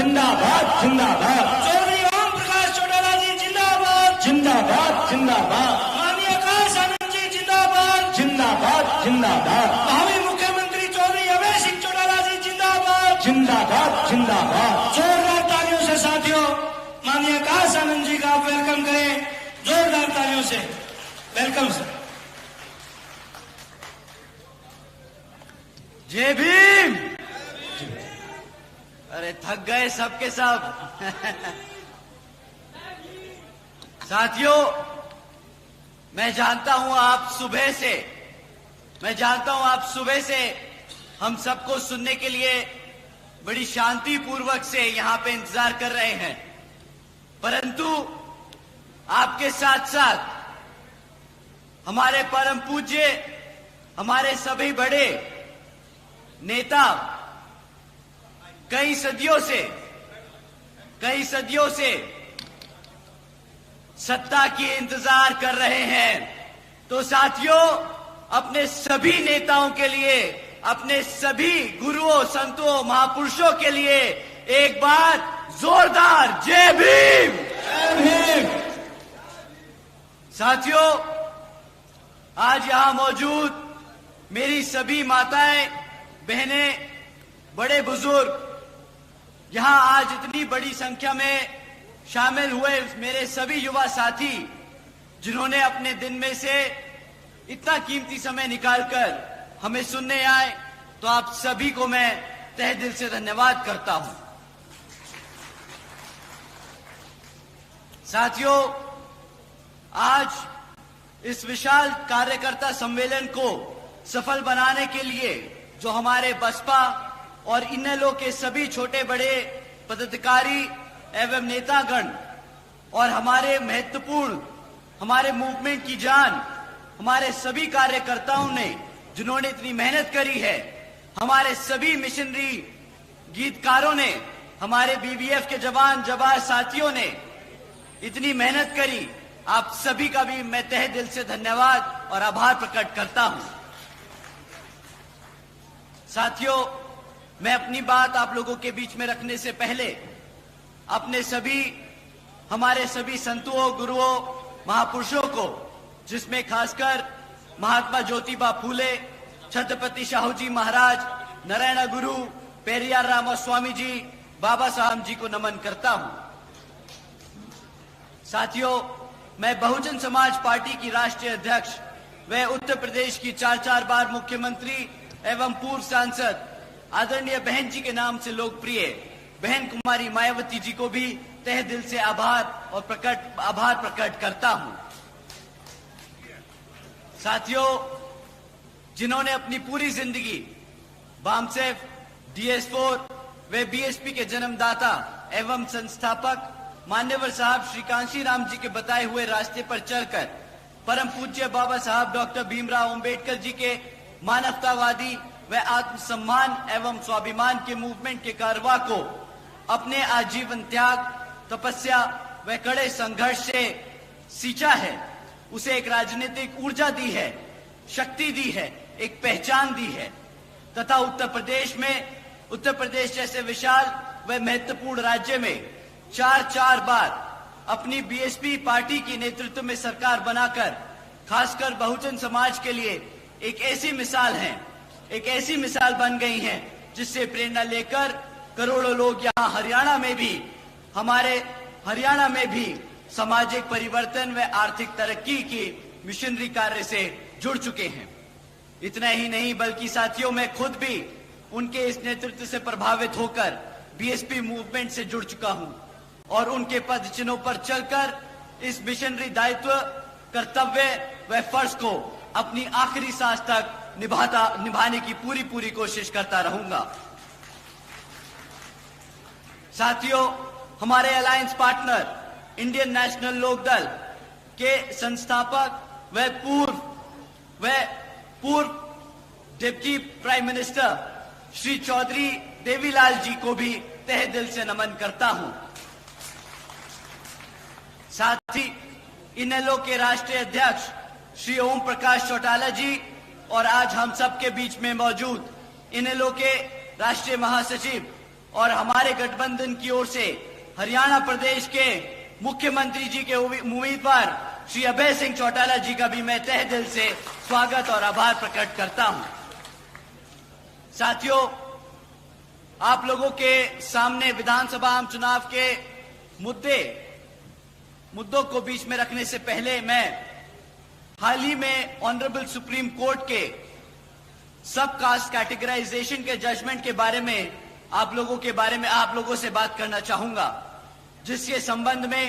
जिंदाबाद जिंदाबाद। चौधरी ओम प्रकाश चौटाला जी जिंदाबाद जिंदाबाद जिंदाबाद। माननीय आकाश आनंद जी जिंदाबाद जिंदाबाद जिंदाबाद। भावी मुख्यमंत्री चौधरी अभय सिंह चौटाला जी जिंदाबाद जिंदाबाद जिंदाबाद। जोरदार तालियों से साथियों माननीय आकाश आनंद जी का आप वेलकम करें, जोरदार तालियों से वेलकम सर। जय भीम। अरे थक गए सबके सब। साथियों, मैं जानता हूं आप सुबह से हम सबको सुनने के लिए बड़ी शांति पूर्वक से यहां पे इंतजार कर रहे हैं, परंतु आपके साथ साथ हमारे परम पूज्य, हमारे सभी बड़े नेता कई सदियों से सत्ता की इंतजार कर रहे हैं। तो साथियों, अपने सभी नेताओं के लिए, अपने सभी गुरुओं, संतों, महापुरुषों के लिए एक बार जोरदार जय भीम। जय भीम। साथियों, आज यहां मौजूद मेरी सभी माताएं, बहनें, बड़े बुजुर्ग, यहां आज इतनी बड़ी संख्या में शामिल हुए मेरे सभी युवा साथी, जिन्होंने अपने दिन में से इतना कीमती समय निकालकर हमें सुनने आए, तो आप सभी को मैं तहे दिल से धन्यवाद करता हूं। साथियों, आज इस विशाल कार्यकर्ता सम्मेलन को सफल बनाने के लिए जो हमारे बसपा और इनेलो के सभी छोटे बड़े पदाधिकारी एवं नेतागण और हमारे महत्वपूर्ण, हमारे मूवमेंट की जान, हमारे सभी कार्यकर्ताओं ने जिन्होंने इतनी मेहनत करी है, हमारे सभी मिशनरी गीतकारों ने, हमारे बीबीएफ के जवान साथियों ने इतनी मेहनत करी, आप सभी का भी मैं तहे दिल से धन्यवाद और आभार प्रकट करता हूं। साथियों, मैं अपनी बात आप लोगों के बीच में रखने से पहले हमारे सभी संतों, गुरुओं, महापुरुषों को, जिसमें खासकर महात्मा ज्योतिबा फूले, छत्रपति शाहू जी महाराज, नारायण गुरु, पेरियार रामास्वामी जी, बाबा साहब जी को नमन करता हूं। साथियों, मैं बहुजन समाज पार्टी की राष्ट्रीय अध्यक्ष व उत्तर प्रदेश की 4 बार मुख्यमंत्री एवं पूर्व सांसद आदरणीय बहन जी के नाम से लोकप्रिय बहन कुमारी मायावती जी को भी तहे दिल से आभार प्रकट करता हूं। साथियों, जिन्होंने अपनी पूरी जिंदगी बामसेफ, DS4 व बीएसपी के जन्मदाता एवं संस्थापक मान्यवर साहब श्री कांशी राम जी के बताए हुए रास्ते पर चलकर परम पूज्य बाबा साहब डॉक्टर भीमराव अंबेडकर जी के मानवतावादी व आत्मसम्मान एवं स्वाभिमान के मूवमेंट के कारवा को अपने आजीवन त्याग, तपस्या व कड़े संघर्ष से सींचा है, उसे एक राजनीतिक ऊर्जा दी है, शक्ति दी है, एक पहचान दी है, तथा उत्तर प्रदेश जैसे विशाल व महत्वपूर्ण राज्य में 4 बार अपनी बीएसपी पार्टी की नेतृत्व में सरकार बनाकर खासकर बहुजन समाज के लिए एक ऐसी मिसाल बन गई हैं, जिससे प्रेरणा लेकर करोड़ों लोग यहाँ हमारे हरियाणा में भी सामाजिक परिवर्तन व आर्थिक तरक्की की मिशनरी कार्य से जुड़ चुके हैं। इतना ही नहीं, बल्कि साथियों, मैं खुद भी उनके इस नेतृत्व से प्रभावित होकर बीएसपी मूवमेंट से जुड़ चुका हूं और उनके पद चिन्हों पर चलकर इस मिशनरी दायित्व, कर्तव्य व फर्ज को अपनी आखिरी सांस तक निभाने की पूरी कोशिश करता रहूंगा। साथियों, हमारे alliance partner Indian National Lokdal के संस्थापक व पूर्व deputy prime minister Shri Chaudhary Devilal ji को भी तहे दिल से नमन करता हूं। साथ ही इनेलो के राष्ट्रीय अध्यक्ष श्री ओम प्रकाश चौटाला जी और आज हम सब के बीच में मौजूद इनेलो के राष्ट्रीय महासचिव और हमारे गठबंधन की ओर से हरियाणा प्रदेश के मुख्यमंत्री जी के उम्मीदवार श्री अभय सिंह चौटाला जी का भी मैं तहे दिल से स्वागत और आभार प्रकट करता हूं। साथियों, आप लोगों के सामने विधानसभा आम चुनाव के मुद्दों को बीच में रखने से पहले मैं हाल ही में ऑनरेबल सुप्रीम कोर्ट के सब कास्ट कैटेगराइजेशन के जजमेंट के बारे में आप लोगों से बात करना चाहूंगा, जिसके संबंध में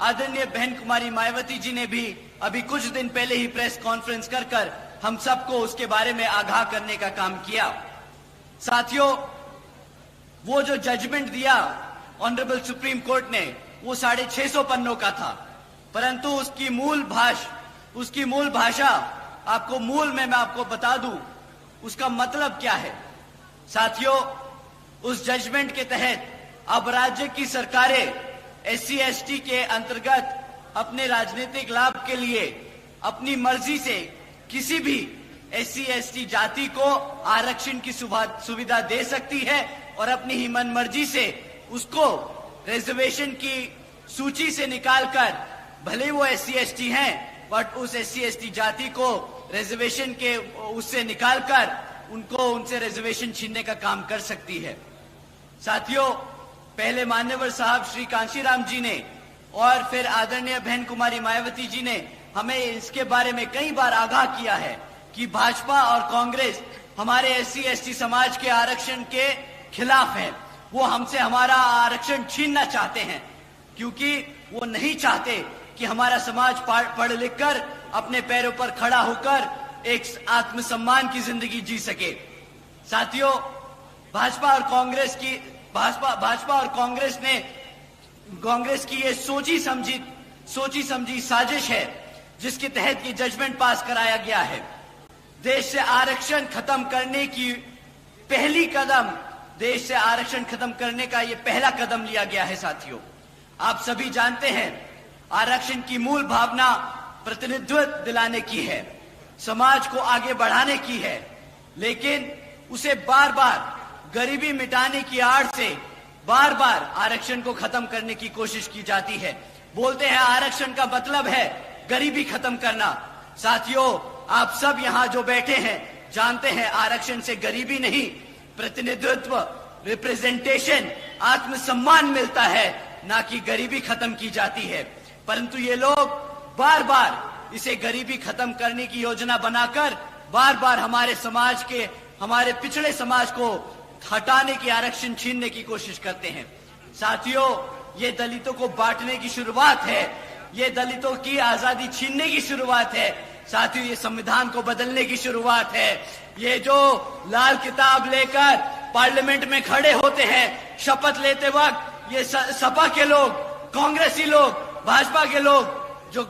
आदरणीय बहन कुमारी मायावती जी ने भी अभी कुछ दिन पहले ही प्रेस कॉन्फ्रेंस कर हम सबको उसके बारे में आगाह करने का काम किया। साथियों, वो जो जजमेंट दिया ऑनरेबल सुप्रीम कोर्ट ने वो 650 पन्नों का था, परंतु उसकी मूल भाषा मैं आपको बता दूं उसका मतलब क्या है। साथियों, उस जजमेंट के तहत अब राज्य की सरकारें SC/ST के अंतर्गत अपने राजनीतिक लाभ के लिए अपनी मर्जी से किसी भी SC/ST जाति को आरक्षण की सुविधा दे सकती है और अपनी ही मन मर्जी से उसको रिजर्वेशन की सूची से निकालकर, भले वो SC/ST हैं, बट उस SC/ST जाति को रिजर्वेशन के उससे निकालकर उनसे रिजर्वेशन छीनने का काम कर सकती है। साथियों, पहले मान्यवर साहब श्री कांशीराम जी ने और फिर आदरणीय बहन कुमारी मायावती जी ने हमें इसके बारे में कई बार आगाह किया है कि भाजपा और कांग्रेस हमारे SC/ST समाज के आरक्षण के खिलाफ है। वो हमसे हमारा आरक्षण छीनना चाहते हैं, क्योंकि वो नहीं चाहते कि हमारा समाज पढ़ लिख कर अपने पैरों पर खड़ा होकर एक आत्मसम्मान की जिंदगी जी सके। साथियों, भाजपा और कांग्रेस की ये सोची समझी साजिश है, जिसके तहत ये जजमेंट पास कराया गया है। देश से आरक्षण खत्म करने का ये पहला कदम लिया गया है। साथियों, आप सभी जानते हैं आरक्षण की मूल भावना प्रतिनिधित्व दिलाने की है, समाज को आगे बढ़ाने की है, लेकिन उसे बार बार गरीबी मिटाने की आड़ से बार बार आरक्षण को खत्म करने की कोशिश की जाती है। बोलते हैं आरक्षण का मतलब है गरीबी खत्म करना। साथियों, आप सब यहाँ जो बैठे हैं जानते हैं आरक्षण से गरीबी नहीं, प्रतिनिधित्व, रिप्रेजेंटेशन, आत्मसम्मान मिलता है, ना कि गरीबी खत्म की जाती है। परंतु ये लोग बार बार इसे गरीबी खत्म करने की योजना बनाकर बार बार हमारे पिछड़े समाज को हटाने की, आरक्षण छीनने की कोशिश करते हैं। साथियों, ये दलितों को बांटने की शुरुआत है, ये दलितों की आजादी छीनने की शुरुआत है। साथियों, ये संविधान को बदलने की शुरुआत है। ये जो लाल किताब लेकर पार्लियामेंट में खड़े होते हैं शपथ लेते वक्त, ये सपा के लोग, कांग्रेसी लोग, भाजपा के लोग जो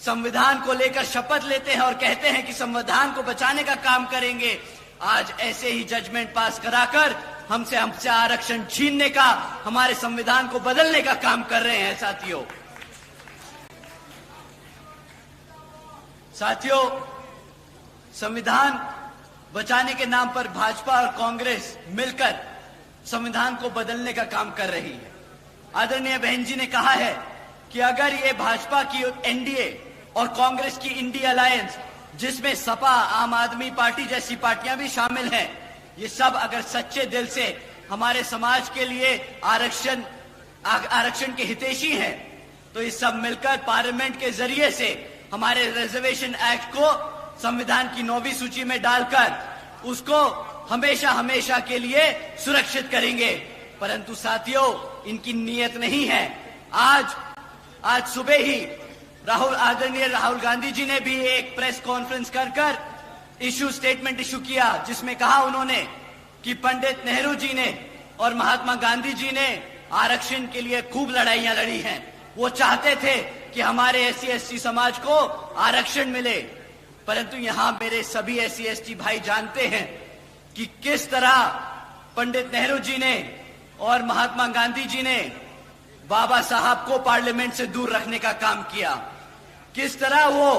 संविधान को लेकर शपथ लेते हैं और कहते हैं कि संविधान को बचाने का काम करेंगे, आज ऐसे ही जजमेंट पास कराकर हमसे आरक्षण छीनने का, हमारे संविधान को बदलने का काम कर रहे हैं। साथियों, संविधान बचाने के नाम पर भाजपा और कांग्रेस मिलकर संविधान को बदलने का काम कर रही है। आदरणीय बहन जी ने कहा है कि अगर ये भाजपा की NDA और कांग्रेस की इंडिया अलायंस, जिसमें सपा, आम आदमी पार्टी जैसी पार्टियां भी शामिल हैं, ये सब अगर सच्चे दिल से हमारे समाज के लिए आरक्षण के हितैषी हैं, तो ये सब मिलकर पार्लियामेंट के जरिए से हमारे रिजर्वेशन एक्ट को संविधान की 9वीं सूची में डालकर उसको हमेशा के लिए सुरक्षित करेंगे। परंतु साथियों, इनकी नीयत नहीं है। आज सुबह ही आदरणीय राहुल गांधी जी ने भी एक प्रेस कॉन्फ्रेंस कर स्टेटमेंट इशू किया, जिसमें कहा उन्होंने कि पंडित नेहरू जी ने और महात्मा गांधी जी ने आरक्षण के लिए खूब लड़ाइयां लड़ी हैं। वो चाहते थे कि हमारे SC/ST समाज को आरक्षण मिले, परंतु यहां मेरे सभी SC/ST भाई जानते हैं कि किस तरह पंडित नेहरू जी ने और महात्मा गांधी जी ने बाबा साहब को पार्लियामेंट से दूर रखने का काम किया। किस तरह वो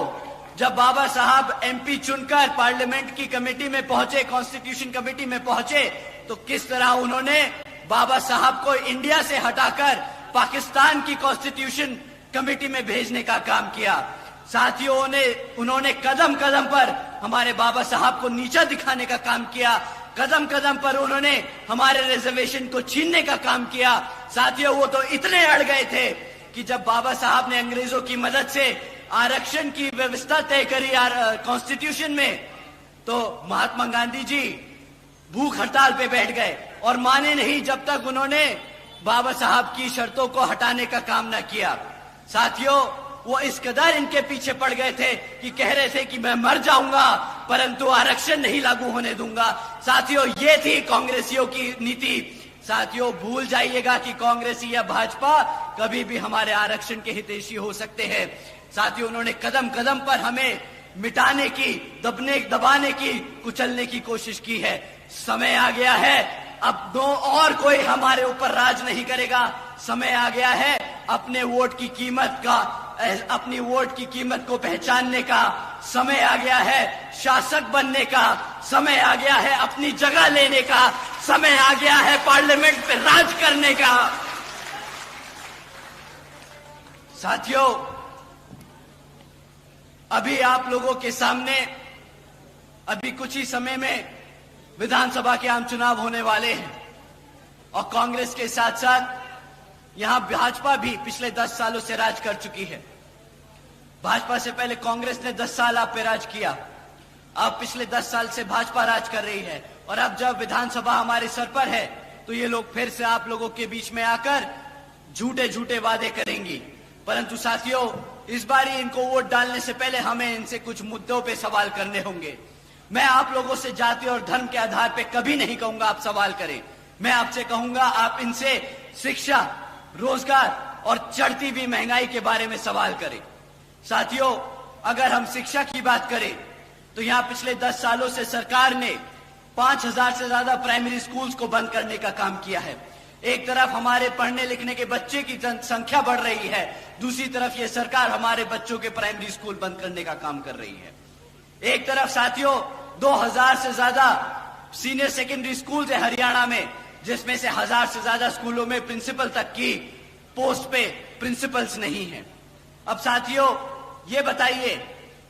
जब बाबा साहब MP चुनकर पार्लियामेंट की कमेटी में पहुंचे, कॉन्स्टिट्यूशन कमेटी में पहुंचे, तो किस तरह उन्होंने बाबा साहब को इंडिया से हटाकर पाकिस्तान की कॉन्स्टिट्यूशन कमेटी में भेजने का काम किया। साथियों उन्होंने कदम कदम पर हमारे बाबा साहब को नीचा दिखाने का काम किया। कदम कदम पर उन्होंने हमारे रिजर्वेशन को छीनने का काम किया। साथियों, वो तो इतने अड़ गए थे कि जब बाबा साहब ने अंग्रेजों की मदद से आरक्षण की व्यवस्था तय करी कॉन्स्टिट्यूशन में, तो महात्मा गांधी जी भूख हड़ताल पे बैठ गए और माने नहीं जब तक उन्होंने बाबा साहब की शर्तों को हटाने का काम न किया। साथियों, वो इस कदर इनके पीछे पड़ गए थे कि कह रहे थे कि मैं मर जाऊंगा परंतु आरक्षण नहीं लागू होने दूंगा। साथियों, ये थी कांग्रेसियों की नीति। साथियों, भूल जाइएगा कि कांग्रेसी या भाजपा कभी भी हमारे आरक्षण के हितैषी हो सकते हैं। साथियों, उन्होंने कदम कदम पर हमें मिटाने की, दबाने की, कुचलने की कोशिश की है। समय आ गया है, अब और कोई हमारे ऊपर राज नहीं करेगा। समय आ गया है अपने वोट की कीमत का, अपनी वोट की कीमत को पहचानने का। समय आ गया है शासक बनने का। समय आ गया है अपनी जगह लेने का। समय आ गया है पार्लियामेंट पे राज करने का। साथियों, अभी आप लोगों के सामने अभी कुछ ही समय में विधानसभा के आम चुनाव होने वाले हैं और कांग्रेस के साथ साथ यहां भाजपा भी पिछले 10 सालों से राज कर चुकी है। भाजपा से पहले कांग्रेस ने 10 साल आप पे राज किया। अब पिछले 10 साल से भाजपा राज कर रही है और अब जब विधानसभा हमारे सर पर है तो ये लोग फिर से आप लोगों के बीच में आकर झूठे झूठे वादे करेंगी। परंतु साथियों, इस बार इनको वोट डालने से पहले हमें इनसे कुछ मुद्दों पे सवाल करने होंगे। मैं आप लोगों से जाति और धर्म के आधार पे कभी नहीं कहूंगा आप सवाल करें। मैं आपसे कहूंगा आप इनसे शिक्षा, रोजगार और चढ़ती हुई महंगाई के बारे में सवाल करें। साथियों, अगर हम शिक्षा की बात करें तो यहां पिछले 10 सालों से सरकार ने 5000 से ज्यादा प्राइमरी स्कूल्स को बंद करने का काम किया है। एक तरफ हमारे पढ़ने लिखने के बच्चे की संख्या बढ़ रही है, दूसरी तरफ ये सरकार हमारे बच्चों के प्राइमरी स्कूल बंद करने का काम कर रही है। एक तरफ साथियों 2000 से ज्यादा सीनियर सेकेंडरी स्कूल है हरियाणा में, जिसमें से 1000 से ज्यादा स्कूलों में प्रिंसिपल तक की पोस्ट पे प्रिंसिपल्स नहीं है। अब साथियों, ये बताइए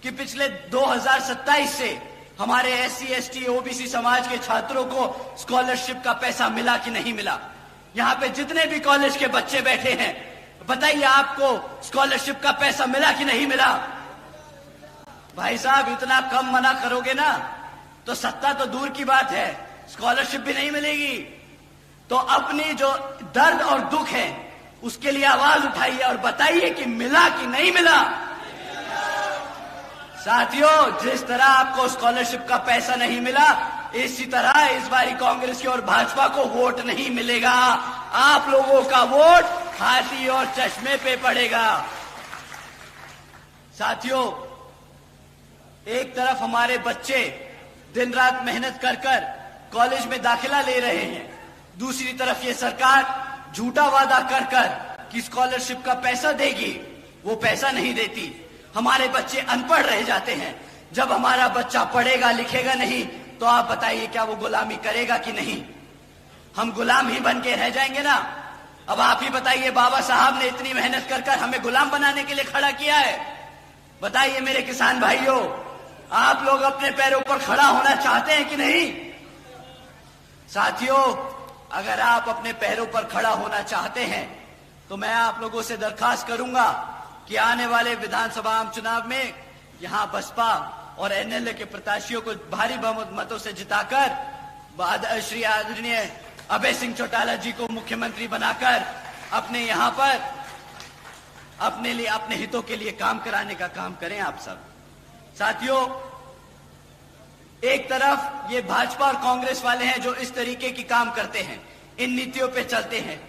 कि पिछले 2027 से हमारे SC, ST, OBC समाज के छात्रों को स्कॉलरशिप का पैसा मिला कि नहीं मिला? यहाँ पे जितने भी कॉलेज के बच्चे बैठे हैं, बताइए आपको स्कॉलरशिप का पैसा मिला कि नहीं मिला? भाई साहब, इतना कम मना करोगे ना तो सत्ता तो दूर की बात है, स्कॉलरशिप भी नहीं मिलेगी। तो अपनी जो दर्द और दुख है उसके लिए आवाज उठाइए और बताइए कि मिला कि नहीं मिला। साथियों, जिस तरह आपको स्कॉलरशिप का पैसा नहीं मिला, इसी तरह इस बारी कांग्रेस की और भाजपा को वोट नहीं मिलेगा। आप लोगों का वोट हाथी और चश्मे पे पड़ेगा। साथियों, एक तरफ हमारे बच्चे दिन रात मेहनत कर कर कॉलेज में दाखिला ले रहे हैं, दूसरी तरफ ये सरकार झूठा वादा कर कर कि स्कॉलरशिप का पैसा देगी, वो पैसा नहीं देती। हमारे बच्चे अनपढ़ रह जाते हैं। जब हमारा बच्चा पढ़ेगा लिखेगा नहीं तो आप बताइए क्या वो गुलामी करेगा कि नहीं? हम गुलाम ही बन के रह जाएंगे ना। अब आप ही बताइए, बाबा साहब ने इतनी मेहनत कर कर हमें गुलाम बनाने के लिए खड़ा किया है। बताइए मेरे किसान भाइयों, आप लोग अपने पैरों पर खड़ा होना चाहते हैं कि नहीं? साथियों, अगर आप अपने पैरों पर खड़ा होना चाहते हैं तो मैं आप लोगों से दरखास्त करूंगा कि आने वाले विधानसभा आम चुनाव में यहां बसपा और NLA के प्रत्याशियों को भारी बहुमतों से जिताकर श्री आदरणीय अभय सिंह चौटाला जी को मुख्यमंत्री बनाकर अपने यहां पर अपने लिए, अपने हितों के लिए काम कराने का काम करें आप सब। साथियों, एक तरफ ये भाजपा और कांग्रेस वाले हैं जो इस तरीके की काम करते हैं, इन नीतियों पे चलते हैं,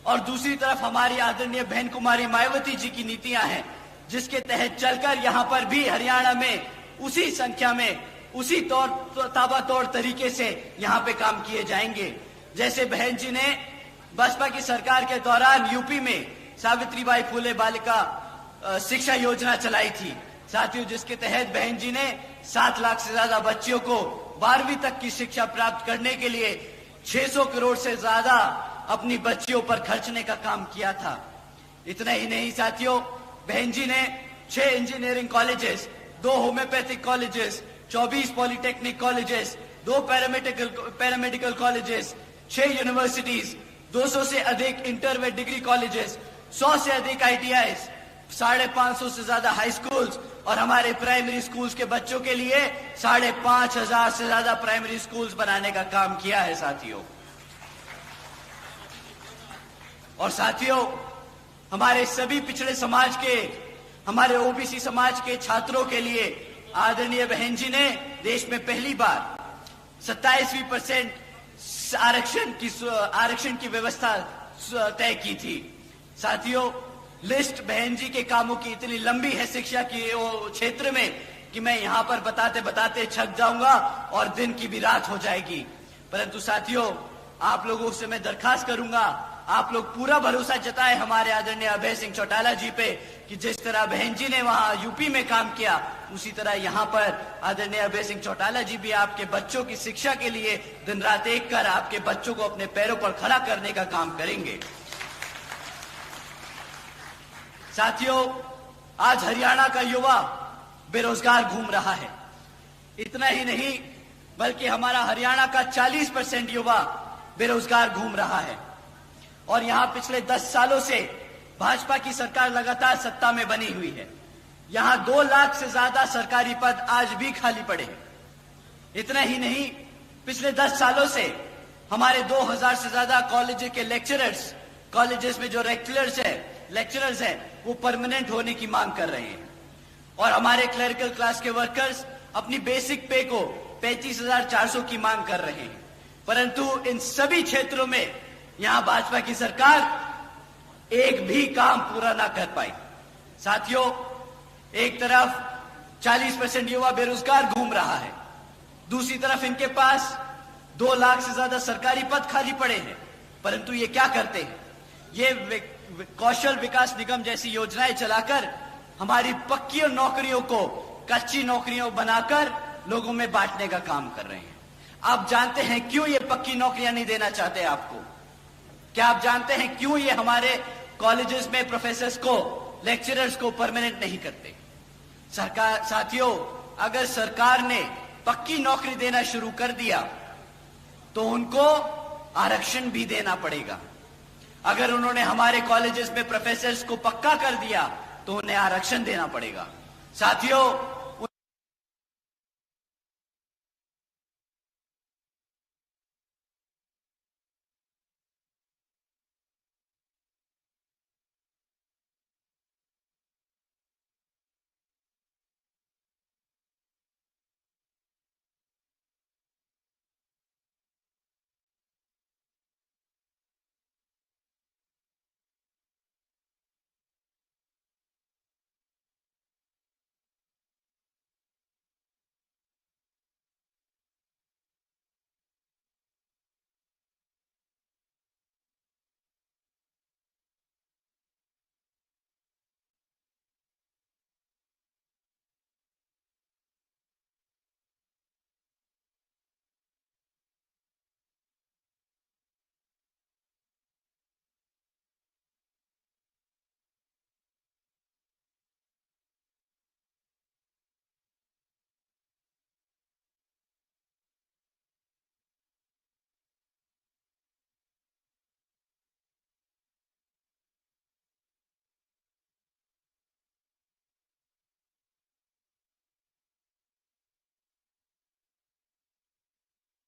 और दूसरी तरफ हमारी आदरणीय बहन कुमारी मायावती जी की नीतियां हैं जिसके तहत चलकर यहां पर भी हरियाणा में उसी संख्या में, उसी ताबड़तोड़ तरीके से यहां पे काम किए जाएंगे। जैसे बहन जी ने बसपा की सरकार के दौरान यूपी में सावित्रीबाई फुले बालिका शिक्षा योजना चलाई थी साथियों, जिसके तहत बहन जी ने 7 लाख से ज्यादा बच्चियों को 12वीं तक की शिक्षा प्राप्त करने के लिए 600 करोड़ से ज्यादा अपनी बच्चियों पर खर्चने का काम किया था। इतना ही नहीं साथियों, बहन जी ने 6 engineering colleges, 2 homeopathic colleges, 24 polytechnic colleges, 2 paramedical colleges, 6 universities, 200 से अधिक इंटर व डिग्री कॉलेजेस, 100 से अधिक ITIs, 550 से ज्यादा हाई स्कूल्स और हमारे प्राइमरी स्कूल्स के बच्चों के लिए 5,500 से ज्यादा प्राइमरी स्कूल्स बनाने का काम किया है साथियों। और साथियों, हमारे सभी पिछड़े समाज के, हमारे OBC समाज के छात्रों के लिए आदरणीय बहन जी ने देश में पहली बार 27% आरक्षण की व्यवस्था तय की थी। साथियों, लिस्ट बहन जी के कामों की इतनी लंबी है शिक्षा की क्षेत्र में कि मैं यहां पर बताते बताते थक जाऊंगा और दिन की भी रात हो जाएगी। परंतु साथियों, आप लोगों से मैं दरखास्त करूंगा, आप लोग पूरा भरोसा जताए हमारे आदरणीय अभय सिंह चौटाला जी पे कि जिस तरह बहन जी ने वहां यूपी में काम किया, उसी तरह यहां पर आदरणीय अभय सिंह चौटाला जी भी आपके बच्चों की शिक्षा के लिए दिन रात एक कर आपके बच्चों को अपने पैरों पर खड़ा करने का काम करेंगे। साथियों, आज हरियाणा का युवा बेरोजगार घूम रहा है। इतना ही नहीं बल्कि हमारा हरियाणा का 40% युवा बेरोजगार घूम रहा है। और यहां पिछले 10 सालों से भाजपा की सरकार लगातार सत्ता में बनी हुई है। यहां 2 लाख से ज्यादा सरकारी पद आज भी खाली पड़े हैं। इतना ही नहीं, पिछले 10 सालों से हमारे 2000 से ज्यादा कॉलेज के लेक्चरर्स, कॉलेजेस में जो लेक्चरर्स हैं, वो परमानेंट होने की मांग कर रहे हैं। और हमारे क्लरिकल क्लास के वर्कर्स अपनी बेसिक पे को 35,400 की मांग कर रहे हैं। परंतु इन सभी क्षेत्रों में यहां भाजपा की सरकार एक भी काम पूरा ना कर पाई। साथियों, एक तरफ 40% युवा बेरोजगार घूम रहा है, दूसरी तरफ इनके पास 2 लाख से ज्यादा सरकारी पद खाली पड़े हैं। परंतु ये क्या करते हैं? ये कौशल विकास निगम जैसी योजनाएं चलाकर हमारी पक्की नौकरियों को कच्ची नौकरियों बनाकर लोगों में बांटने का काम कर रहे हैं। आप जानते हैं क्यों ये पक्की नौकरियां नहीं देना चाहते आपको? क्या आप जानते हैं क्यों ये हमारे कॉलेजेस में प्रोफेसर्स को, लेक्चरर्स को परमानेंट नहीं करते? सरकार, साथियों, अगर सरकार ने पक्की नौकरी देना शुरू कर दिया तो उनको आरक्षण भी देना पड़ेगा। अगर उन्होंने हमारे कॉलेजेस में प्रोफेसर्स को पक्का कर दिया तो उन्हें आरक्षण देना पड़ेगा। साथियों,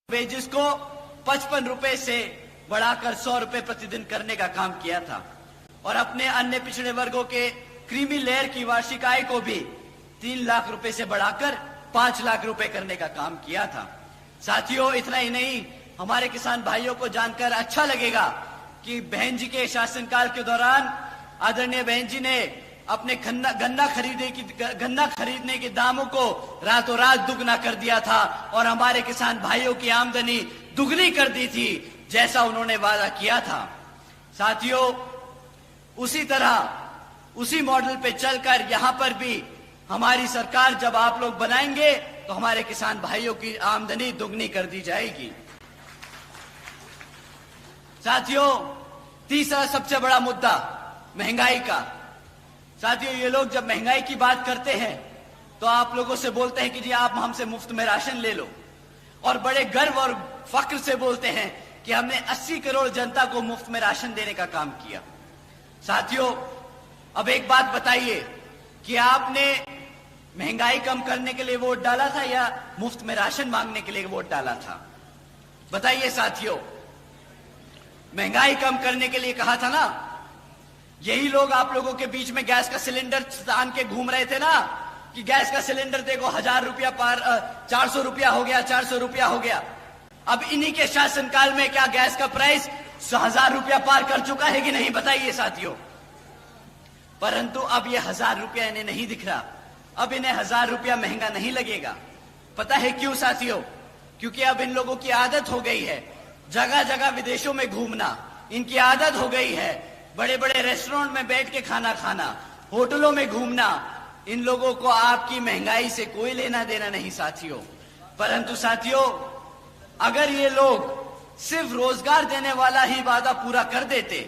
वेजेस को 55 रुपए से बढ़ाकर 100 रुपए प्रतिदिन करने का काम किया था और अपने अन्य पिछड़े वर्गों के क्रीमी लेयर की वार्षिक आय को भी 3 लाख रुपए से बढ़ाकर 5 लाख रुपए करने का काम किया था। साथियों, इतना ही नहीं, हमारे किसान भाइयों को जानकर अच्छा लगेगा कि बहन जी के शासनकाल के दौरान आदरणीय बहन जी ने अपने गन्ना खरीदने के दामों को रातों रात दुगना कर दिया था और हमारे किसान भाइयों की आमदनी दुगनी कर दी थी, जैसा उन्होंने वादा किया था। साथियों, उसी तरह उसी मॉडल पे चलकर यहां पर भी हमारी सरकार जब आप लोग बनाएंगे तो हमारे किसान भाइयों की आमदनी दुगनी कर दी जाएगी। साथियों, तीसरा सबसे बड़ा मुद्दा महंगाई का। साथियों, ये लोग जब महंगाई की बात करते हैं तो आप लोगों से बोलते हैं कि जी आप हमसे मुफ्त में राशन ले लो, और बड़े गर्व और फख्र से बोलते हैं कि हमने 80 करोड़ जनता को मुफ्त में राशन देने का काम किया। साथियों, अब एक बात बताइए कि आपने महंगाई कम करने के लिए वोट डाला था या मुफ्त में राशन मांगने के लिए वोट डाला था? बताइए साथियों। महंगाई कम करने के लिए कहा था ना। यही लोग आप लोगों के बीच में गैस का सिलेंडर तान के घूम रहे थे ना कि गैस का सिलेंडर देखो 1000 रुपया पार 400 रुपया हो गया, 400 रुपया हो गया। अब इन्हीं के शासनकाल में क्या गैस का प्राइस 1000 रुपया पार कर चुका है कि नहीं? बताइए साथियों। परंतु अब ये 1000 रुपया इन्हें नहीं दिख रहा। अब इन्हें 1000 रुपया महंगा नहीं लगेगा। पता है क्यों साथियों? क्योंकि अब इन लोगों की आदत हो गई है जगह जगह विदेशों में घूमना। इनकी आदत हो गई है बड़े बड़े रेस्टोरेंट में बैठ के खाना खाना, होटलों में घूमना। इन लोगों को आपकी महंगाई से कोई लेना देना नहीं साथियों। परंतु साथियों, अगर ये लोग सिर्फ रोजगार देने वाला ही वादा पूरा कर देते,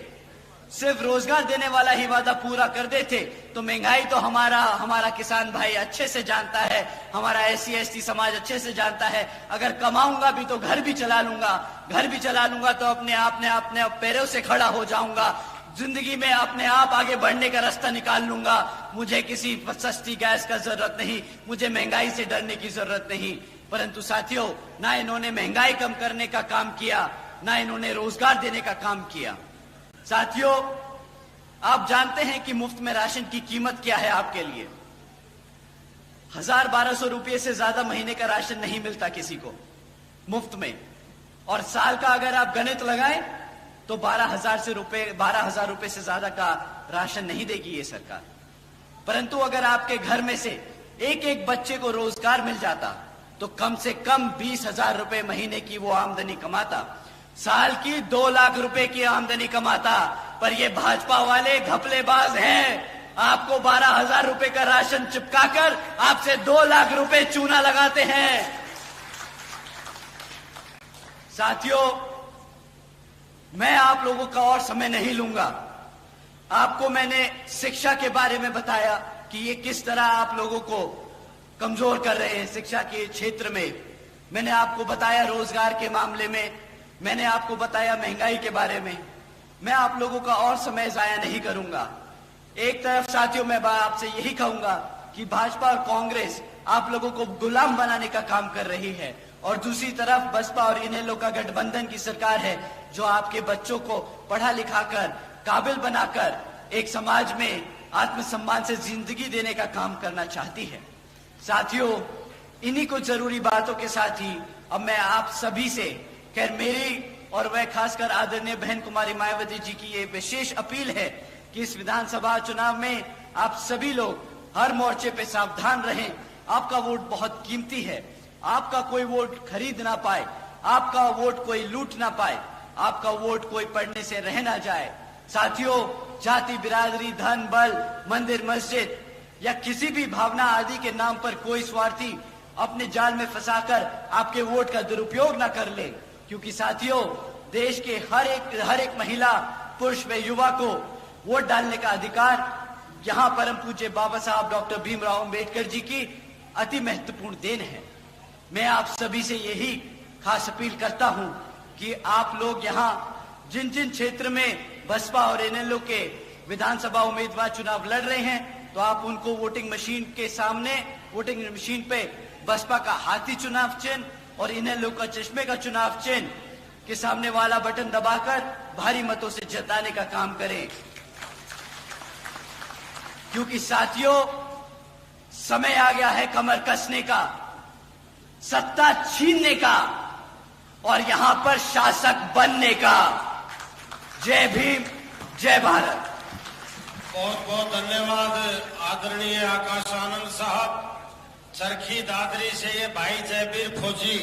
सिर्फ रोजगार देने वाला ही वादा पूरा कर देते, तो महंगाई तो हमारा किसान भाई अच्छे से जानता है, हमारा SC ST समाज अच्छे से जानता है। अगर कमाऊंगा भी तो घर भी चला लूंगा तो अपने पैरों से खड़ा हो जाऊंगा, जिंदगी में अपने आप आगे बढ़ने का रास्ता निकाल लूंगा। मुझे किसी सस्ती गैस का जरूरत नहीं, मुझे महंगाई से डरने की जरूरत नहीं। परंतु साथियों, ना इन्होंने महंगाई कम करने का काम किया, ना इन्होंने रोजगार देने का काम किया। साथियों, आप जानते हैं कि मुफ्त में राशन की कीमत क्या है आपके लिए? 1000-1200 रुपये से ज्यादा महीने का राशन नहीं मिलता किसी को मुफ्त में, और साल का अगर आप गणित लगाएं तो 12,000 रुपए से ज्यादा का राशन नहीं देगी ये सरकार। परंतु अगर आपके घर में से एक एक बच्चे को रोजगार मिल जाता तो कम से कम 20,000 रुपए महीने की वो आमदनी कमाता, साल की 2 लाख रुपए की आमदनी कमाता। पर ये भाजपा वाले घपलेबाज हैं, आपको 12,000 रुपए का राशन चिपकाकर आपसे 2 लाख रुपए चूना लगाते हैं। साथियों, मैं आप लोगों का और समय नहीं लूंगा। आपको मैंने शिक्षा के बारे में बताया कि ये किस तरह आप लोगों को कमजोर कर रहे हैं शिक्षा के क्षेत्र में। मैंने आपको बताया रोजगार के मामले में, मैंने आपको बताया महंगाई के बारे में। मैं आप लोगों का और समय जाया नहीं करूंगा। एक तरफ साथियों, मैं आपसे यही कहूंगा कि भाजपा और कांग्रेस आप लोगों को गुलाम बनाने का काम कर रही है, और दूसरी तरफ बसपा और इनेलो का गठबंधन की सरकार है जो आपके बच्चों को पढ़ा लिखा कर काबिल बनाकर एक समाज में आत्मसम्मान से जिंदगी देने का काम करना चाहती है। साथियों, इन्हीं कुछ जरूरी बातों के साथ ही अब मैं आप सभी से, खैर मेरी और वह खासकर आदरणीय बहन कुमारी मायावती जी की ये विशेष अपील है कि इस विधानसभा चुनाव में आप सभी लोग हर मोर्चे पे सावधान रहें। आपका वोट बहुत कीमती है। आपका कोई वोट खरीद ना पाए, आपका वोट कोई लूट ना पाए, आपका वोट कोई पढ़ने से रह ना जाए। साथियों, जाति बिरादरी, धन बल, मंदिर मस्जिद या किसी भी भावना आदि के नाम पर कोई स्वार्थी अपने जाल में फंसाकर आपके वोट का दुरुपयोग ना कर ले, क्योंकि साथियों, देश के हर एक महिला, पुरुष व युवा को वोट डालने का अधिकार यहाँ परम पूज्य बाबा साहब डॉक्टर भीमराव अंबेडकर जी की अति महत्वपूर्ण देन है। मैं आप सभी से यही खास अपील करता हूं कि आप लोग यहाँ जिन जिन क्षेत्र में बसपा और इनेलो के विधानसभा उम्मीदवार चुनाव लड़ रहे हैं, तो आप उनको वोटिंग मशीन के सामने, वोटिंग मशीन पे बसपा का हाथी चुनाव चिन्ह और इनेलो का चश्मे का चुनाव चिन्ह के सामने वाला बटन दबाकर भारी मतों से जिताने का काम करें। क्योंकि साथियों, समय आ गया है कमर कसने का, सत्ता छीनने का और यहां पर शासक बनने का। जय भीम, जय भारत। बहुत बहुत धन्यवाद आदरणीय आकाश आनंद साहब। चरखी दादरी से ये भाई जयवीर फौजी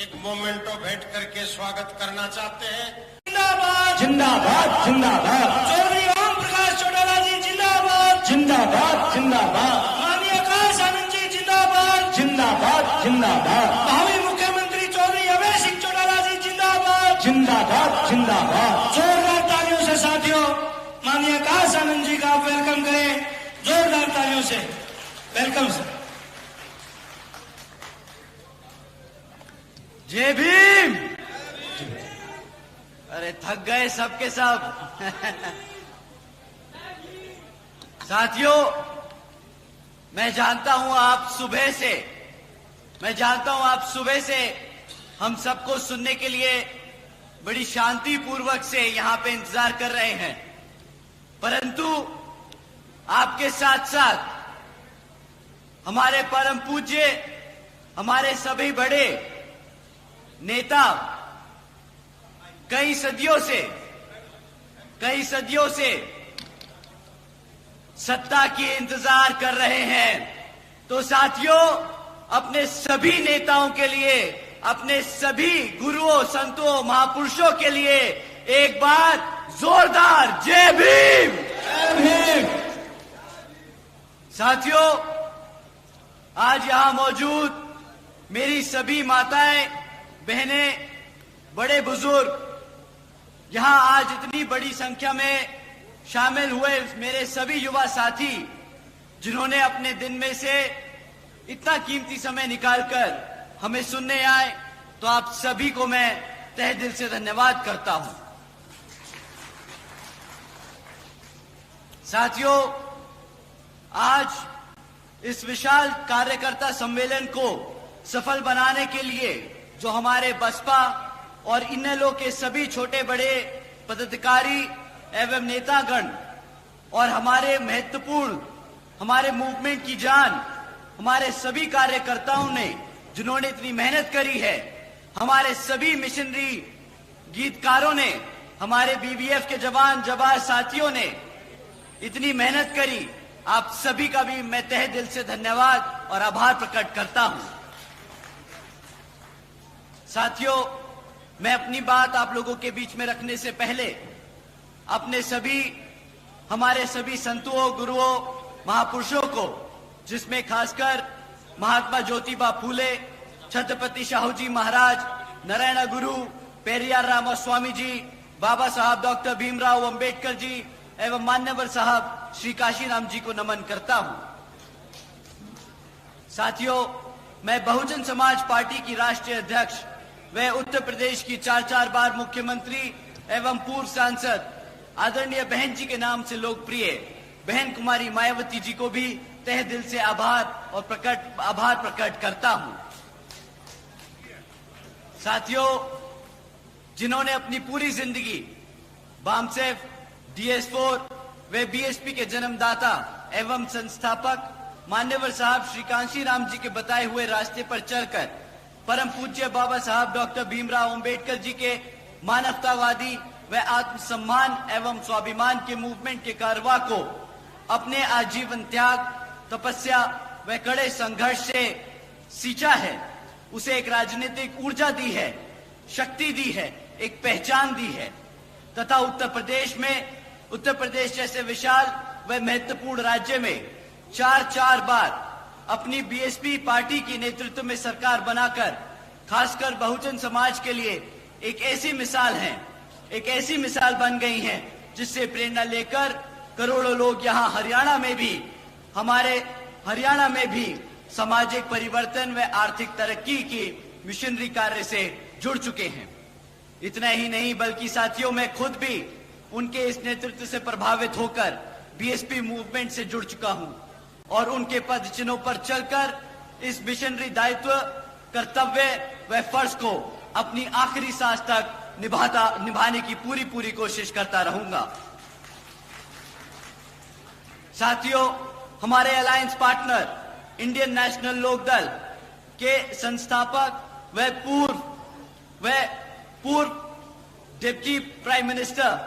एक मोमेंटो भेंट करके स्वागत करना चाहते हैं। जिंदाबाद जिंदाबाद जिंदाबाद। चौधरी ओम प्रकाश चौटाला जी जिंदाबाद। जिंदाबाद जिंदाबाद। माननीय आकाश आनंद जी जिंदाबाद। जिंदाबाद जिंदाबाद। भावी मुख्यमंत्री चौधरी अभय सिंह चौटाला जी जिंदाबाद। जिंदाबाद जिंदाबाद। जोरदार तालियों से साथियों माननीय आकाश आनंद जी का आप वेलकम करें, जोरदार तालियों से वेलकम सर। जय भीम। अरे थक गए सबके सब। साथियों, मैं जानता हूं आप सुबह से हम सबको सुनने के लिए बड़ी शांति पूर्वक से यहां पे इंतजार कर रहे हैं, परंतु आपके साथ साथ हमारे परम पूज्य, हमारे सभी बड़े नेता कई सदियों से सत्ता की इंतजार कर रहे हैं। तो साथियों, अपने सभी नेताओं के लिए, अपने सभी गुरुओं, संतों, महापुरुषों के लिए एक बार जोरदार जय भीम। जय भीम। साथियों, आज यहां मौजूद मेरी सभी माताएं, बहनें, बड़े बुजुर्ग, यहां आज इतनी बड़ी संख्या में शामिल हुए मेरे सभी युवा साथी, जिन्होंने अपने दिन में से इतना कीमती समय निकालकर हमें सुनने आए, तो आप सभी को मैं तहे दिल से धन्यवाद करता हूं। साथियों, आज इस विशाल कार्यकर्ता सम्मेलन को सफल बनाने के लिए जो हमारे बसपा और इनेलो के सभी छोटे बड़े पदाधिकारी एवं नेतागण और हमारे महत्वपूर्ण, हमारे मूवमेंट की जान, हमारे सभी कार्यकर्ताओं ने जिन्होंने इतनी मेहनत करी है, हमारे सभी मिशनरी गीतकारों ने, हमारे बीबीएफ के जवान जाबाज साथियों ने इतनी मेहनत करी, आप सभी का भी मैं तहे दिल से धन्यवाद और आभार प्रकट करता हूं। साथियों, मैं अपनी बात आप लोगों के बीच में रखने से पहले अपने हमारे सभी संतों, गुरुओं, महापुरुषों को, जिसमें खासकर महात्मा ज्योतिबा फूले, छत्रपति शाहूजी महाराज, नारायण गुरु, पेरियार रामास्वामी जी, बाबा साहब डॉक्टर भीमराव अंबेडकर जी एवं मान्यवर साहब श्री काशीराम जी को नमन करता हूं। साथियों, मैं बहुजन समाज पार्टी की राष्ट्रीय अध्यक्ष व उत्तर प्रदेश की 4 बार मुख्यमंत्री एवं पूर्व सांसद आदरणीय बहन जी के नाम से लोकप्रिय बहन कुमारी मायावती जी को भी तहे दिल से आभार प्रकट करता हूं। साथियों, जिन्होंने अपनी पूरी जिंदगी बामसेफ, DS4 व बीएसपी के जन्मदाता एवं संस्थापक मान्यवर साहब श्री कांशीराम जी के बताए हुए रास्ते पर चलकर परम पूज्य बाबा साहब डॉक्टर भीमराव अंबेडकर जी के मानवतावादी व आत्मसम्मान एवं स्वाभिमान के मूवमेंट के कारवा को अपने आजीवन त्याग, तपस्या व कड़े संघर्ष से सींचा है, उसे एक राजनीतिक ऊर्जा दी है, शक्ति दी है, एक पहचान दी है, तथा उत्तर प्रदेश जैसे विशाल व महत्वपूर्ण राज्य में 4 बार अपनी बीएसपी पार्टी की नेतृत्व में सरकार बनाकर खासकर बहुजन समाज के लिए एक ऐसी मिसाल बन गई हैं, जिससे प्रेरणा लेकर करोड़ों लोग यहाँ हमारे हरियाणा में भी सामाजिक परिवर्तन व आर्थिक तरक्की की मिशनरी कार्य से जुड़ चुके हैं। इतना ही नहीं, बल्कि साथियों, मैं खुद भी उनके इस नेतृत्व से प्रभावित होकर बीएसपी मूवमेंट से जुड़ चुका हूं और उनके पद चिन्हों पर चलकर इस मिशनरी दायित्व, कर्तव्य व फर्ज को अपनी आखिरी सांस तक निभाने की पूरी कोशिश करता रहूंगा। साथियों, हमारे alliance partner Indian National Lokdal के संस्थापक व पूर्व deputy prime minister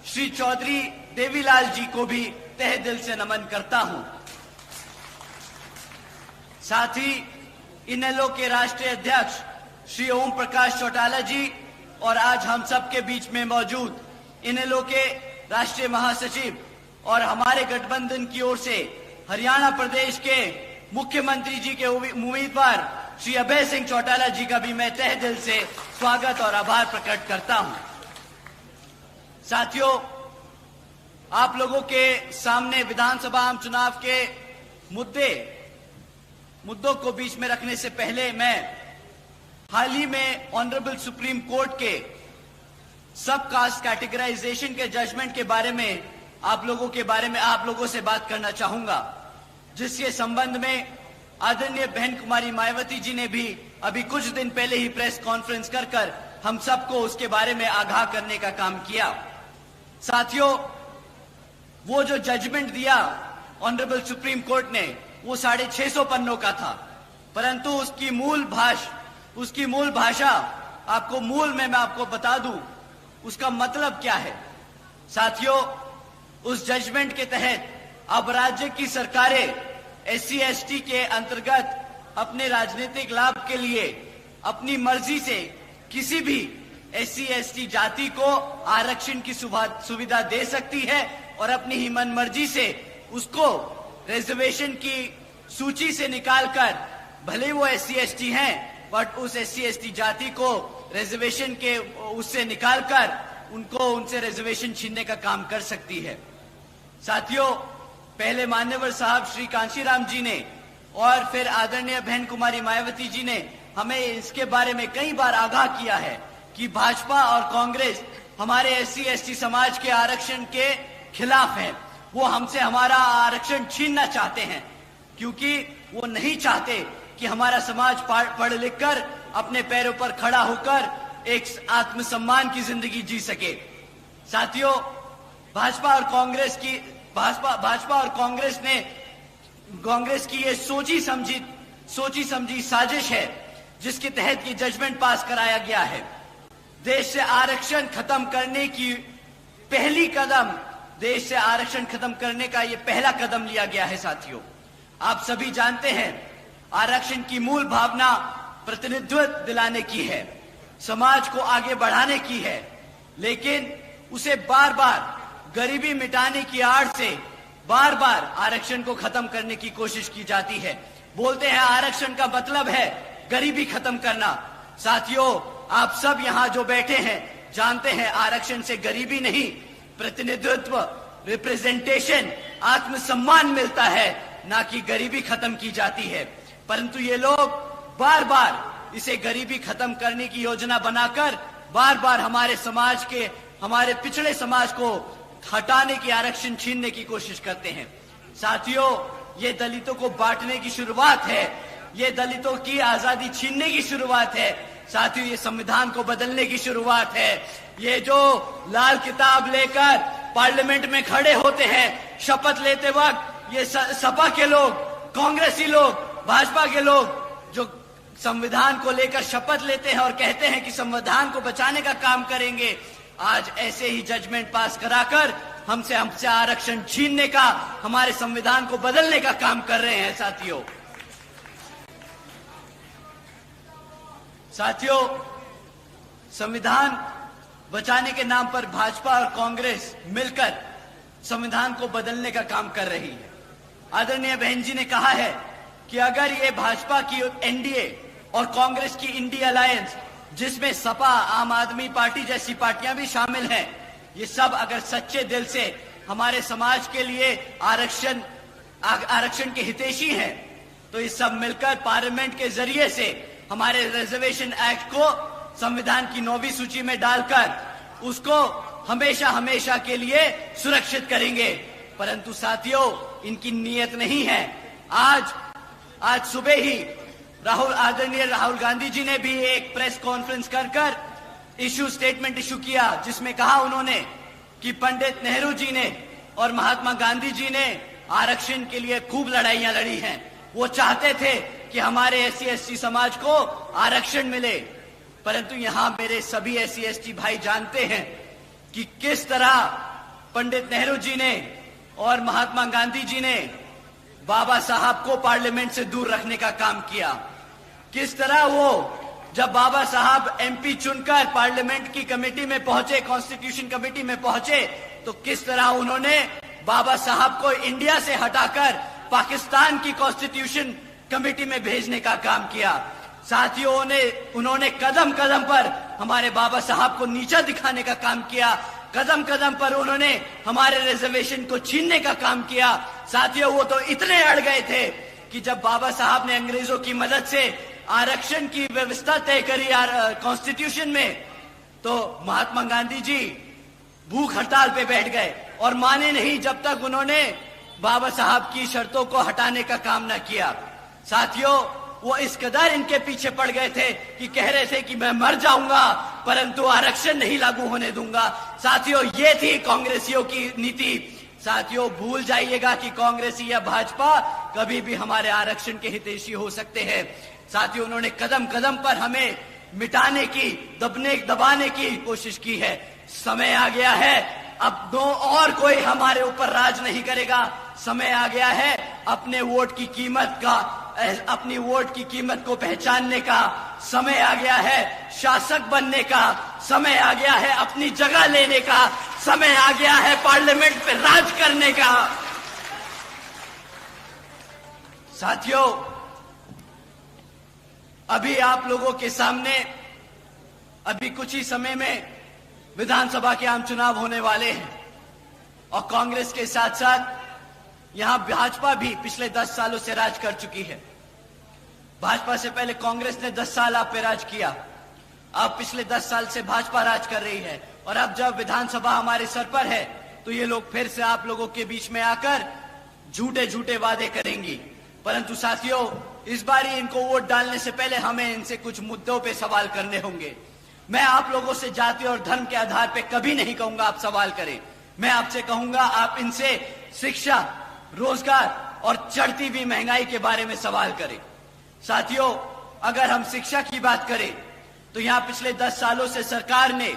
Shri Chaudhary Devilal ji को भी तहे दिल से नमन करता हूं। साथ ही इनेलो के राष्ट्रीय अध्यक्ष श्री ओम प्रकाश चौटाला जी और आज हम सबके बीच में मौजूद इनेलो के राष्ट्रीय महासचिव और हमारे गठबंधन की ओर से हरियाणा प्रदेश के मुख्यमंत्री जी के उम्मीदवार श्री अभय सिंह चौटाला जी का भी मैं तहे दिल से स्वागत और आभार प्रकट करता हूं। साथियों, आप लोगों के सामने विधानसभा आम चुनाव के मुद्दों को बीच में रखने से पहले मैं हाल ही में ऑनरेबल सुप्रीम कोर्ट के सब कास्ट कैटेगराइजेशन के जजमेंट के बारे में आप लोगों से बात करना चाहूंगा, जिसके संबंध में आदरणीय बहन कुमारी मायावती जी ने भी अभी कुछ दिन पहले ही प्रेस कॉन्फ्रेंस कर हम सबको उसके बारे में आगाह करने का काम किया। साथियों, वो जो जजमेंट दिया ऑनरेबल सुप्रीम कोर्ट ने वो 650 पन्नों का था, परंतु उसकी मूल भाषा मैं आपको बता दूं उसका मतलब क्या है। साथियों, उस जजमेंट के तहत अब राज्य की सरकारें SC/ST के अंतर्गत अपने राजनीतिक लाभ के लिए अपनी मर्जी से किसी भी SC/ST जाति को आरक्षण की सुविधा दे सकती है और अपनी ही मन मर्जी से उसको रिजर्वेशन की सूची से निकालकर, भले वो SC/ST हैं, बट उस SC/ST जाति को रिजर्वेशन के उससे निकालकर उनसे रिजर्वेशन छीनने का काम कर सकती है। साथियों, पहले मान्यवर साहब श्री कांशीराम जी ने और फिर आदरणीय बहन कुमारी मायावती जी ने हमें इसके बारे में कई बार आगाह किया है कि भाजपा और कांग्रेस हमारे SC/ST समाज के आरक्षण के खिलाफ है। वो हमसे हमारा आरक्षण छीनना चाहते हैं, क्योंकि वो नहीं चाहते कि हमारा समाज पढ़ लिख कर अपने पैरों पर खड़ा होकर एक आत्मसम्मान की जिंदगी जी सके। साथियों, भाजपा और कांग्रेस की ये सोची समझी साजिश है, जिसके तहत ये जजमेंट पास कराया गया है। देश से आरक्षण खत्म करने का ये पहला कदम लिया गया है। साथियों, आप सभी जानते हैं आरक्षण की मूल भावना प्रतिनिधित्व दिलाने की है, समाज को आगे बढ़ाने की है, लेकिन उसे बार बार गरीबी मिटाने की आड़ से बार बार आरक्षण को खत्म करने की कोशिश की जाती है। बोलते हैं आरक्षण का मतलब है गरीबी खत्म करना। साथियों, आप सब यहाँ जो बैठे हैं जानते हैं आरक्षण से गरीबी नहीं, प्रतिनिधित्व, रिप्रेजेंटेशन, आत्मसम्मान मिलता है, ना कि गरीबी खत्म की जाती है। परंतु ये लोग बार बार इसे गरीबी खत्म करने की योजना बनाकर बार बार हमारे पिछड़े समाज को हटाने की, आरक्षण छीनने की कोशिश करते हैं। साथियों, ये दलितों को बांटने की शुरुआत है, ये दलितों की आजादी छीनने की शुरुआत है। साथियों, ये संविधान को बदलने की शुरुआत है। ये जो लाल किताब लेकर पार्लियामेंट में खड़े होते हैं शपथ लेते वक्त, ये सपा के लोग, कांग्रेसी लोग, भाजपा के लोग जो संविधान को लेकर शपथ लेते हैं और कहते हैं कि संविधान को बचाने का काम करेंगे, आज ऐसे ही जजमेंट पास कराकर हमसे आरक्षण छीनने का, हमारे संविधान को बदलने का काम कर रहे हैं। साथियों, संविधान बचाने के नाम पर भाजपा और कांग्रेस मिलकर संविधान को बदलने का काम कर रही है। आदरणीय बहन जी ने कहा है कि अगर ये भाजपा की NDA और कांग्रेस की इंडिया अलायंस, जिसमें सपा, आम आदमी पार्टी जैसी पार्टियां भी शामिल हैं, ये सब अगर सच्चे दिल से हमारे समाज के लिए आरक्षण के हितैषी हैं, तो ये सब मिलकर पार्लियामेंट के जरिए से हमारे रिजर्वेशन एक्ट को संविधान की 9वीं सूची में डालकर उसको हमेशा के लिए सुरक्षित करेंगे। परंतु साथियों, इनकी नीयत नहीं है। आज सुबह ही आदरणीय राहुल गांधी जी ने भी एक प्रेस कॉन्फ्रेंस कर स्टेटमेंट इशू किया, जिसमें कहा उन्होंने कि पंडित नेहरू जी ने और महात्मा गांधी जी ने आरक्षण के लिए खूब लड़ाइयां लड़ी हैं। वो चाहते थे कि हमारे SC/ST समाज को आरक्षण मिले, परंतु यहां मेरे सभी SC/ST भाई जानते हैं कि किस तरह पंडित नेहरू जी ने और महात्मा गांधी जी ने बाबा साहब को पार्लियामेंट से दूर रखने का काम किया। किस तरह वो जब बाबा साहब MP चुनकर पार्लियामेंट की कमेटी में पहुंचे, कॉन्स्टिट्यूशन कमेटी में पहुंचे, तो किस तरह उन्होंने बाबा साहब को इंडिया से हटाकर पाकिस्तान की कॉन्स्टिट्यूशन कमेटी में भेजने का काम किया। साथियों उन्होंने कदम कदम पर हमारे बाबा साहब को नीचा दिखाने का काम किया, कदम कदम पर उन्होंने हमारे रिजर्वेशन को छीनने का काम किया। साथियों, वो तो इतने अड़ गए थे कि जब बाबा साहब ने अंग्रेजों की मदद से आरक्षण की व्यवस्था तय करी कॉन्स्टिट्यूशन में, तो महात्मा गांधी जी भूख हड़ताल पे बैठ गए और माने नहीं जब तक उन्होंने बाबा साहब की शर्तों को हटाने का काम न किया। साथियों, वो इस कदर इनके पीछे पड़ गए थे कि कह रहे थे कि मैं मर जाऊंगा परंतु आरक्षण नहीं लागू होने दूंगा। साथियों, ये थी कांग्रेसियों की नीति। साथियों, भूल जाइएगा कि कांग्रेसी या भाजपा कभी भी हमारे आरक्षण के हितैषी हो सकते हैं। साथियों, उन्होंने कदम कदम पर हमें मिटाने की, दबाने की कोशिश की है। समय आ गया है, अब और कोई हमारे ऊपर राज नहीं करेगा। समय आ गया है अपने वोट की कीमत का, अपनी वोट की कीमत को पहचानने का। समय आ गया है शासक बनने का। समय आ गया है अपनी जगह लेने का। समय आ गया है पार्लियामेंट पे राज करने का। साथियों, अभी आप लोगों के सामने अभी कुछ ही समय में विधानसभा के आम चुनाव होने वाले हैं और कांग्रेस के साथ साथ यहां भाजपा भी पिछले 10 सालों से राज कर चुकी है। भाजपा से पहले कांग्रेस ने 10 साल आप पे राज किया। अब पिछले 10 साल से भाजपा राज कर रही है और अब जब विधानसभा हमारे सर पर है तो ये लोग फिर से आप लोगों के बीच में आकर झूठे झूठे वादे करेंगी। परंतु साथियों, इस बार इनको वोट डालने से पहले हमें इनसे कुछ मुद्दों पे सवाल करने होंगे। मैं आप लोगों से जाति और धर्म के आधार पे कभी नहीं कहूंगा आप सवाल करें। मैं आपसे कहूंगा आप इनसे शिक्षा, रोजगार और चढ़ती हुई महंगाई के बारे में सवाल करें। साथियों, अगर हम शिक्षा की बात करें तो यहां पिछले 10 सालों से सरकार ने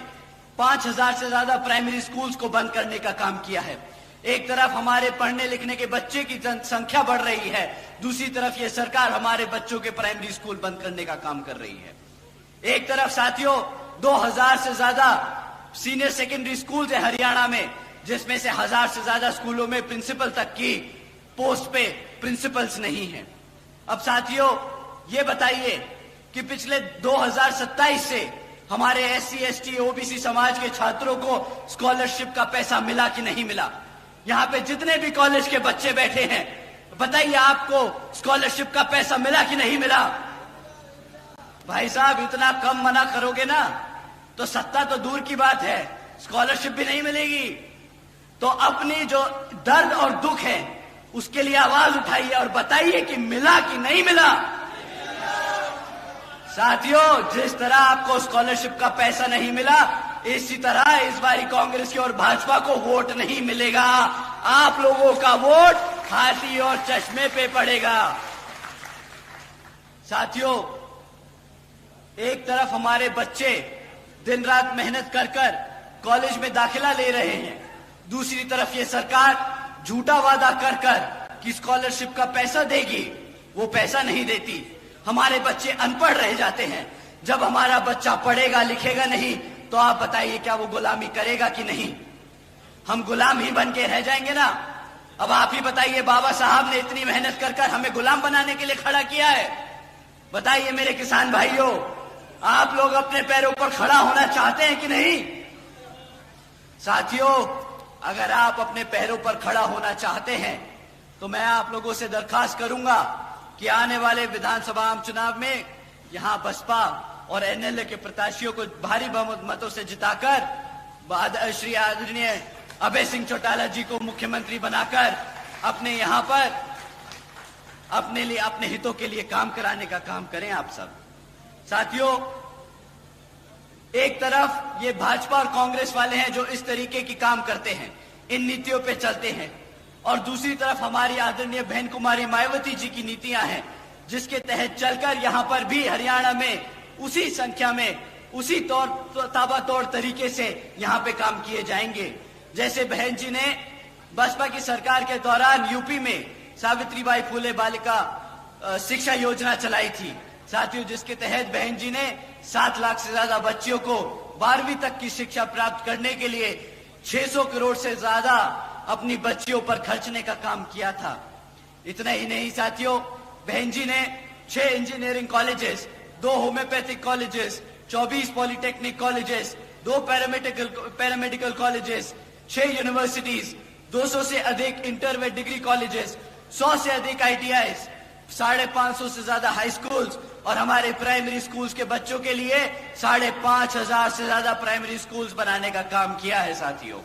5000 से ज्यादा प्राइमरी स्कूल्स को बंद करने का काम किया है। एक तरफ हमारे पढ़ने लिखने के बच्चे की संख्या बढ़ रही है, दूसरी तरफ ये सरकार हमारे बच्चों के प्राइमरी स्कूल बंद करने का काम कर रही है। एक तरफ साथियों 2000 से ज्यादा सीनियर सेकेंडरी स्कूल है हरियाणा में, जिसमें से 1000 से ज्यादा स्कूलों में प्रिंसिपल तक की पोस्ट पे प्रिंसिपल्स नहीं है। अब साथियों, ये बताइए कि पिछले 2027 से हमारे SC, ST, OBC समाज के छात्रों को स्कॉलरशिप का पैसा मिला कि नहीं मिला? यहाँ पे जितने भी कॉलेज के बच्चे बैठे हैं, बताइए आपको स्कॉलरशिप का पैसा मिला कि नहीं मिला? भाई साहब, इतना कम मना करोगे ना तो सत्ता तो दूर की बात है, स्कॉलरशिप भी नहीं मिलेगी। तो अपनी जो दर्द और दुख है उसके लिए आवाज उठाइए और बताइए कि मिला कि नहीं मिला। साथियों, जिस तरह आपको स्कॉलरशिप का पैसा नहीं मिला, इसी तरह इस बारी कांग्रेस की और भाजपा को वोट नहीं मिलेगा। आप लोगों का वोट हाथी और चश्मे पे पड़ेगा। साथियों, एक तरफ हमारे बच्चे दिन रात मेहनत कर कर कॉलेज में दाखिला ले रहे हैं, दूसरी तरफ ये सरकार झूठा वादा कर कर कि स्कॉलरशिप का पैसा देगी, वो पैसा नहीं देती। हमारे बच्चे अनपढ़ रह जाते हैं। जब हमारा बच्चा पढ़ेगा लिखेगा नहीं तो आप बताइए क्या वो गुलामी करेगा कि नहीं? हम गुलाम ही बन के रह जाएंगे ना। अब आप ही बताइए, बाबा साहब ने इतनी मेहनत कर कर हमें गुलाम बनाने के लिए खड़ा किया है। बताइए मेरे किसान भाइयों, आप लोग अपने पैरों पर खड़ा होना चाहते हैं कि नहीं? साथियों, अगर आप अपने पैरों पर खड़ा होना चाहते हैं तो मैं आप लोगों से दरखास्त करूंगा कि आने वाले विधानसभा आम चुनाव में यहां बसपा और NLA के प्रत्याशियों को भारी बहुमतों से जिताकर श्री आदरणीय अभय सिंह चौटाला जी को मुख्यमंत्री बनाकर अपने यहां पर अपने लिए, अपने हितों के लिए काम कराने का काम करें आप सब। साथियों, एक तरफ ये भाजपा और कांग्रेस वाले हैं जो इस तरीके की काम करते हैं, इन नीतियों पे चलते हैं, और दूसरी तरफ हमारी आदरणीय बहन कुमारी मायावती जी की नीतियां हैं जिसके तहत चलकर यहां पर भी हरियाणा में उसी संख्या में, उसी ताबड़तोड़ तरीके से यहां पे काम किए जाएंगे। जैसे बहन जी ने बसपा की सरकार के दौरान यूपी में सावित्रीबाई फुले बालिका शिक्षा योजना चलाई थी साथियों, जिसके तहत बहन जी ने 7 लाख से ज्यादा बच्चियों को 12वीं तक की शिक्षा प्राप्त करने के लिए 600 करोड़ से ज्यादा अपनी बच्चियों पर खर्चने का काम किया था। इतना ही नहीं साथियों, बहन जी ने 6 engineering colleges, 2 homeopathic colleges, 24 polytechnic colleges, 2 paramedical colleges, 6 universities, 200 से अधिक इंटर व डिग्री कॉलेजेस, 100 से अधिक ITIs, 550 से ज्यादा हाई स्कूल्स और हमारे प्राइमरी स्कूल्स के बच्चों के लिए 5,500 से ज्यादा प्राइमरी स्कूल्स बनाने का काम किया है साथियों।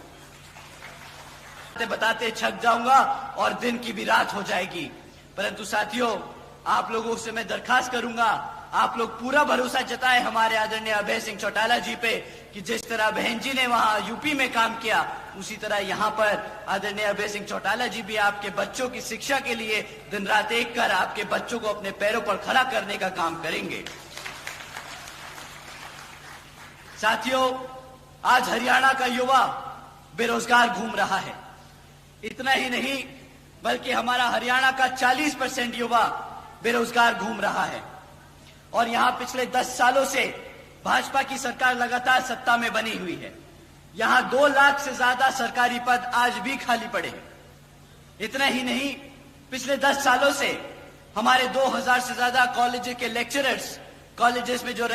बताते थक जाऊंगा और दिन की भी रात हो जाएगी, परंतु साथियों आप लोगों से मैं दरखास्त करूंगा, आप लोग पूरा भरोसा जताएं हमारे आदरणीय अभय सिंह चौटाला जी पे कि जिस तरह बहन जी ने वहां यूपी में काम किया, उसी तरह यहां पर आदरणीय अभय सिंह चौटाला जी भी आपके बच्चों की शिक्षा के लिए दिन रात एक कर आपके बच्चों को अपने पैरों पर खड़ा करने का काम करेंगे। साथियों आज हरियाणा का युवा बेरोजगार घूम रहा है। इतना ही नहीं बल्कि हमारा हरियाणा का 40% युवा बेरोजगार घूम रहा है और यहां पिछले 10 सालों से भाजपा की सरकार लगातार सत्ता में बनी हुई है। यहां 2 लाख से ज्यादा सरकारी पद आज भी खाली पड़े हैं। इतना ही नहीं पिछले 10 सालों से हमारे 2000 से ज्यादा कॉलेज के लेक्चरर्स, कॉलेजेस में जो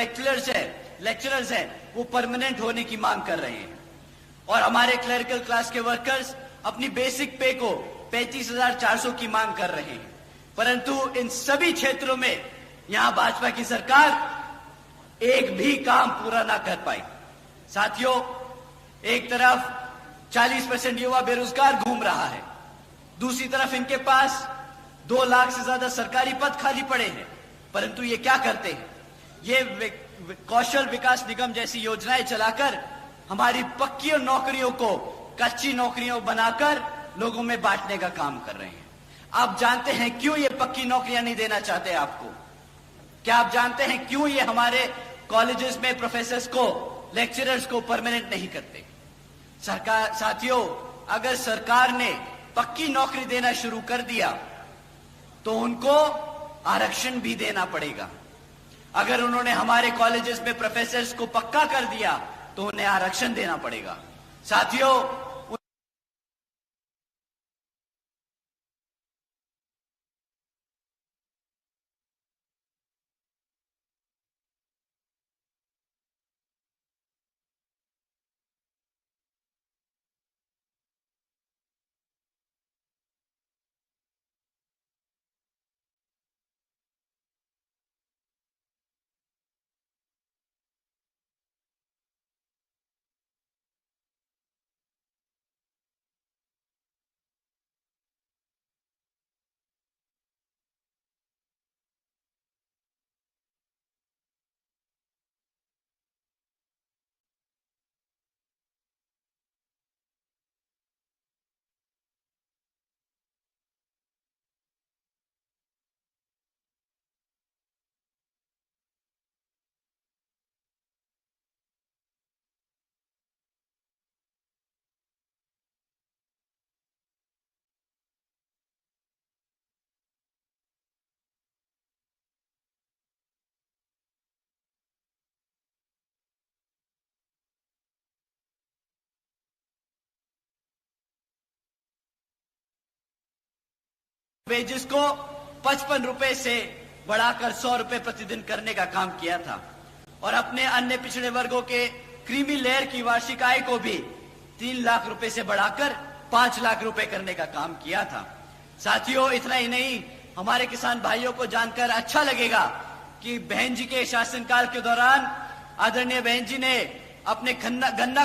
लेक्चरर्स हैं वो परमानेंट होने की मांग कर रहे हैं और हमारे क्लरिकल क्लास के वर्कर्स अपनी बेसिक पे को 35,400 की मांग कर रहे हैं। परंतु इन सभी क्षेत्रों में यहां भाजपा की सरकार एक भी काम पूरा ना कर पाई। साथियों एक तरफ 40% युवा बेरोजगार घूम रहा है, दूसरी तरफ इनके पास 2 लाख से ज्यादा सरकारी पद खाली पड़े हैं, परंतु ये क्या करते हैं, ये कौशल विकास निगम जैसी योजनाएं चलाकर हमारी पक्की नौकरियों को कच्ची नौकरियों बनाकर लोगों में बांटने का काम कर रहे हैं। आप जानते हैं क्यों ये पक्की नौकरियां नहीं देना चाहते आपको? क्या आप जानते हैं क्यों ये हमारे कॉलेजेस में प्रोफेसर्स को, लेक्चरर्स को परमानेंट नहीं करते? सरकार साथियों अगर सरकार ने पक्की नौकरी देना शुरू कर दिया तो उनको आरक्षण भी देना पड़ेगा। अगर उन्होंने हमारे कॉलेजेस में प्रोफेसर्स को पक्का कर दिया तो उन्हें आरक्षण देना पड़ेगा। साथियों वेजेस को 55 रुपए से बढ़ाकर 100 रुपए प्रतिदिन करने का काम किया था और अपने अन्य पिछड़े वर्गों के क्रीमी लेयर की वार्षिक आय को भी 3 लाख रुपए से बढ़ाकर 5 लाख रुपए करने का काम किया था। साथियों इतना ही नहीं, हमारे किसान भाइयों को जानकर अच्छा लगेगा कि बहन जी के शासनकाल के दौरान आदरणीय बहन जी ने अपने गन्ना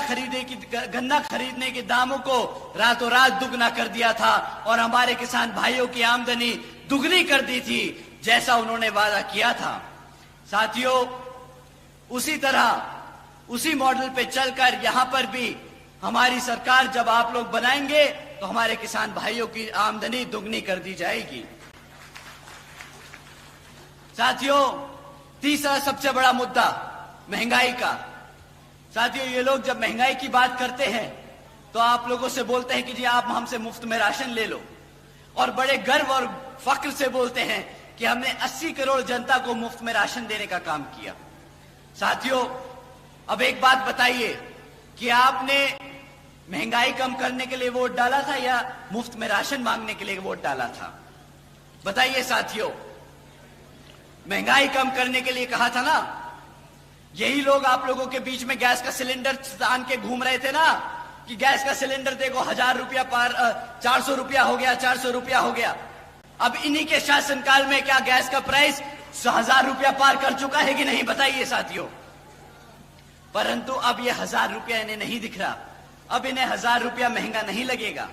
खरीदने के दामों को रातों रात दुगना कर दिया था और हमारे किसान भाइयों की आमदनी दुगनी कर दी थी, जैसा उन्होंने वादा किया था। साथियों उसी तरह उसी मॉडल पे चलकर यहां पर भी हमारी सरकार जब आप लोग बनाएंगे तो हमारे किसान भाइयों की आमदनी दुगनी कर दी जाएगी। साथियों तीसरा सबसे बड़ा मुद्दा महंगाई का। साथियों ये लोग जब महंगाई की बात करते हैं तो आप लोगों से बोलते हैं कि जी आप हमसे मुफ्त में राशन ले लो और बड़े गर्व और फख्र से बोलते हैं कि हमने 80 करोड़ जनता को मुफ्त में राशन देने का काम किया। साथियों अब एक बात बताइए कि आपने महंगाई कम करने के लिए वोट डाला था या मुफ्त में राशन मांगने के लिए वोट डाला था? बताइए साथियों। महंगाई कम करने के लिए कहा था ना, यही लोग आप लोगों के बीच में गैस का सिलेंडर तान के घूम रहे थे ना कि गैस का सिलेंडर देखो 1000 रुपया पार 400 रुपया हो गया, 400 रुपया हो गया। अब इन्हीं के शासनकाल में क्या गैस का प्राइस 1000 रुपया पार कर चुका है कि नहीं, बताइए साथियों। परंतु अब ये 1000 रुपया इन्हें नहीं दिख रहा, अब इन्हें 1000 रुपया महंगा नहीं लगेगा।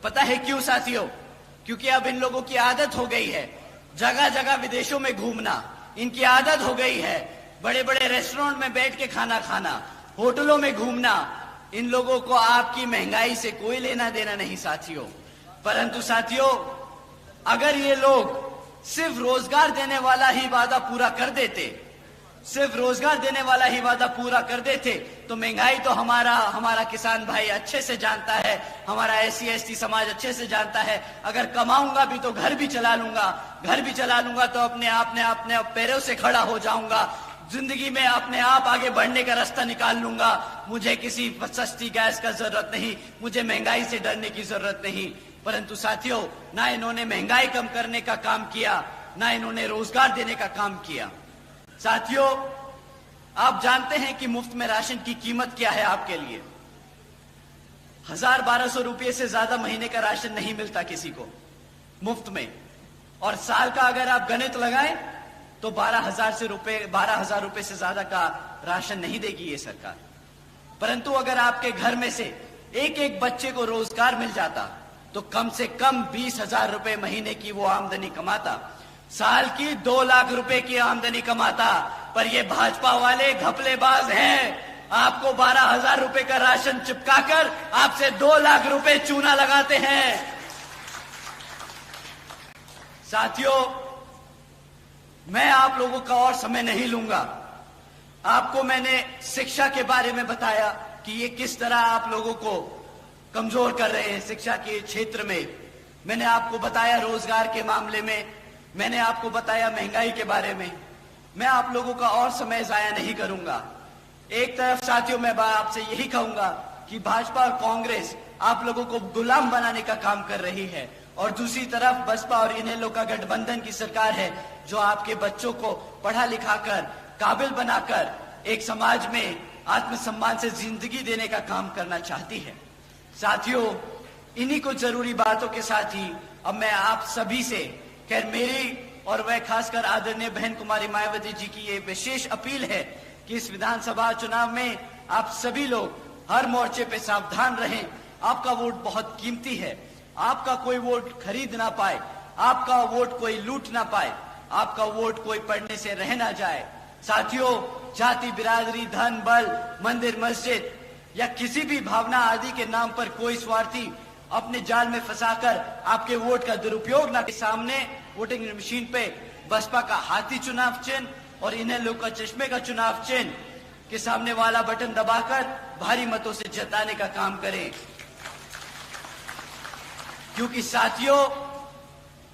पता है क्यों साथियों? क्योंकि अब इन लोगों की आदत हो गई है जगह जगह विदेशों में घूमना, इनकी आदत हो गई है बड़े बड़े रेस्टोरेंट में बैठ के खाना खाना, होटलों में घूमना। इन लोगों को आपकी महंगाई से कोई लेना देना नहीं साथियों। परंतु साथियों, अगर ये लोग सिर्फ रोजगार देने वाला ही वादा पूरा कर देते, सिर्फ रोजगार देने वाला ही वादा पूरा कर देते, तो महंगाई तो हमारा किसान भाई अच्छे से जानता है, हमारा SC ST समाज अच्छे से जानता है। अगर कमाऊंगा भी तो घर भी चला लूंगा, घर भी चला लूंगा तो अपने पैरों से खड़ा हो जाऊंगा, जिंदगी में अपने आप आगे बढ़ने का रास्ता निकाल लूंगा। मुझे किसी सस्ती गैस का जरूरत नहीं, मुझे महंगाई से डरने की जरूरत नहीं। परंतु साथियों, ना इन्होंने महंगाई कम करने का काम किया, ना इन्होंने रोजगार देने का काम किया। साथियों, आप जानते हैं कि मुफ्त में राशन की कीमत क्या है आपके लिए? 1000-1200 रुपये से ज्यादा महीने का राशन नहीं मिलता किसी को मुफ्त में, और साल का अगर आप गणित लगाएं तो 12,000 रुपए से ज्यादा का राशन नहीं देगी ये सरकार। परंतु अगर आपके घर में से एक एक बच्चे को रोजगार मिल जाता तो कम से कम 20,000 रुपए महीने की वो आमदनी कमाता, साल की 2 लाख रुपए की आमदनी कमाता। पर ये भाजपा वाले घपलेबाज हैं, आपको 12,000 रुपए का राशन चिपकाकर आपसे 2 लाख रुपए चूना लगाते हैं। साथियों, मैं आप लोगों का और समय नहीं लूंगा। आपको मैंने शिक्षा के बारे में बताया कि ये किस तरह आप लोगों को कमजोर कर रहे हैं शिक्षा के क्षेत्र में। मैंने आपको बताया रोजगार के मामले में, मैंने आपको बताया महंगाई के बारे में। मैं आप लोगों का और समय जाया नहीं करूंगा। एक तरफ साथियों, मैं आपसे यही कहूंगा कि भाजपा और कांग्रेस आप लोगों को गुलाम बनाने का काम कर रही है, और दूसरी तरफ बसपा और इनेलो का गठबंधन की सरकार है जो आपके बच्चों को पढ़ा लिखा कर काबिल बनाकर एक समाज में आत्मसम्मान से जिंदगी देने का काम करना चाहती है। साथियों, इन्हीं को जरूरी बातों के साथ ही अब मैं आप सभी से, खैर मेरी और वह खासकर आदरणीय बहन कुमारी मायावती जी की ये विशेष अपील है कि इस विधानसभा चुनाव में आप सभी लोग हर मोर्चे पे सावधान रहें। आपका वोट बहुत कीमती है, आपका कोई वोट खरीद ना पाए, आपका वोट कोई लूट ना पाए, आपका वोट कोई पढ़ने से रह ना जाए। साथियों, जाति बिरादरी धन बल मंदिर मस्जिद या किसी भी भावना आदि के नाम पर कोई स्वार्थी अपने जाल में फंसाकर आपके वोट का दुरुपयोग ना। सामने वोटिंग मशीन पे बसपा का हाथी चुनाव चिन्ह और इन्हें लोग का चश्मे का चुनाव चिन्ह के सामने वाला बटन दबाकर भारी मतों से जताने का काम करें, क्योंकि साथियों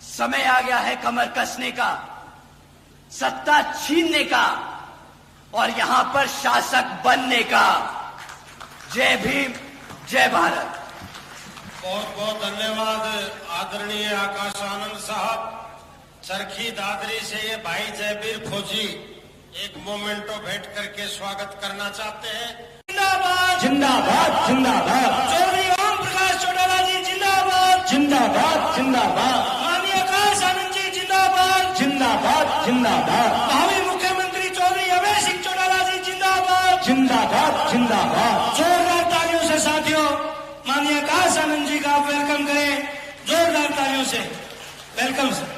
समय आ गया है कमर कसने का, सत्ता छीनने का और यहां पर शासक बनने का। जय भीम, जय भारत। बहुत बहुत धन्यवाद आदरणीय आकाश आनंद साहब। चरखी दादरी से ये भाई जयबीर फौजी एक मोमेंटो भेंट करके स्वागत करना चाहते हैं। जिंदाबाद जिंदाबाद जिंदाबाद चौधरी ओम प्रकाश चौटाला जी जिंदाबाद, जिंदाबाद जिंदाबाद माननीय आकाश आनंद जी जिंदाबाद, जिंदाबाद जिंदाबाद भावी मुख्यमंत्री चौधरी अभय सिंह चौटाला जी जिंदाबाद, जिंदाबाद जिंदाबाद। जोरदार तालियों से साथियों माननीय आकाश आनंद जी का आप वेलकम करें, जोरदार तालियों से वेलकम सर।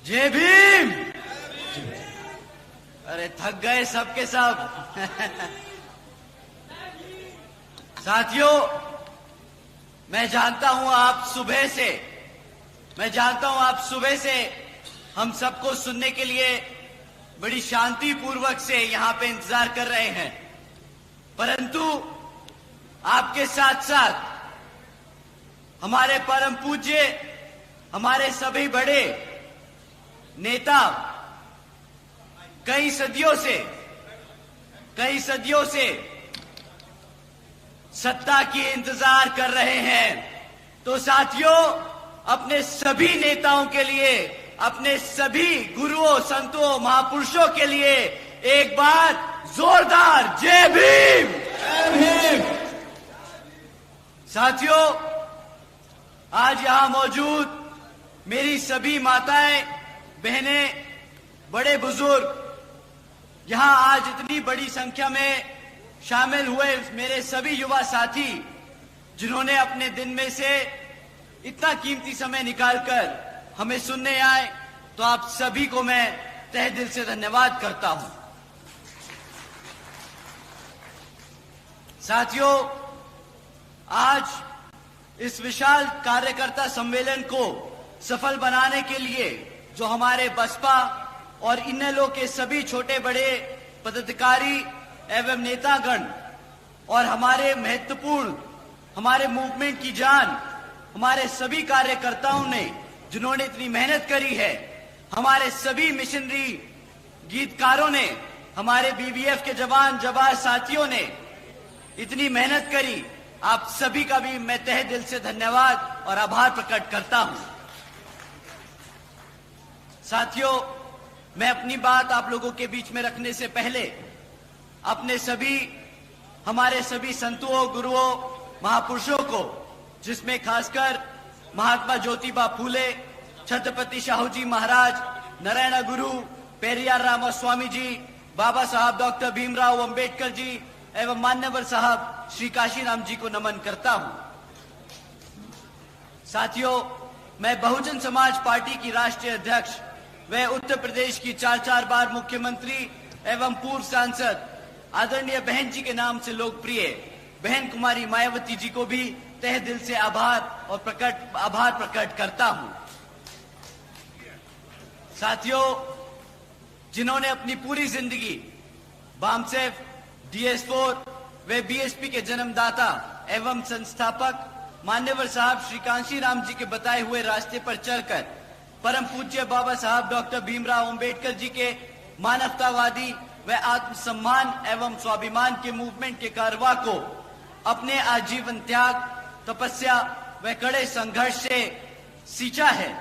जय भीम। अरे थक गए सबके सब। साथियों, मैं जानता हूं आप सुबह से हम सबको सुनने के लिए बड़ी शांति पूर्वक से यहां पे इंतजार कर रहे हैं, परंतु आपके साथ साथ हमारे परम पूज्य, हमारे सभी बड़े नेता कई सदियों से सत्ता की इंतजार कर रहे हैं। तो साथियों, अपने सभी नेताओं के लिए, अपने सभी गुरुओं, संतों, महापुरुषों के लिए एक बार जोरदार जय भीम। जय भीम। साथियों, आज यहां मौजूद मेरी सभी माताएं, बहनें, बड़े बुजुर्ग, यहां आज इतनी बड़ी संख्या में शामिल हुए मेरे सभी युवा साथी, जिन्होंने अपने दिन में से इतना कीमती समय निकालकर हमें सुनने आए, तो आप सभी को मैं तहे दिल से धन्यवाद करता हूं। साथियों, आज इस विशाल कार्यकर्ता सम्मेलन को सफल बनाने के लिए जो हमारे बसपा और इनेलो के सभी छोटे बड़े पदाधिकारी एवं नेतागण और हमारे महत्वपूर्ण, हमारे मूवमेंट की जान, हमारे सभी कार्यकर्ताओं ने जिन्होंने इतनी मेहनत करी है, हमारे सभी मिशनरी गीतकारों ने, हमारे बीबीएफ के जवान जाबाज साथियों ने इतनी मेहनत करी, आप सभी का भी मैं तहे दिल से धन्यवाद और आभार प्रकट करता हूं। साथियों, मैं अपनी बात आप लोगों के बीच में रखने से पहले अपने सभी, हमारे सभी संतों, गुरुओं, महापुरुषों को, जिसमें खासकर महात्मा ज्योतिबा फूले, छत्रपति शाहू जी महाराज, नारायण गुरु, पेरियार रामास्वामी जी, बाबा साहब डॉक्टर भीमराव अंबेडकर जी एवं मान्यवर साहब श्री काशीराम जी को नमन करता हूं। साथियों, मैं बहुजन समाज पार्टी की राष्ट्रीय अध्यक्ष व उत्तर प्रदेश की 4 बार मुख्यमंत्री एवं पूर्व सांसद आदरणीय बहन जी के नाम से लोकप्रिय बहन कुमारी मायावती जी को भी तहे दिल से आभार प्रकट करता हूं। साथियों, जिन्होंने अपनी पूरी जिंदगी बामसेफ, DS4 व बीएसपी के जन्मदाता एवं संस्थापक मान्यवर साहब श्री कांशीराम जी के बताए हुए रास्ते पर चलकर परम पूज्य बाबा साहब डॉक्टर भीमराव अंबेडकर जी के मानवतावादी व आत्मसम्मान एवं स्वाभिमान के मूवमेंट के कारवा को अपने आजीवन त्याग, तपस्या व कड़े संघर्ष से सींचा है,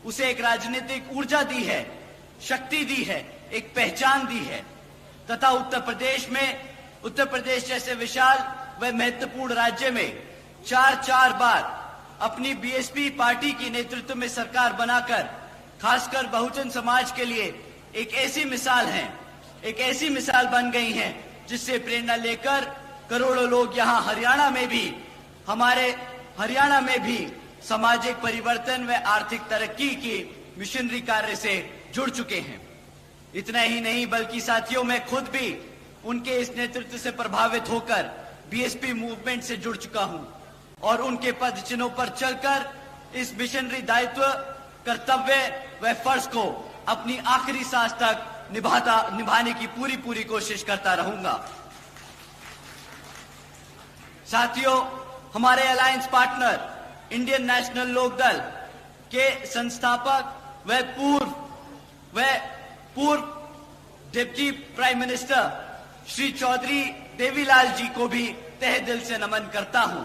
उसे एक राजनीतिक ऊर्जा दी है, शक्ति दी है, एक पहचान दी है तथा उत्तर प्रदेश जैसे विशाल व महत्वपूर्ण राज्य में 4 बार अपनी बीएसपी पार्टी की नेतृत्व में सरकार बनाकर खासकर बहुजन समाज के लिए एक ऐसी मिसाल बन गई हैं, जिससे प्रेरणा लेकर करोड़ों लोग यहाँ हमारे हरियाणा में भी सामाजिक परिवर्तन व आर्थिक तरक्की की मिशनरी कार्य से जुड़ चुके हैं। इतना ही नहीं बल्कि साथियों, मैं खुद भी उनके इस नेतृत्व से प्रभावित होकर बीएसपी मूवमेंट से जुड़ चुका हूं और उनके पद चिन्हों पर चलकर इस मिशनरी दायित्व, कर्तव्य व फर्ज को अपनी आखिरी सांस तक निभाने की पूरी कोशिश करता रहूंगा। साथियों, हमारे alliance partner Indian National Lokdal के संस्थापक व पूर्व deputy prime minister Shri Chaudhary Devilal ji को भी तहे दिल से नमन करता हूं।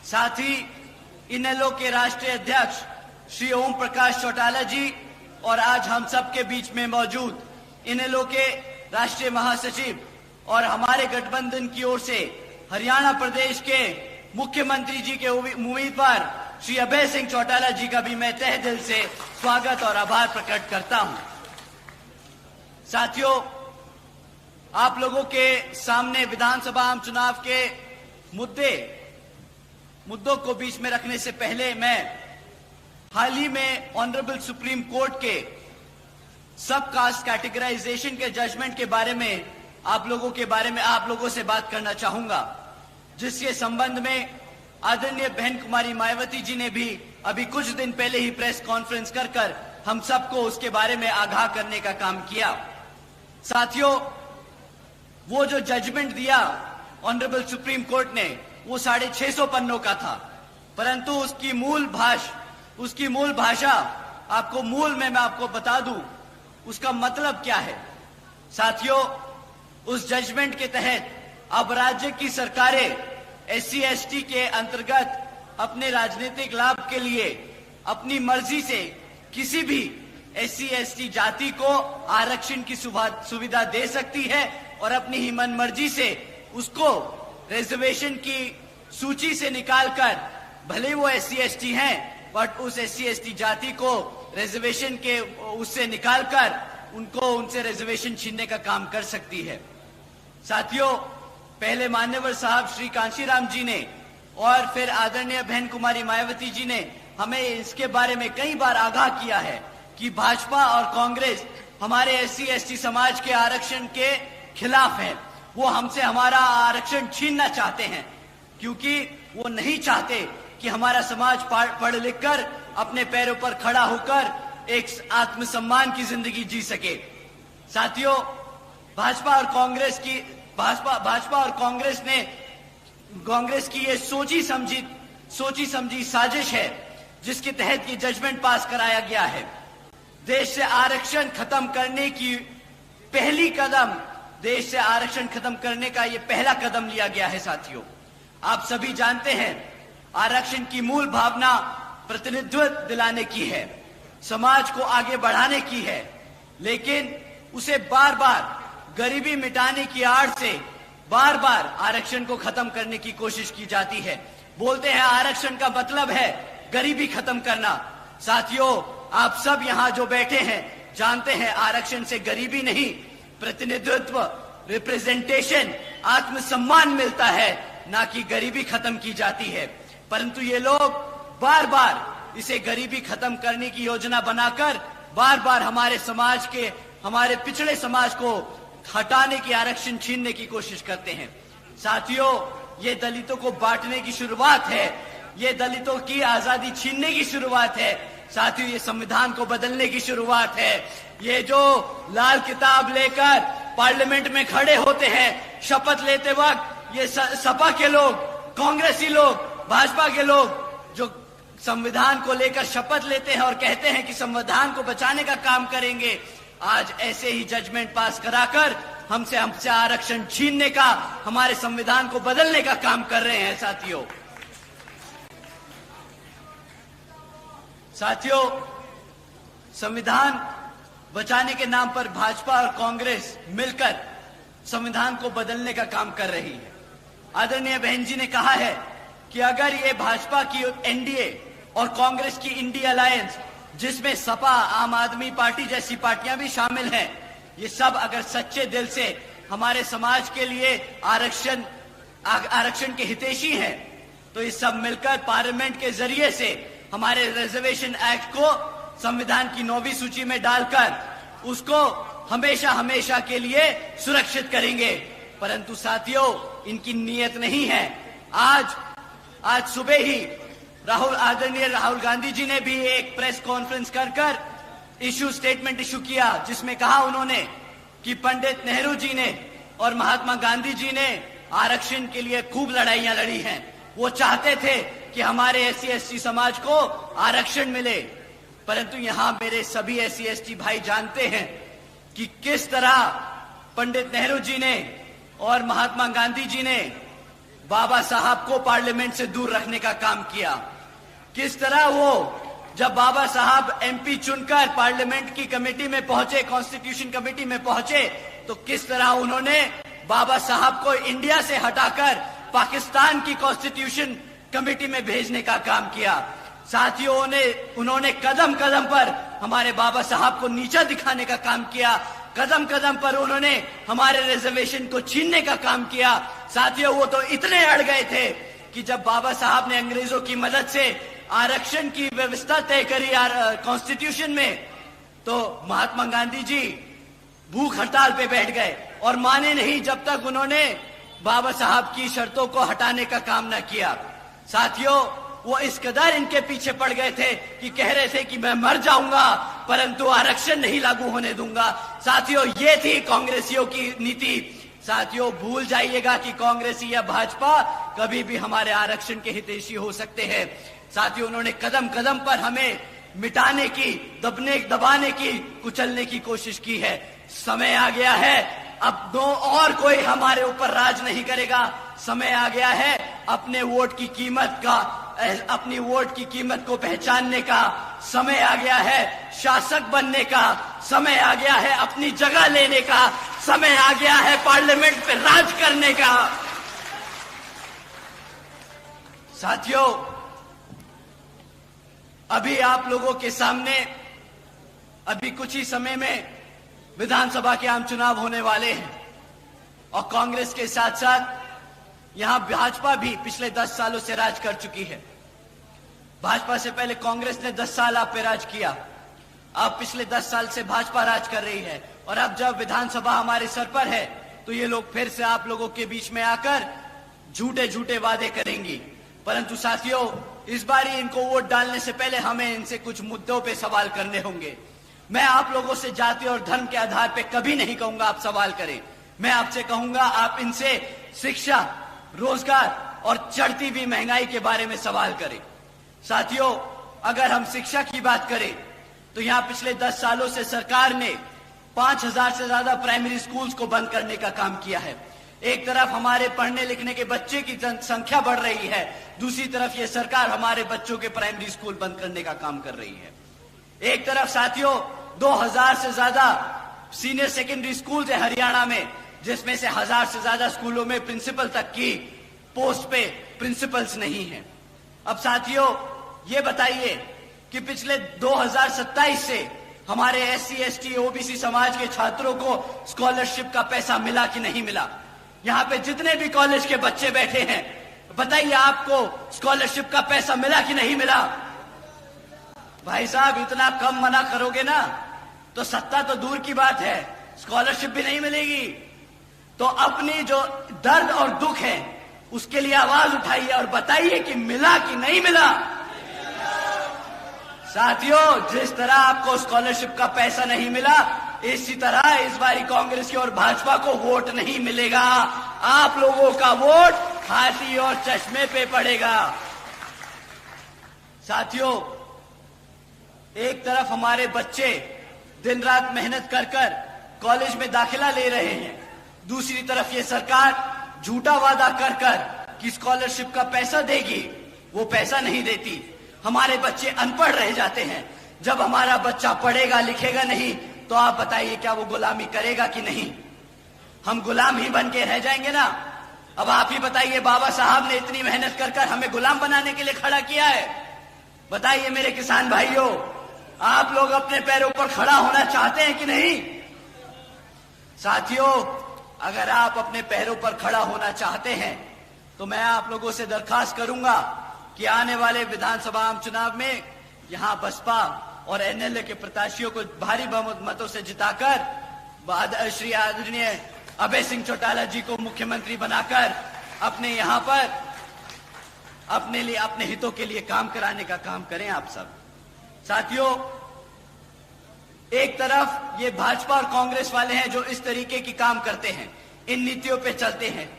साथ ही इनेलो के राष्ट्रीय अध्यक्ष श्री ओम प्रकाश चौटाला जी और आज हम सबके बीच में मौजूद इनेलो के राष्ट्रीय महासचिव और हमारे गठबंधन की ओर से हरियाणा प्रदेश के मुख्यमंत्री जी के उम्मीदवार श्री अभय सिंह चौटाला जी का भी मैं तहे दिल से स्वागत और आभार प्रकट करता हूं। साथियों, आप लोगों के सामने विधानसभा आम चुनाव के मुद्दों को बीच में रखने से पहले मैं हाल ही में ऑनरेबल सुप्रीम कोर्ट के सब कास्ट कैटेगराइजेशन के जजमेंट के बारे में आप लोगों से बात करना चाहूंगा, जिसके संबंध में आदरणीय बहन कुमारी मायावती जी ने भी अभी कुछ दिन पहले ही प्रेस कॉन्फ्रेंस कर हम सबको उसके बारे में आगाह करने का काम किया। साथियों, वो जो जजमेंट दिया ऑनरेबल सुप्रीम कोर्ट ने वो 650 पन्नों का था, परंतु उसकी मूल भाषा मैं आपको बता दूं उसका मतलब क्या है। साथियों, उस जजमेंट के तहत अब राज्य की सरकारें SC/ST के अंतर्गत अपने राजनीतिक लाभ के लिए अपनी मर्जी से किसी भी SC ST जाति को आरक्षण की सुविधा दे सकती है और अपनी ही मन मर्जी से उसको रिजर्वेशन की सूची से निकालकर, भले वो SC ST हैं, बट उस SC ST जाति को रिजर्वेशन के उससे निकालकर उनको उनसे रिजर्वेशन छीनने का काम कर सकती है। साथियों, पहले मान्यवर साहब श्री कांशीराम जी ने और फिर आदरणीय बहन कुमारी मायावती जी ने हमें इसके बारे में कई बार आगाह किया है कि भाजपा और कांग्रेस हमारे SC ST समाज के आरक्षण के खिलाफ है। वो हमसे हमारा आरक्षण छीनना चाहते हैं, क्योंकि वो नहीं चाहते कि हमारा समाज पढ़ लिख कर अपने पैरों पर खड़ा होकर एक आत्मसम्मान की जिंदगी जी सके। साथियों, भाजपा और कांग्रेस ने कांग्रेस की ये सोची समझी साजिश है, जिसके तहत ये जजमेंट पास कराया गया है। देश से आरक्षण खत्म करने की देश से आरक्षण खत्म करने का ये पहला कदम लिया गया है। साथियों, आप सभी जानते हैं, आरक्षण की मूल भावना प्रतिनिधित्व दिलाने की है, समाज को आगे बढ़ाने की है, लेकिन उसे बार बार गरीबी मिटाने की आड़ से बार बार आरक्षण को खत्म करने की कोशिश की जाती है। बोलते हैं आरक्षण का मतलब है गरीबी खत्म करना। साथियों, आप सब यहाँ जो बैठे हैं जानते हैं आरक्षण से गरीबी नहीं, प्रतिनिधित्व, रिप्रेजेंटेशन, आत्मसम्मान मिलता है, ना कि गरीबी खत्म की जाती है। परंतु ये लोग बार बार इसे गरीबी खत्म करने की योजना बनाकर बार बार हमारे पिछड़े समाज को हटाने की, आरक्षण छीनने की कोशिश करते हैं। साथियों, ये दलितों को बांटने की शुरुआत है, ये दलितों की आजादी छीनने की शुरुआत है। साथियों, ये संविधान को बदलने की शुरुआत है। ये जो लाल किताब लेकर पार्लियामेंट में खड़े होते हैं शपथ लेते वक्त, ये सपा के लोग, कांग्रेसी लोग, भाजपा के लोग जो संविधान को लेकर शपथ लेते हैं और कहते हैं कि संविधान को बचाने का काम करेंगे, आज ऐसे ही जजमेंट पास कराकर हमसे आरक्षण छीनने का, हमारे संविधान को बदलने का काम कर रहे हैं। साथियों, संविधान बचाने के नाम पर भाजपा और कांग्रेस मिलकर संविधान को बदलने का काम कर रही है। आदरणीय बहन जी ने कहा है कि अगर ये भाजपा की NDA और कांग्रेस की इंडिया अलायंस, जिसमें सपा, आम आदमी पार्टी जैसी पार्टियां भी शामिल हैं, ये सब अगर सच्चे दिल से हमारे समाज के लिए आरक्षण के हितैषी हैं, तो ये सब मिलकर पार्लियामेंट के जरिए से हमारे रिजर्वेशन एक्ट को संविधान की 9वीं सूची में डालकर उसको हमेशा हमेशा के लिए सुरक्षित करेंगे। परंतु साथियों, इनकी नीयत नहीं है। आज सुबह ही आदरणीय राहुल गांधी जी ने भी एक प्रेस कॉन्फ्रेंस कर स्टेटमेंट इशू किया, जिसमें कहा उन्होंने कि पंडित नेहरू जी ने और महात्मा गांधी जी ने आरक्षण के लिए खूब लड़ाइयां लड़ी हैं। वो चाहते थे कि हमारे SC ST समाज को आरक्षण मिले, परंतु यहां मेरे सभी SC ST भाई जानते हैं कि किस तरह पंडित नेहरू जी ने और महात्मा गांधी जी ने बाबा साहब को पार्लियामेंट से दूर रखने का काम किया। किस तरह वो जब बाबा साहब MP चुनकर पार्लियामेंट की कमेटी में पहुंचे, कॉन्स्टिट्यूशन कमेटी में पहुंचे, तो किस तरह उन्होंने बाबा साहब को इंडिया से हटाकर पाकिस्तान की कॉन्स्टिट्यूशन कमेटी में भेजने का काम किया। साथियों, उन्होंने कदम कदम पर हमारे बाबा साहब को नीचा दिखाने का काम किया, कदम कदम पर उन्होंने हमारे रिजर्वेशन को छीनने का काम किया। साथियों, वो तो इतने अड़ गए थे कि जब बाबा साहब ने अंग्रेजों की मदद से आरक्षण की व्यवस्था तय करी कॉन्स्टिट्यूशन में, तो महात्मा गांधी जी भूख हड़ताल पे बैठ गए और माने नहीं जब तक उन्होंने बाबा साहब की शर्तों को हटाने का काम न किया। साथियों, वो इस कदर इनके पीछे पड़ गए थे कि कह रहे थे कि मैं मर जाऊंगा परंतु आरक्षण नहीं लागू होने दूंगा। साथियों, ये थी कांग्रेसियों की नीति। साथियों, भूल जाइएगा कि कांग्रेसी या भाजपा कभी भी हमारे आरक्षण के हितैषी हो सकते हैं। साथियों, उन्होंने कदम कदम पर हमें मिटाने की, दबाने की, कुचलने की कोशिश की है। समय आ गया है, अब और कोई हमारे ऊपर राज नहीं करेगा। समय आ गया है अपने वोट की कीमत का अपनी वोट की कीमत को पहचानने का समय आ गया है। शासक बनने का समय आ गया है। अपनी जगह लेने का समय आ गया है। पार्लियामेंट पे राज करने का। साथियों, अभी आप लोगों के सामने अभी कुछ ही समय में विधानसभा के आम चुनाव होने वाले हैं और कांग्रेस के साथ साथ यहां भाजपा भी पिछले 10 सालों से राज कर चुकी है। भाजपा से पहले कांग्रेस ने 10 साल आप पे राज किया। अब पिछले 10 साल से भाजपा राज कर रही है और अब जब विधानसभा हमारे सर पर है तो ये लोग फिर से आप लोगों के बीच में आकर झूठे झूठे वादे करेंगी। परंतु साथियों, इस बार इनको वोट डालने से पहले हमें इनसे कुछ मुद्दों पे सवाल करने होंगे। मैं आप लोगों से जाति और धर्म के आधार पे कभी नहीं कहूंगा आप सवाल करें। मैं आपसे कहूंगा आप इनसे शिक्षा, रोजगार और चढ़ती हुई महंगाई के बारे में सवाल करें। साथियों, अगर हम शिक्षा की बात करें तो यहां पिछले 10 सालों से सरकार ने 5000 से ज्यादा प्राइमरी स्कूल्स को बंद करने का काम किया है। एक तरफ हमारे पढ़ने लिखने के बच्चे की संख्या बढ़ रही है, दूसरी तरफ ये सरकार हमारे बच्चों के प्राइमरी स्कूल बंद करने का काम कर रही है। एक तरफ साथियों 2000 से ज्यादा सीनियर सेकेंडरी स्कूल है हरियाणा में, जिसमें से 1000 से ज्यादा स्कूलों में प्रिंसिपल तक की पोस्ट पे प्रिंसिपल्स नहीं है। अब साथियों, ये बताइए कि पिछले 2027 से हमारे SC, ST, OBC समाज के छात्रों को स्कॉलरशिप का पैसा मिला कि नहीं मिला? यहाँ पे जितने भी कॉलेज के बच्चे बैठे हैं, बताइए आपको स्कॉलरशिप का पैसा मिला कि नहीं मिला? भाई साहब, इतना कम मना करोगे ना तो सत्ता तो दूर की बात है, स्कॉलरशिप भी नहीं मिलेगी। तो अपनी जो दर्द और दुख है उसके लिए आवाज उठाइए और बताइए कि मिला कि नहीं मिला। साथियों, जिस तरह आपको स्कॉलरशिप का पैसा नहीं मिला, इसी तरह इस बारी कांग्रेस की और भाजपा को वोट नहीं मिलेगा। आप लोगों का वोट हाथी और चश्मे पे पड़ेगा। साथियों, एक तरफ हमारे बच्चे दिन रात मेहनत कर कर कॉलेज में दाखिला ले रहे हैं, दूसरी तरफ ये सरकार झूठा वादा कर कर कि स्कॉलरशिप का पैसा देगी, वो पैसा नहीं देती। हमारे बच्चे अनपढ़ रह जाते हैं। जब हमारा बच्चा पढ़ेगा लिखेगा नहीं तो आप बताइए क्या वो गुलामी करेगा कि नहीं? हम गुलाम ही बन के रह जाएंगे ना। अब आप ही बताइए, बाबा साहब ने इतनी मेहनत कर कर हमें गुलाम बनाने के लिए खड़ा किया है। बताइए मेरे किसान भाइयों, आप लोग अपने पैरों पर खड़ा होना चाहते हैं कि नहीं? साथियों, अगर आप अपने पैरों पर खड़ा होना चाहते हैं तो मैं आप लोगों से दरखास्त करूंगा कि आने वाले विधानसभा आम चुनाव में यहां बसपा और NLA के प्रत्याशियों को भारी बहुमतों से जिताकर श्री आदरणीय अभय सिंह चौटाला जी को मुख्यमंत्री बनाकर अपने यहां पर अपने लिए, अपने हितों के लिए काम कराने का काम करें आप सब। साथियों, एक तरफ ये भाजपा और कांग्रेस वाले हैं जो इस तरीके की काम करते हैं, इन नीतियों पे चलते हैं,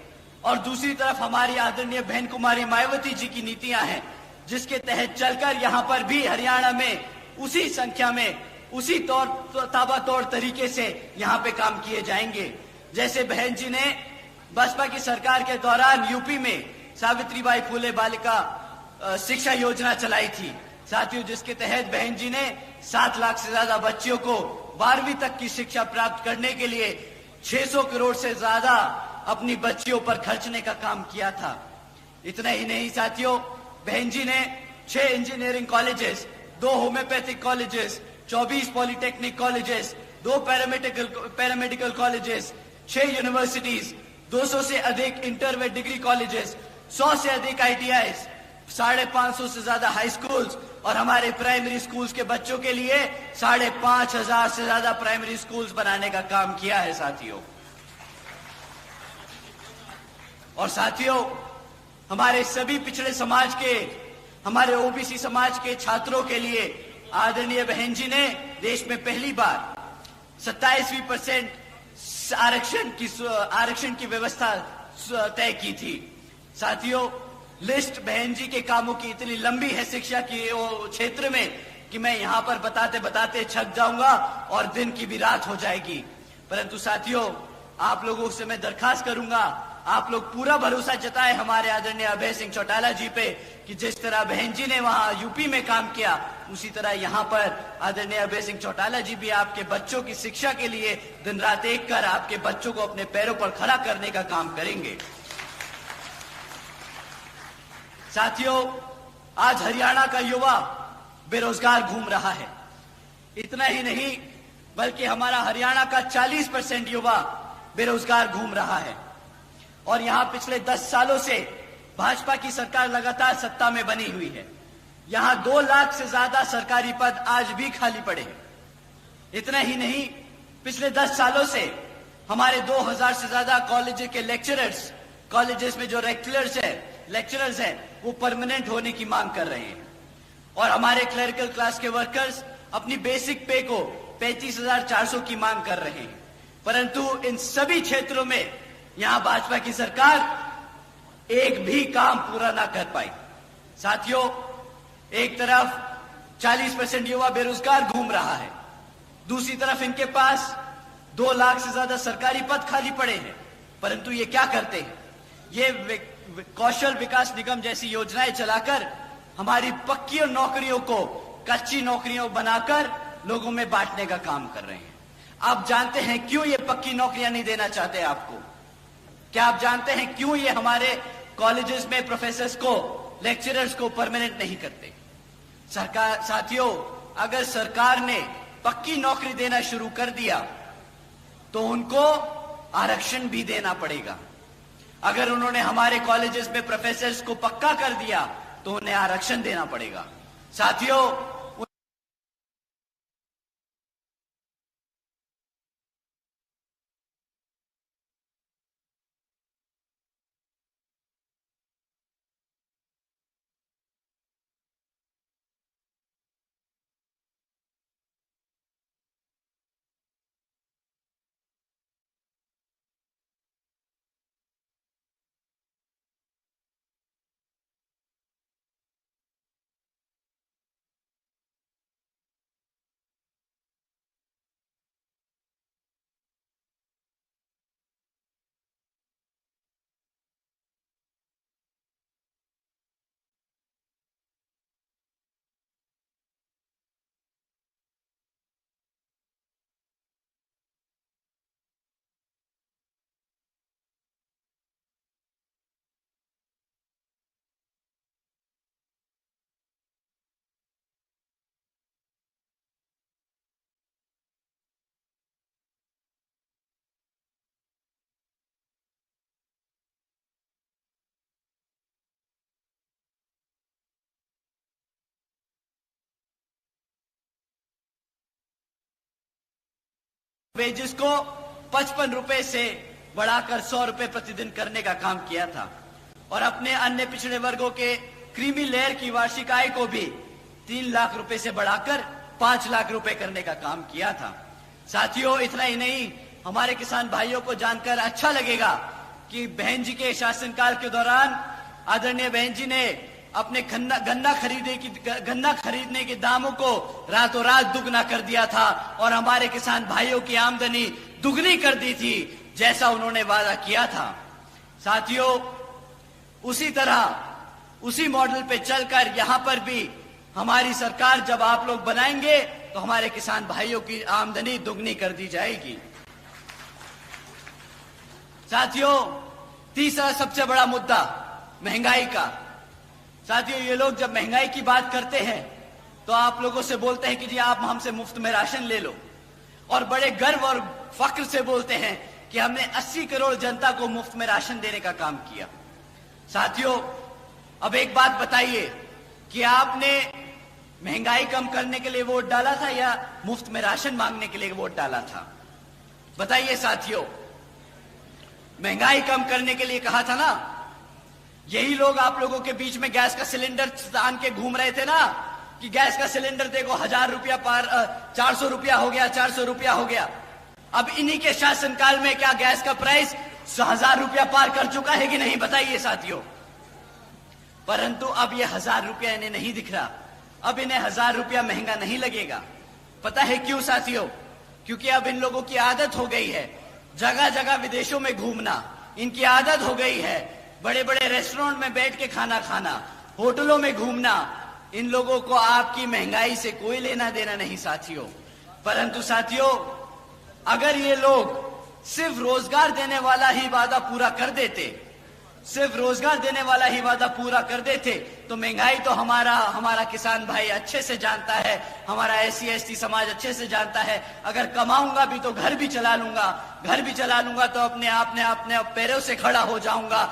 और दूसरी तरफ हमारी आदरणीय बहन कुमारी मायावती जी की नीतियां हैं जिसके तहत चलकर यहां पर भी हरियाणा में उसी संख्या में, उसी ताबड़तोड़ तरीके से यहां पे काम किए जाएंगे। जैसे बहन जी ने बसपा की सरकार के दौरान यूपी में सावित्रीबाई फुले बालिका शिक्षा योजना चलाई थी साथियों, जिसके तहत बहन जी ने 7 लाख से ज्यादा बच्चियों को 12वीं तक की शिक्षा प्राप्त करने के लिए 600 करोड़ से ज्यादा अपनी बच्चियों पर खर्चने का काम किया था। इतना ही नहीं साथियों, बहन जी ने 6 engineering colleges, 2 homeopathic colleges, 24 polytechnic colleges, 2 paramedical colleges, 6 universities, 200 से अधिक इंटर व डिग्री कॉलेजेस, 100 से अधिक ITIs, 550 से ज्यादा हाई स्कूल्स और हमारे प्राइमरी स्कूल्स के बच्चों के लिए 5500 से ज्यादा प्राइमरी स्कूल्स बनाने का काम किया है साथियों। और साथियों, हमारे सभी पिछड़े समाज के, हमारे OBC समाज के छात्रों के लिए आदरणीय बहन जी ने देश में पहली बार 27% आरक्षण की व्यवस्था तय की थी। साथियों, लिस्ट बहन जी के कामों की इतनी लंबी है शिक्षा की क्षेत्र में कि मैं यहां पर बताते बताते थक जाऊंगा और दिन की भी रात हो जाएगी। परंतु साथियों, आप लोगों से मैं दरखास्त करूंगा आप लोग पूरा भरोसा जताए हमारे आदरणीय अभय सिंह चौटाला जी पे कि जिस तरह बहन जी ने वहां यूपी में काम किया, उसी तरह यहां पर आदरणीय अभय सिंह चौटाला जी भी आपके बच्चों की शिक्षा के लिए दिन रात एक कर आपके बच्चों को अपने पैरों पर खड़ा करने का काम करेंगे। साथियों, आज हरियाणा का युवा बेरोजगार घूम रहा है। इतना ही नहीं बल्कि हमारा हरियाणा का 40% युवा बेरोजगार घूम रहा है। और यहां पिछले 10 सालों से भाजपा की सरकार लगातार सत्ता में बनी हुई है। यहां 2 लाख से ज्यादा सरकारी पद आज भी खाली पड़े हैं। इतना ही नहीं, पिछले 10 सालों से हमारे 2000 से ज्यादा कॉलेज के लेक्चरर्स, कॉलेजेस में जो लेक्चरर्स हैं वो परमानेंट होने की मांग कर रहे हैं। और हमारे क्लरिकल क्लास के वर्कर्स अपनी बेसिक पे को 35,400 की मांग कर रहे हैं। परंतु इन सभी क्षेत्रों में यहां भाजपा की सरकार एक भी काम पूरा ना कर पाई। साथियों, एक तरफ 40% युवा बेरोजगार घूम रहा है, दूसरी तरफ इनके पास 2 लाख से ज्यादा सरकारी पद खाली पड़े हैं। परंतु ये क्या करते हैं? ये कौशल विकास निगम जैसी योजनाएं चलाकर हमारी पक्की नौकरियों को कच्ची नौकरियों बनाकर लोगों में बांटने का काम कर रहे हैं। आप जानते हैं क्यों ये पक्की नौकरियां नहीं देना चाहते आपको? क्या आप जानते हैं क्यों ये हमारे कॉलेजेस में प्रोफेसर्स को, लेक्चरर्स को परमानेंट नहीं करते? साथियों, अगर सरकार ने पक्की नौकरी देना शुरू कर दिया तो उनको आरक्षण भी देना पड़ेगा। अगर उन्होंने हमारे कॉलेजेस में प्रोफेसर्स को पक्का कर दिया तो उन्हें आरक्षण देना पड़ेगा। साथियों, वेजेस को 55 रुपए से बढ़ाकर 100 रुपए प्रतिदिन करने का काम किया था और अपने अन्य पिछड़े वर्गों के क्रीमी लेयर की वार्षिक आय को भी 3 लाख रुपए से बढ़ाकर 5 लाख रुपए करने का काम किया था। साथियों, इतना ही नहीं, हमारे किसान भाइयों को जानकर अच्छा लगेगा कि बहन जी के शासनकाल के दौरान आदरणीय बहन जी ने अपने गन्ना खरीदने के दामों को रातों रात दुगना कर दिया था और हमारे किसान भाइयों की आमदनी दुगनी कर दी थी, जैसा उन्होंने वादा किया था। साथियों, उसी तरह उसी मॉडल पे चलकर यहां पर भी हमारी सरकार जब आप लोग बनाएंगे तो हमारे किसान भाइयों की आमदनी दुगनी कर दी जाएगी। साथियों, तीसरा सबसे बड़ा मुद्दा महंगाई का। साथियों, ये लोग जब महंगाई की बात करते हैं तो आप लोगों से बोलते हैं कि जी आप हमसे मुफ्त में राशन ले लो, और बड़े गर्व और फख्र से बोलते हैं कि हमने 80 करोड़ जनता को मुफ्त में राशन देने का काम किया। साथियों, अब एक बात बताइए कि आपने महंगाई कम करने के लिए वोट डाला था या मुफ्त में राशन मांगने के लिए वोट डाला था? बताइए साथियों, महंगाई कम करने के लिए कहा था ना। यही लोग आप लोगों के बीच में गैस का सिलेंडर तान के घूम रहे थे ना कि गैस का सिलेंडर देखो 1000 रुपया पार 400 रुपया हो गया, 400 रुपया हो गया। अब इन्हीं के शासनकाल में क्या गैस का प्राइस 1000 रुपया पार कर चुका है कि नहीं? बताइए साथियों। परंतु अब ये 1000 रुपया इन्हें नहीं दिख रहा, अब इन्हें 1000 रुपया महंगा नहीं लगेगा। पता है क्यों साथियों? क्योंकि अब इन लोगों की आदत हो गई है जगह जगह विदेशों में घूमना, इनकी आदत हो गई है बड़े बड़े रेस्टोरेंट में बैठ के खाना खाना, होटलों में घूमना। इन लोगों को आपकी महंगाई से कोई लेना देना नहीं साथियों। परंतु साथियों, अगर ये लोग सिर्फ रोजगार देने वाला ही वादा पूरा कर देते, सिर्फ रोजगार देने वाला ही वादा पूरा कर देते, तो महंगाई तो हमारा किसान भाई अच्छे से जानता है, हमारा SC ST समाज अच्छे से जानता है। अगर कमाऊंगा भी तो घर भी चला लूंगा तो अपने पैरों से खड़ा हो जाऊंगा,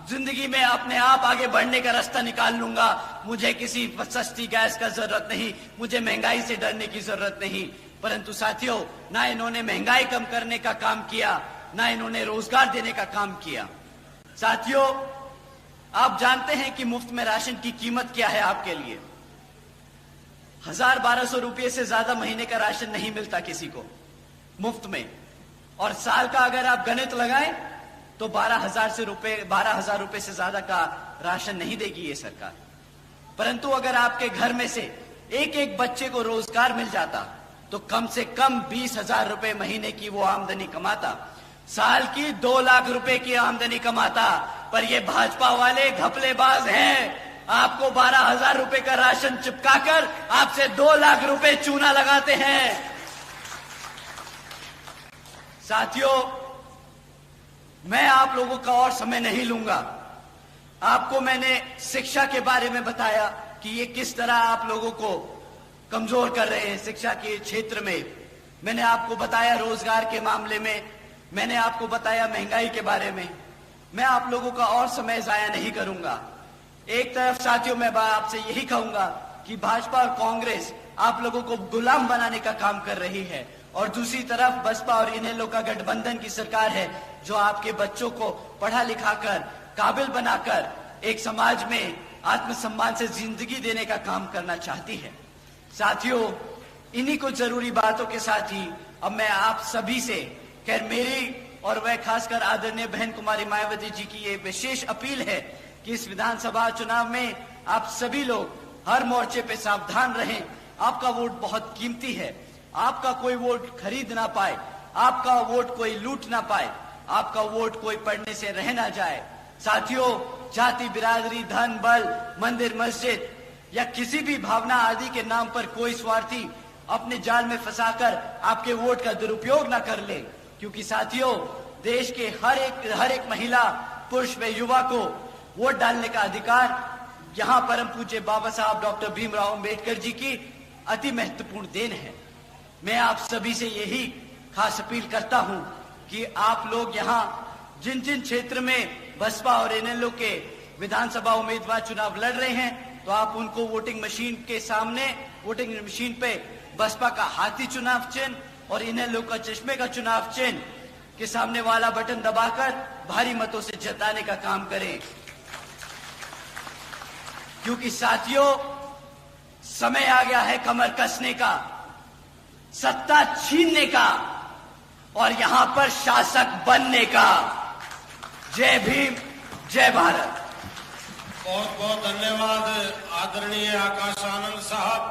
जिंदगी में अपने आप आगे बढ़ने का रास्ता निकाल लूंगा। मुझे किसी सस्ती गैस का जरूरत नहीं, मुझे महंगाई से डरने की जरूरत नहीं। परंतु साथियों, ना इन्होंने महंगाई कम करने का काम किया, ना इन्होंने रोजगार देने का काम किया। साथियों, आप जानते हैं कि मुफ्त में राशन की कीमत क्या है आपके लिए। 1000-1200 रुपये से ज्यादा महीने का राशन नहीं मिलता किसी को मुफ्त में, और साल का अगर आप गणित लगाएं तो 12,000 रुपए से ज्यादा का राशन नहीं देगी ये सरकार। परंतु अगर आपके घर में से एक एक बच्चे को रोजगार मिल जाता तो कम से कम 20,000 रुपए महीने की वो आमदनी कमाता, साल की 2 लाख रुपए की आमदनी कमाता। पर ये भाजपा वाले घपलेबाज हैं, आपको 12,000 रुपए का राशन चिपकाकर आपसे 2 लाख रुपए चूना लगाते हैं। साथियों, मैं आप लोगों का और समय नहीं लूंगा। आपको मैंने शिक्षा के बारे में बताया कि ये किस तरह आप लोगों को कमजोर कर रहे हैं शिक्षा के क्षेत्र में। मैंने आपको बताया रोजगार के मामले में, मैंने आपको बताया महंगाई के बारे में। मैं आप लोगों का और समय जाया नहीं करूंगा। एक तरफ साथियों, मैं आपसे यही कहूंगा कि भाजपा और कांग्रेस आप लोगों को गुलाम बनाने का काम कर रही है, और दूसरी तरफ बसपा और इनेलो का गठबंधन की सरकार है जो आपके बच्चों को पढ़ा लिखा कर काबिल बनाकर एक समाज में आत्मसम्मान से जिंदगी देने का काम करना चाहती है। साथियों, इन्हीं कुछ जरूरी बातों के साथ ही अब मैं आप सभी से, खैर मेरी और वह खासकर आदरणीय बहन कुमारी मायावती जी की ये विशेष अपील है कि इस विधानसभा चुनाव में आप सभी लोग हर मोर्चे पे सावधान रहें। आपका वोट बहुत कीमती है, आपका कोई वोट खरीद ना पाए, आपका वोट कोई लूट ना पाए, आपका वोट कोई पढ़ने से रह ना जाए। साथियों, जाति बिरादरी, धन बल, मंदिर मस्जिद या किसी भी भावना आदि के नाम पर कोई स्वार्थी अपने जाल में फंसाकर आपके वोट का दुरुपयोग ना कर ले, क्योंकि साथियों, देश के हर एक महिला, पुरुष व युवा को वोट डालने का अधिकार यहाँ परम पूज्य बाबा साहब डॉक्टर भीमराव अंबेडकर जी की अति महत्वपूर्ण देन है। मैं आप सभी से यही खास अपील करता हूं कि आप लोग यहाँ जिन जिन क्षेत्र में बसपा और इनेलो के विधानसभा उम्मीदवार चुनाव लड़ रहे हैं, तो आप उनको वोटिंग मशीन के सामने, वोटिंग मशीन पे बसपा का हाथी चुनाव चिन्ह और इनेलो का चश्मे का चुनाव चिन्ह के सामने वाला बटन दबाकर भारी मतों से जिताने का काम करें। क्योंकि साथियों, समय आ गया है कमर कसने का, सत्ता छीनने का और यहां पर शासक बनने का। जय भीम, जय भारत। बहुत बहुत धन्यवाद आदरणीय आकाश आनंद साहब।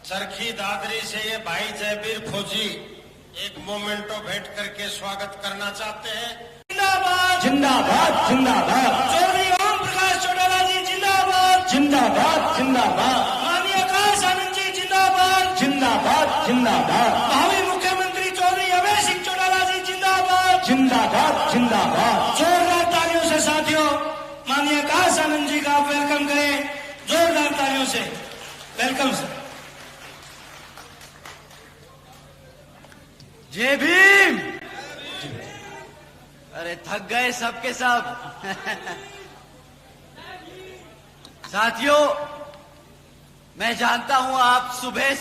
चरखी दादरी से ये भाई जयबीर फौजी एक मोमेंटो भेंट करके स्वागत करना चाहते हैं। जिंदाबाद जिंदाबाद जिंदाबाद चौधरी ओम प्रकाश चौटाला जी जिंदाबाद, जिंदाबाद जिंदाबाद माननीय आकाश आनंद जी जिंदाबाद, जिंदाबाद जिंदाबाद भावी मुख्यमंत्री चौधरी अभय सिंह चौटाला जी जिंदाबाद। जिंदाबाद जिंदाबाद। जोरदार तालियों से साथियों माननीय आकाश आनंद जी का आप वेलकम करें, जोरदार तालियों से वेलकम सर। जय भीम। अरे थक गए सबके सब। साथियों, मैं जानता हूं आप सुबह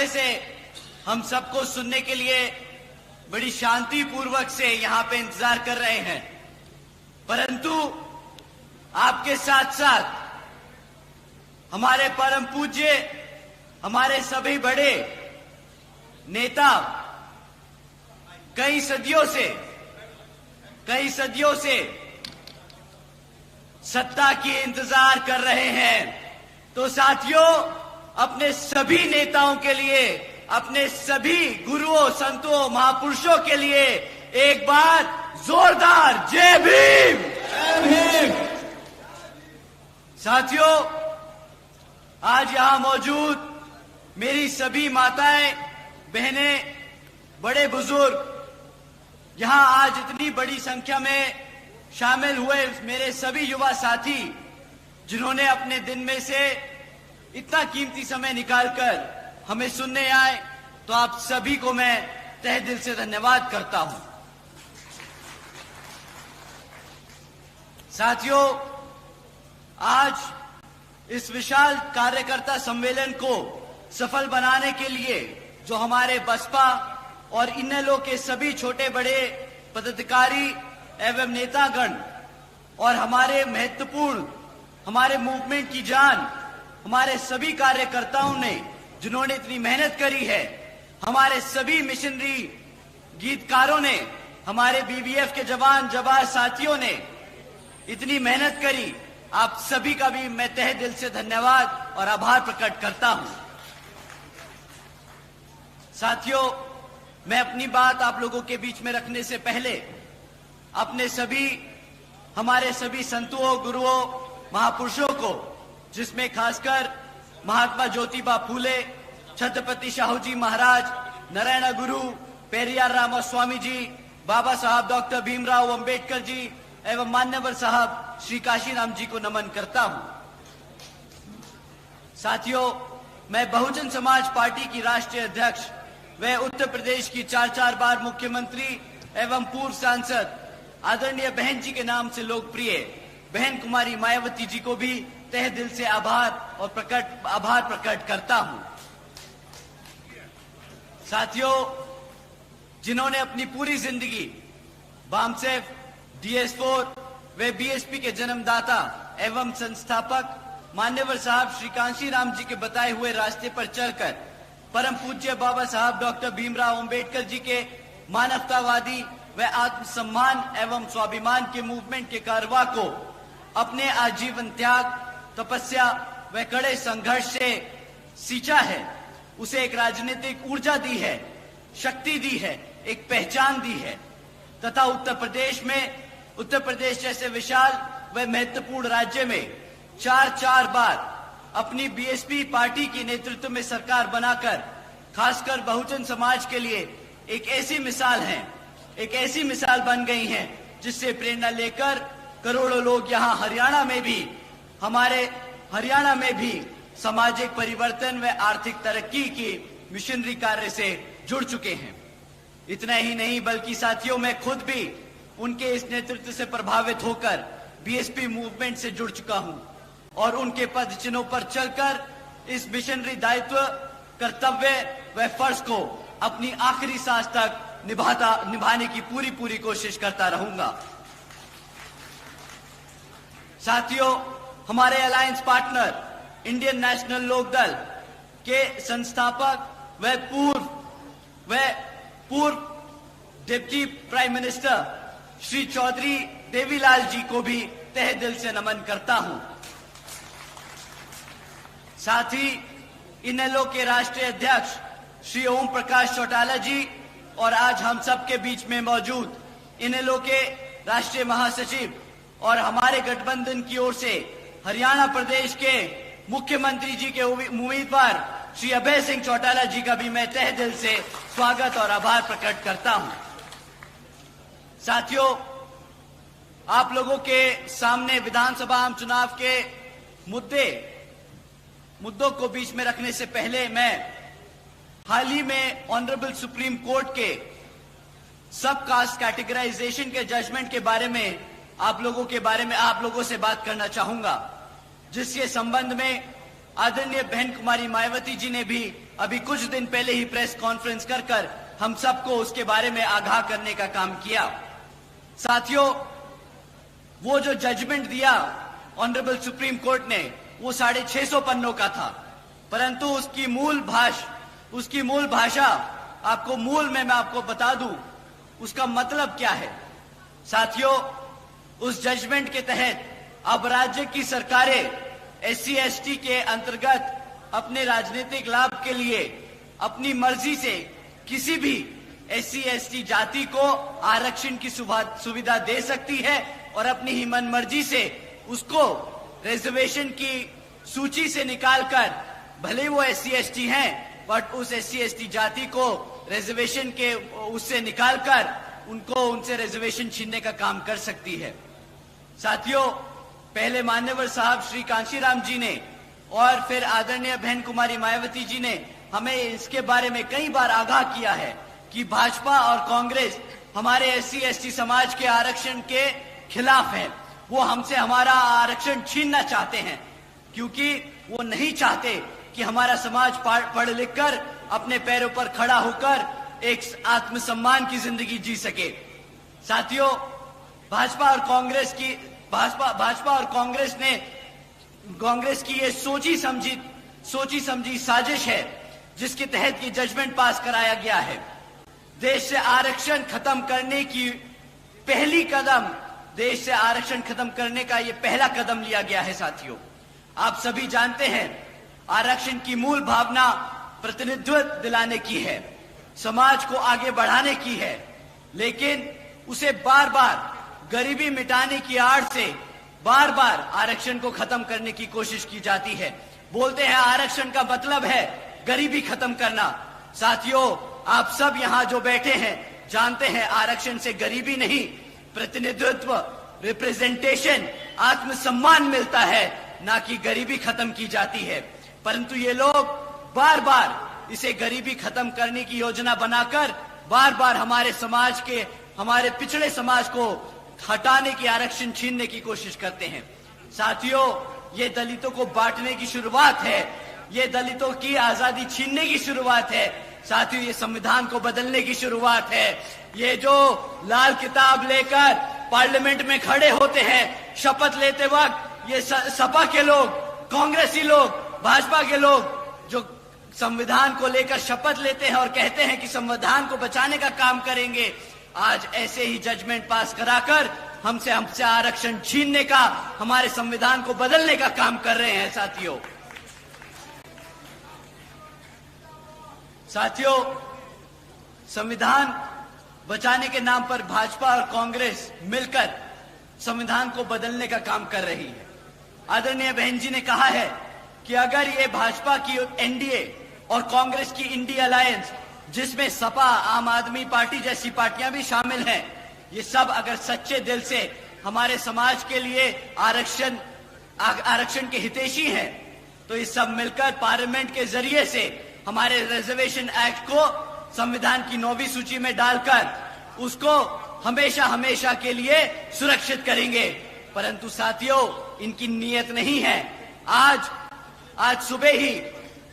से हम सबको सुनने के लिए बड़ी शांति पूर्वक से यहां पे इंतजार कर रहे हैं, परंतु आपके साथ साथ हमारे परम पूज्य, हमारे सभी बड़े नेता कई सदियों से सत्ता की इंतजार कर रहे हैं। तो साथियों, अपने सभी नेताओं के लिए, अपने सभी गुरुओं, संतों, महापुरुषों के लिए एक बार जोरदार जय भीम। जय भीम। साथियों, आज यहां मौजूद मेरी सभी माताएं, बहनें, बड़े बुजुर्ग, यहां आज इतनी बड़ी संख्या में शामिल हुए मेरे सभी युवा साथी, जिन्होंने अपने दिन में से इतना कीमती समय निकालकर हमें सुनने आए, तो आप सभी को मैं तहे दिल से धन्यवाद करता हूं। साथियों, आज इस विशाल कार्यकर्ता सम्मेलन को सफल बनाने के लिए जो हमारे बसपा और इनेलो के सभी छोटे बड़े पदाधिकारी एवं नेतागण और हमारे महत्वपूर्ण हमारे मूवमेंट की जान हमारे सभी कार्यकर्ताओं ने जिन्होंने इतनी मेहनत करी है, हमारे सभी मिशनरी गीतकारों ने, हमारे बीबीएफ के जवान साथियों ने इतनी मेहनत करी, आप सभी का भी मैं तहे दिल से धन्यवाद और आभार प्रकट करता हूं। साथियों, मैं अपनी बात आप लोगों के बीच में रखने से पहले अपने हमारे सभी संतों, गुरुओं, महापुरुषों को, जिसमें खासकर महात्मा ज्योतिबा फूले, छत्रपति शाहूजी महाराज, नारायण गुरु, पेरियार रामास्वामी जी, बाबा साहब डॉक्टर भीमराव अंबेडकर जी एवं मान्यवर साहब श्री काशीराम जी को नमन करता हूं। साथियों, मैं बहुजन समाज पार्टी की राष्ट्रीय अध्यक्ष व उत्तर प्रदेश की 4 बार मुख्यमंत्री एवं पूर्व सांसद आदरणीय बहन जी के नाम से लोकप्रिय बहन कुमारी मायावती जी को भी तहे दिल से आभार प्रकट करता हूं। साथियों, जिन्होंने अपनी पूरी जिंदगी बामसेफ, DS4 व बीएसपी के जन्मदाता एवं संस्थापक मान्यवर साहब श्री कांशीराम जी के बताए हुए रास्ते पर चलकर परम पूज्य बाबा साहब डॉक्टर भीमराव अंबेडकर जी के मानवतावादी व आत्मसम्मान एवं स्वाभिमान के मूवमेंट के कारवा को अपने आजीवन त्याग, तपस्या व कड़े संघर्ष से सींचा है, उसे एक राजनीतिक ऊर्जा दी है, शक्ति दी है, एक पहचान दी है तथा उत्तर प्रदेश जैसे विशाल व महत्वपूर्ण राज्य में 4 बार अपनी बीएसपी पार्टी के नेतृत्व में सरकार बनाकर खासकर बहुजन समाज के लिए एक ऐसी मिसाल बन गई हैं, जिससे प्रेरणा लेकर करोड़ों लोग यहाँ हमारे हरियाणा में भी सामाजिक परिवर्तन व आर्थिक तरक्की की मिशनरी कार्य से जुड़ चुके हैं। इतना ही नहीं बल्कि साथियों, मैं खुद भी उनके इस नेतृत्व से प्रभावित होकर बीएसपी मूवमेंट से जुड़ चुका हूं और उनके पद चिन्हों पर चलकर इस मिशनरी दायित्व, कर्तव्य व फर्ज को अपनी आखिरी सांस तक निभाने की पूरी कोशिश करता रहूंगा। साथियों, हमारे alliance partner Indian National Lokdal के संस्थापक व पूर्व deputy prime minister Shri Chaudhary Devilal ji को भी तहे दिल से नमन करता हूं। साथ ही इनेलो के राष्ट्रीय अध्यक्ष श्री ओम प्रकाश चौटाला जी और आज हम सब के बीच में मौजूद इनेलो के राष्ट्रीय महासचिव और हमारे गठबंधन की ओर से हरियाणा प्रदेश के मुख्यमंत्री जी के उम्मीदवार श्री अभय सिंह चौटाला जी का भी मैं तहे दिल से स्वागत और आभार प्रकट करता हूं। साथियों, आप लोगों के सामने विधानसभा आम चुनाव के मुद्दों को बीच में रखने से पहले मैं हाल ही में ऑनरेबल सुप्रीम कोर्ट के सब कास्ट कैटेगराइजेशन के जजमेंट के बारे में आप लोगों से बात करना चाहूंगा, जिसके संबंध में आदरणीय बहन कुमारी मायावती जी ने भी अभी कुछ दिन पहले ही प्रेस कॉन्फ्रेंस कर हम सबको उसके बारे में आगाह करने का काम किया। साथियों, वो जो जजमेंट दिया ऑनरेबल सुप्रीम कोर्ट ने वो 650 पन्नों का था, परंतु उसकी मूल भाषा मैं आपको बता दूं उसका मतलब क्या है। साथियों, उस जजमेंट के तहत अब राज्य की सरकारें SC/ST के अंतर्गत अपने राजनीतिक लाभ के लिए अपनी मर्जी से किसी भी SC ST जाति को आरक्षण की सुविधा दे सकती है और अपनी ही मनमर्जी से उसको रिजर्वेशन की सूची से निकालकर, भले वो SC ST हैं, बट उस SC ST जाति को रिजर्वेशन के उससे निकालकर उनसे रिजर्वेशन छीनने का काम कर सकती है। साथियों, पहले मान्यवर साहब श्री कांशीराम जी ने और फिर आदरणीय बहन कुमारी मायावती जी ने हमें इसके बारे में कई बार आगाह किया है कि भाजपा और कांग्रेस हमारे SC ST समाज के आरक्षण के खिलाफ है। वो हमसे हमारा आरक्षण छीनना चाहते हैं, क्योंकि वो नहीं चाहते कि हमारा समाज पढ़ लिख कर अपने पैरों पर खड़ा होकर एक आत्मसम्मान की जिंदगी जी सके। साथियों, भाजपा और कांग्रेस ने कांग्रेस की ये सोची समझी साजिश है, जिसके तहत ये जजमेंट पास कराया गया है। देश से आरक्षण खत्म करने की देश से आरक्षण खत्म करने का ये पहला कदम लिया गया है। साथियों, आप सभी जानते हैं, आरक्षण की मूल भावना प्रतिनिधित्व दिलाने की है, समाज को आगे बढ़ाने की है, लेकिन उसे बार बार गरीबी मिटाने की आड़ से बार बार आरक्षण को खत्म करने की कोशिश की जाती है। बोलते हैं आरक्षण का मतलब है गरीबी खत्म करना। साथियों, आप सब यहाँ जो बैठे हैं जानते हैं आरक्षण से गरीबी नहीं, प्रतिनिधित्व, रिप्रेजेंटेशन, आत्मसम्मान मिलता है, ना कि गरीबी खत्म की जाती है। परंतु ये लोग बार बार इसे गरीबी खत्म करने की योजना बनाकर बार बार हमारे पिछड़े समाज को हटाने की, आरक्षण छीनने की कोशिश करते हैं। साथियों, ये दलितों को बांटने की शुरुआत है, ये दलितों की आजादी छीनने की शुरुआत है। साथियों, ये संविधान को बदलने की शुरुआत है। ये जो लाल किताब लेकर पार्लियामेंट में खड़े होते हैं शपथ लेते वक्त, ये सपा के लोग, कांग्रेसी लोग, भाजपा के लोग जो संविधान को लेकर शपथ लेते हैं और कहते हैं कि संविधान को बचाने का काम करेंगे, आज ऐसे ही जजमेंट पास कराकर हमसे आरक्षण छीनने का, हमारे संविधान को बदलने का काम कर रहे हैं। साथियों, संविधान बचाने के नाम पर भाजपा और कांग्रेस मिलकर संविधान को बदलने का काम कर रही है। आदरणीय बहन जी ने कहा है कि अगर ये भाजपा की NDA और कांग्रेस की इंडिया अलायंस, जिसमें सपा, आम आदमी पार्टी जैसी पार्टियां भी शामिल हैं, ये सब अगर सच्चे दिल से हमारे समाज के लिए आरक्षण के हितैषी हैं, तो ये सब मिलकर पार्लियामेंट के जरिए से हमारे रिजर्वेशन एक्ट को संविधान की 9वीं सूची में डालकर उसको हमेशा हमेशा के लिए सुरक्षित करेंगे। परंतु साथियों, इनकी नीयत नहीं है। आज सुबह ही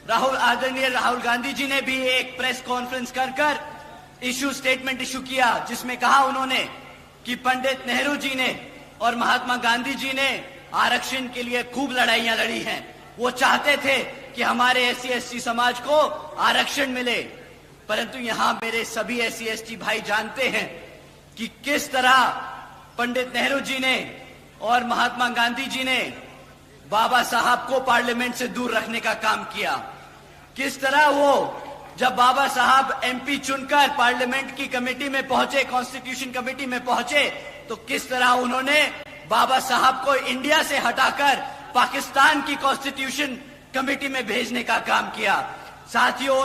आदरणीय राहुल गांधी जी ने भी एक प्रेस कॉन्फ्रेंस कर स्टेटमेंट इशू किया, जिसमें कहा उन्होंने कि पंडित नेहरू जी ने और महात्मा गांधी जी ने आरक्षण के लिए खूब लड़ाइयां लड़ी हैं। वो चाहते थे कि हमारे SC ST समाज को आरक्षण मिले, परंतु यहां मेरे सभी SC ST भाई जानते हैं कि किस तरह पंडित नेहरू जी ने और महात्मा गांधी जी ने बाबा साहब को पार्लियामेंट से दूर रखने का काम किया। किस तरह वो जब बाबा साहब MP चुनकर पार्लियामेंट की कमेटी में पहुंचे, कॉन्स्टिट्यूशन कमेटी में पहुंचे, तो किस तरह उन्होंने बाबा साहब को इंडिया से हटाकर पाकिस्तान की कॉन्स्टिट्यूशन कमेटी में भेजने का काम किया। साथियों,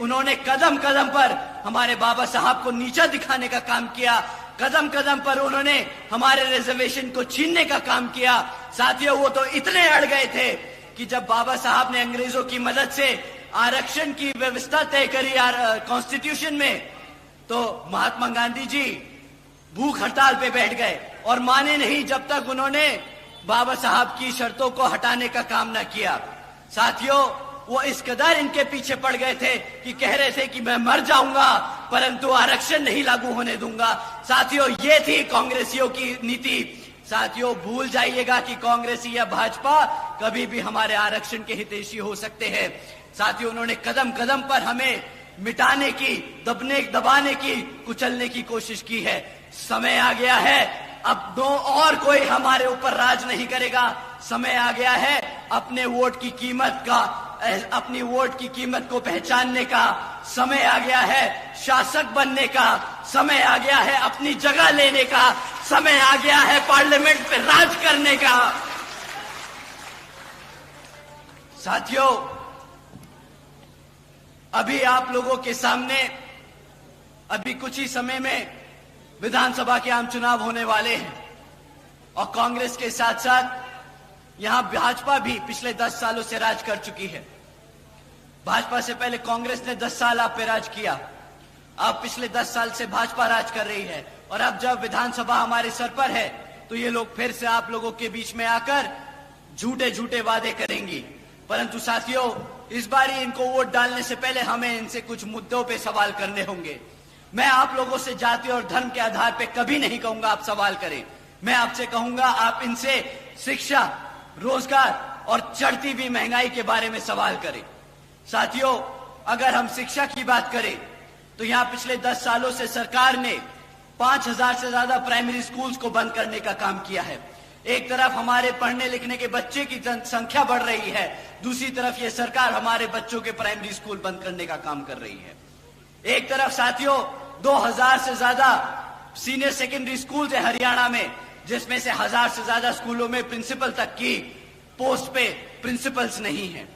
उन्होंने कदम कदम पर हमारे बाबा साहब को नीचा दिखाने का काम किया। कदम कदम पर उन्होंने हमारे रिजर्वेशन को छीनने का काम किया। साथियों, वो तो इतने अड़ गए थे कि जब बाबा साहब ने अंग्रेजों की मदद से आरक्षण की व्यवस्था तय करी कॉन्स्टिट्यूशन में, तो महात्मा गांधी जी भूख हड़ताल पे बैठ गए और माने नहीं जब तक उन्होंने बाबा साहब की शर्तों को हटाने का काम न किया। साथियों, वो इस कदर इनके पीछे पड़ गए थे कि कह रहे थे कि मैं मर जाऊंगा परंतु आरक्षण नहीं लागू होने दूंगा। साथियों, ये थी कांग्रेसियों की नीति। साथियों, भूल जाइएगा कि कांग्रेसी या भाजपा कभी भी हमारे आरक्षण के हितैषी हो सकते हैं। साथियों, उन्होंने कदम कदम पर हमें मिटाने की, दबाने की, कुचलने की कोशिश की है। समय आ गया है, अब और कोई हमारे ऊपर राज नहीं करेगा। समय आ गया है अपने वोट की कीमत का अपनी वोट की कीमत को पहचानने का समय आ गया है। शासक बनने का समय आ गया है। अपनी जगह लेने का समय आ गया है। पार्लियामेंट पे राज करने का। साथियों, अभी आप लोगों के सामने अभी कुछ ही समय में विधानसभा के आम चुनाव होने वाले हैं और कांग्रेस के साथ साथ यहां भाजपा भी पिछले 10 सालों से राज कर चुकी है। भाजपा से पहले कांग्रेस ने 10 साल आप पे राज किया। अब पिछले 10 साल से भाजपा राज कर रही है और अब जब विधानसभा हमारे सर पर है तो ये लोग फिर से आप लोगों के बीच में आकर झूठे झूठे वादे करेंगी। परंतु साथियों, इस बार इनको वोट डालने से पहले हमें इनसे कुछ मुद्दों पे सवाल करने होंगे। मैं आप लोगों से जाति और धर्म के आधार पे कभी नहीं कहूंगा आप सवाल करें। मैं आपसे कहूंगा आप इनसे शिक्षा, रोजगार और चढ़ती हुई महंगाई के बारे में सवाल करें। साथियों, अगर हम शिक्षा की बात करें तो यहां पिछले 10 सालों से सरकार ने 5000 से ज्यादा प्राइमरी स्कूल्स को बंद करने का काम किया है। एक तरफ हमारे पढ़ने लिखने के बच्चे की संख्या बढ़ रही है, दूसरी तरफ ये सरकार हमारे बच्चों के प्राइमरी स्कूल बंद करने का काम कर रही है। एक तरफ साथियों 2000 से ज्यादा सीनियर सेकेंडरी स्कूल है हरियाणा में, जिसमें से 1000 से ज्यादा स्कूलों में प्रिंसिपल तक की पोस्ट पे प्रिंसिपल्स नहीं है।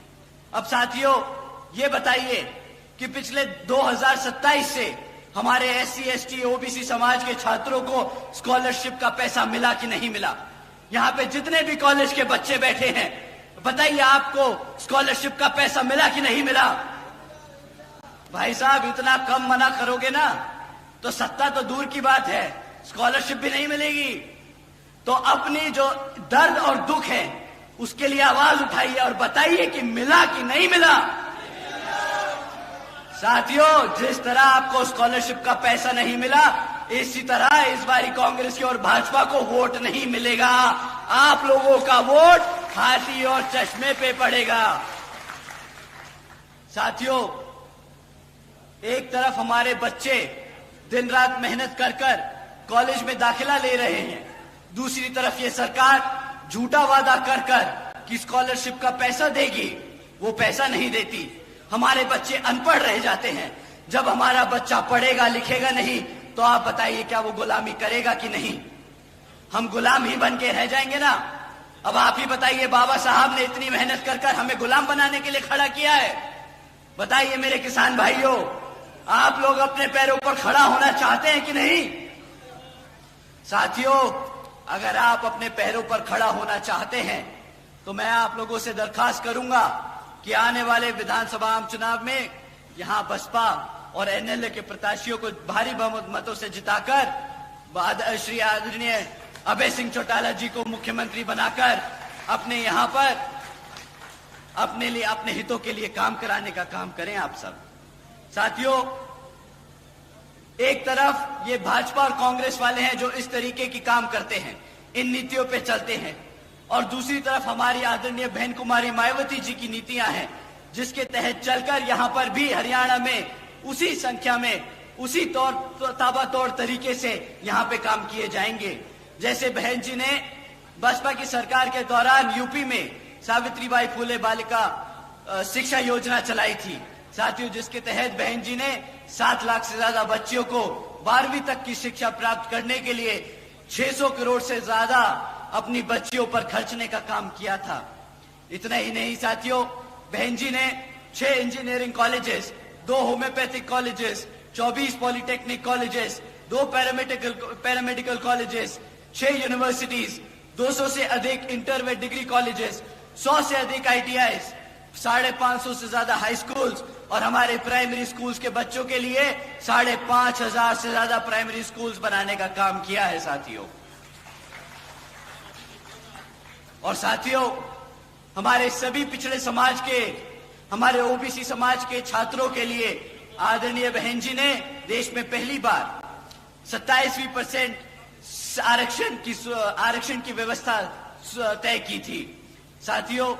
अब साथियों, ये बताइए कि पिछले 2027 से हमारे SC, ST, OBC समाज के छात्रों को स्कॉलरशिप का पैसा मिला कि नहीं मिला? यहाँ पे जितने भी कॉलेज के बच्चे बैठे हैं, बताइए आपको स्कॉलरशिप का पैसा मिला कि नहीं मिला? भाई साहब, इतना कम मना करोगे ना तो सत्ता तो दूर की बात है, स्कॉलरशिप भी नहीं मिलेगी। तो अपनी जो दर्द और दुख है उसके लिए आवाज उठाइए और बताइए कि मिला कि नहीं मिला। साथियों, जिस तरह आपको स्कॉलरशिप का पैसा नहीं मिला, इसी तरह इस बारी कांग्रेस की और भाजपा को वोट नहीं मिलेगा। आप लोगों का वोट हाथी और चश्मे पे पड़ेगा। साथियों, एक तरफ हमारे बच्चे दिन रात मेहनत कर कर कॉलेज में दाखिला ले रहे हैं, दूसरी तरफ ये सरकार झूठा वादा कर कर कि स्कॉलरशिप का पैसा देगी, वो पैसा नहीं देती। हमारे बच्चे अनपढ़ रह जाते हैं। जब हमारा बच्चा पढ़ेगा लिखेगा नहीं तो आप बताइए क्या वो गुलामी करेगा कि नहीं? हम गुलाम ही बन के रह जाएंगे ना। अब आप ही बताइए, बाबा साहब ने इतनी मेहनत कर कर हमें गुलाम बनाने के लिए खड़ा किया है। बताइए मेरे किसान भाइयों, आप लोग अपने पैरों पर खड़ा होना चाहते हैं कि नहीं? साथियों, अगर आप अपने पैरों पर खड़ा होना चाहते हैं तो मैं आप लोगों से दरखास्त करूंगा कि आने वाले विधानसभा आम चुनाव में यहां बसपा और NLA के प्रत्याशियों को भारी बहुमत मतों से जिताकर श्री आदरणीय अभय सिंह चौटाला जी को मुख्यमंत्री बनाकर अपने यहां पर अपने लिए, अपने हितों के लिए काम कराने का काम करें आप सब। साथियों, एक तरफ ये भाजपा और कांग्रेस वाले हैं जो इस तरीके की काम करते हैं, इन नीतियों पे चलते हैं, और दूसरी तरफ हमारी आदरणीय बहन कुमारी मायावती जी की नीतियां हैं जिसके तहत चलकर यहां पर भी हरियाणा में उसी संख्या में, उसी ताबड़तोड़ तरीके से यहां पे काम किए जाएंगे। जैसे बहन जी ने बसपा की सरकार के दौरान यूपी में सावित्रीबाई फुले बालिका शिक्षा योजना चलाई थी साथियों, जिसके तहत बहन जी ने 7 लाख से ज्यादा बच्चियों को 12वीं तक की शिक्षा प्राप्त करने के लिए 600 करोड़ से ज्यादा अपनी बच्चियों पर खर्चने का काम किया था। इतना ही नहीं साथियों, बहन जी ने 6 engineering colleges, 2 homeopathic colleges, 24 polytechnic colleges, 2 paramedical colleges, 6 universities, 200 से अधिक इंटर व डिग्री कॉलेजेस, 100 से अधिक ITIs, 550 से ज्यादा हाई स्कूल्स और हमारे प्राइमरी स्कूल्स के बच्चों के लिए 5500 से ज्यादा प्राइमरी स्कूल्स बनाने का काम किया है साथियों। और साथियों, हमारे सभी पिछड़े समाज के, हमारे OBC समाज के छात्रों के लिए आदरणीय बहन जी ने देश में पहली बार 27% आरक्षण की व्यवस्था तय की थी। साथियों,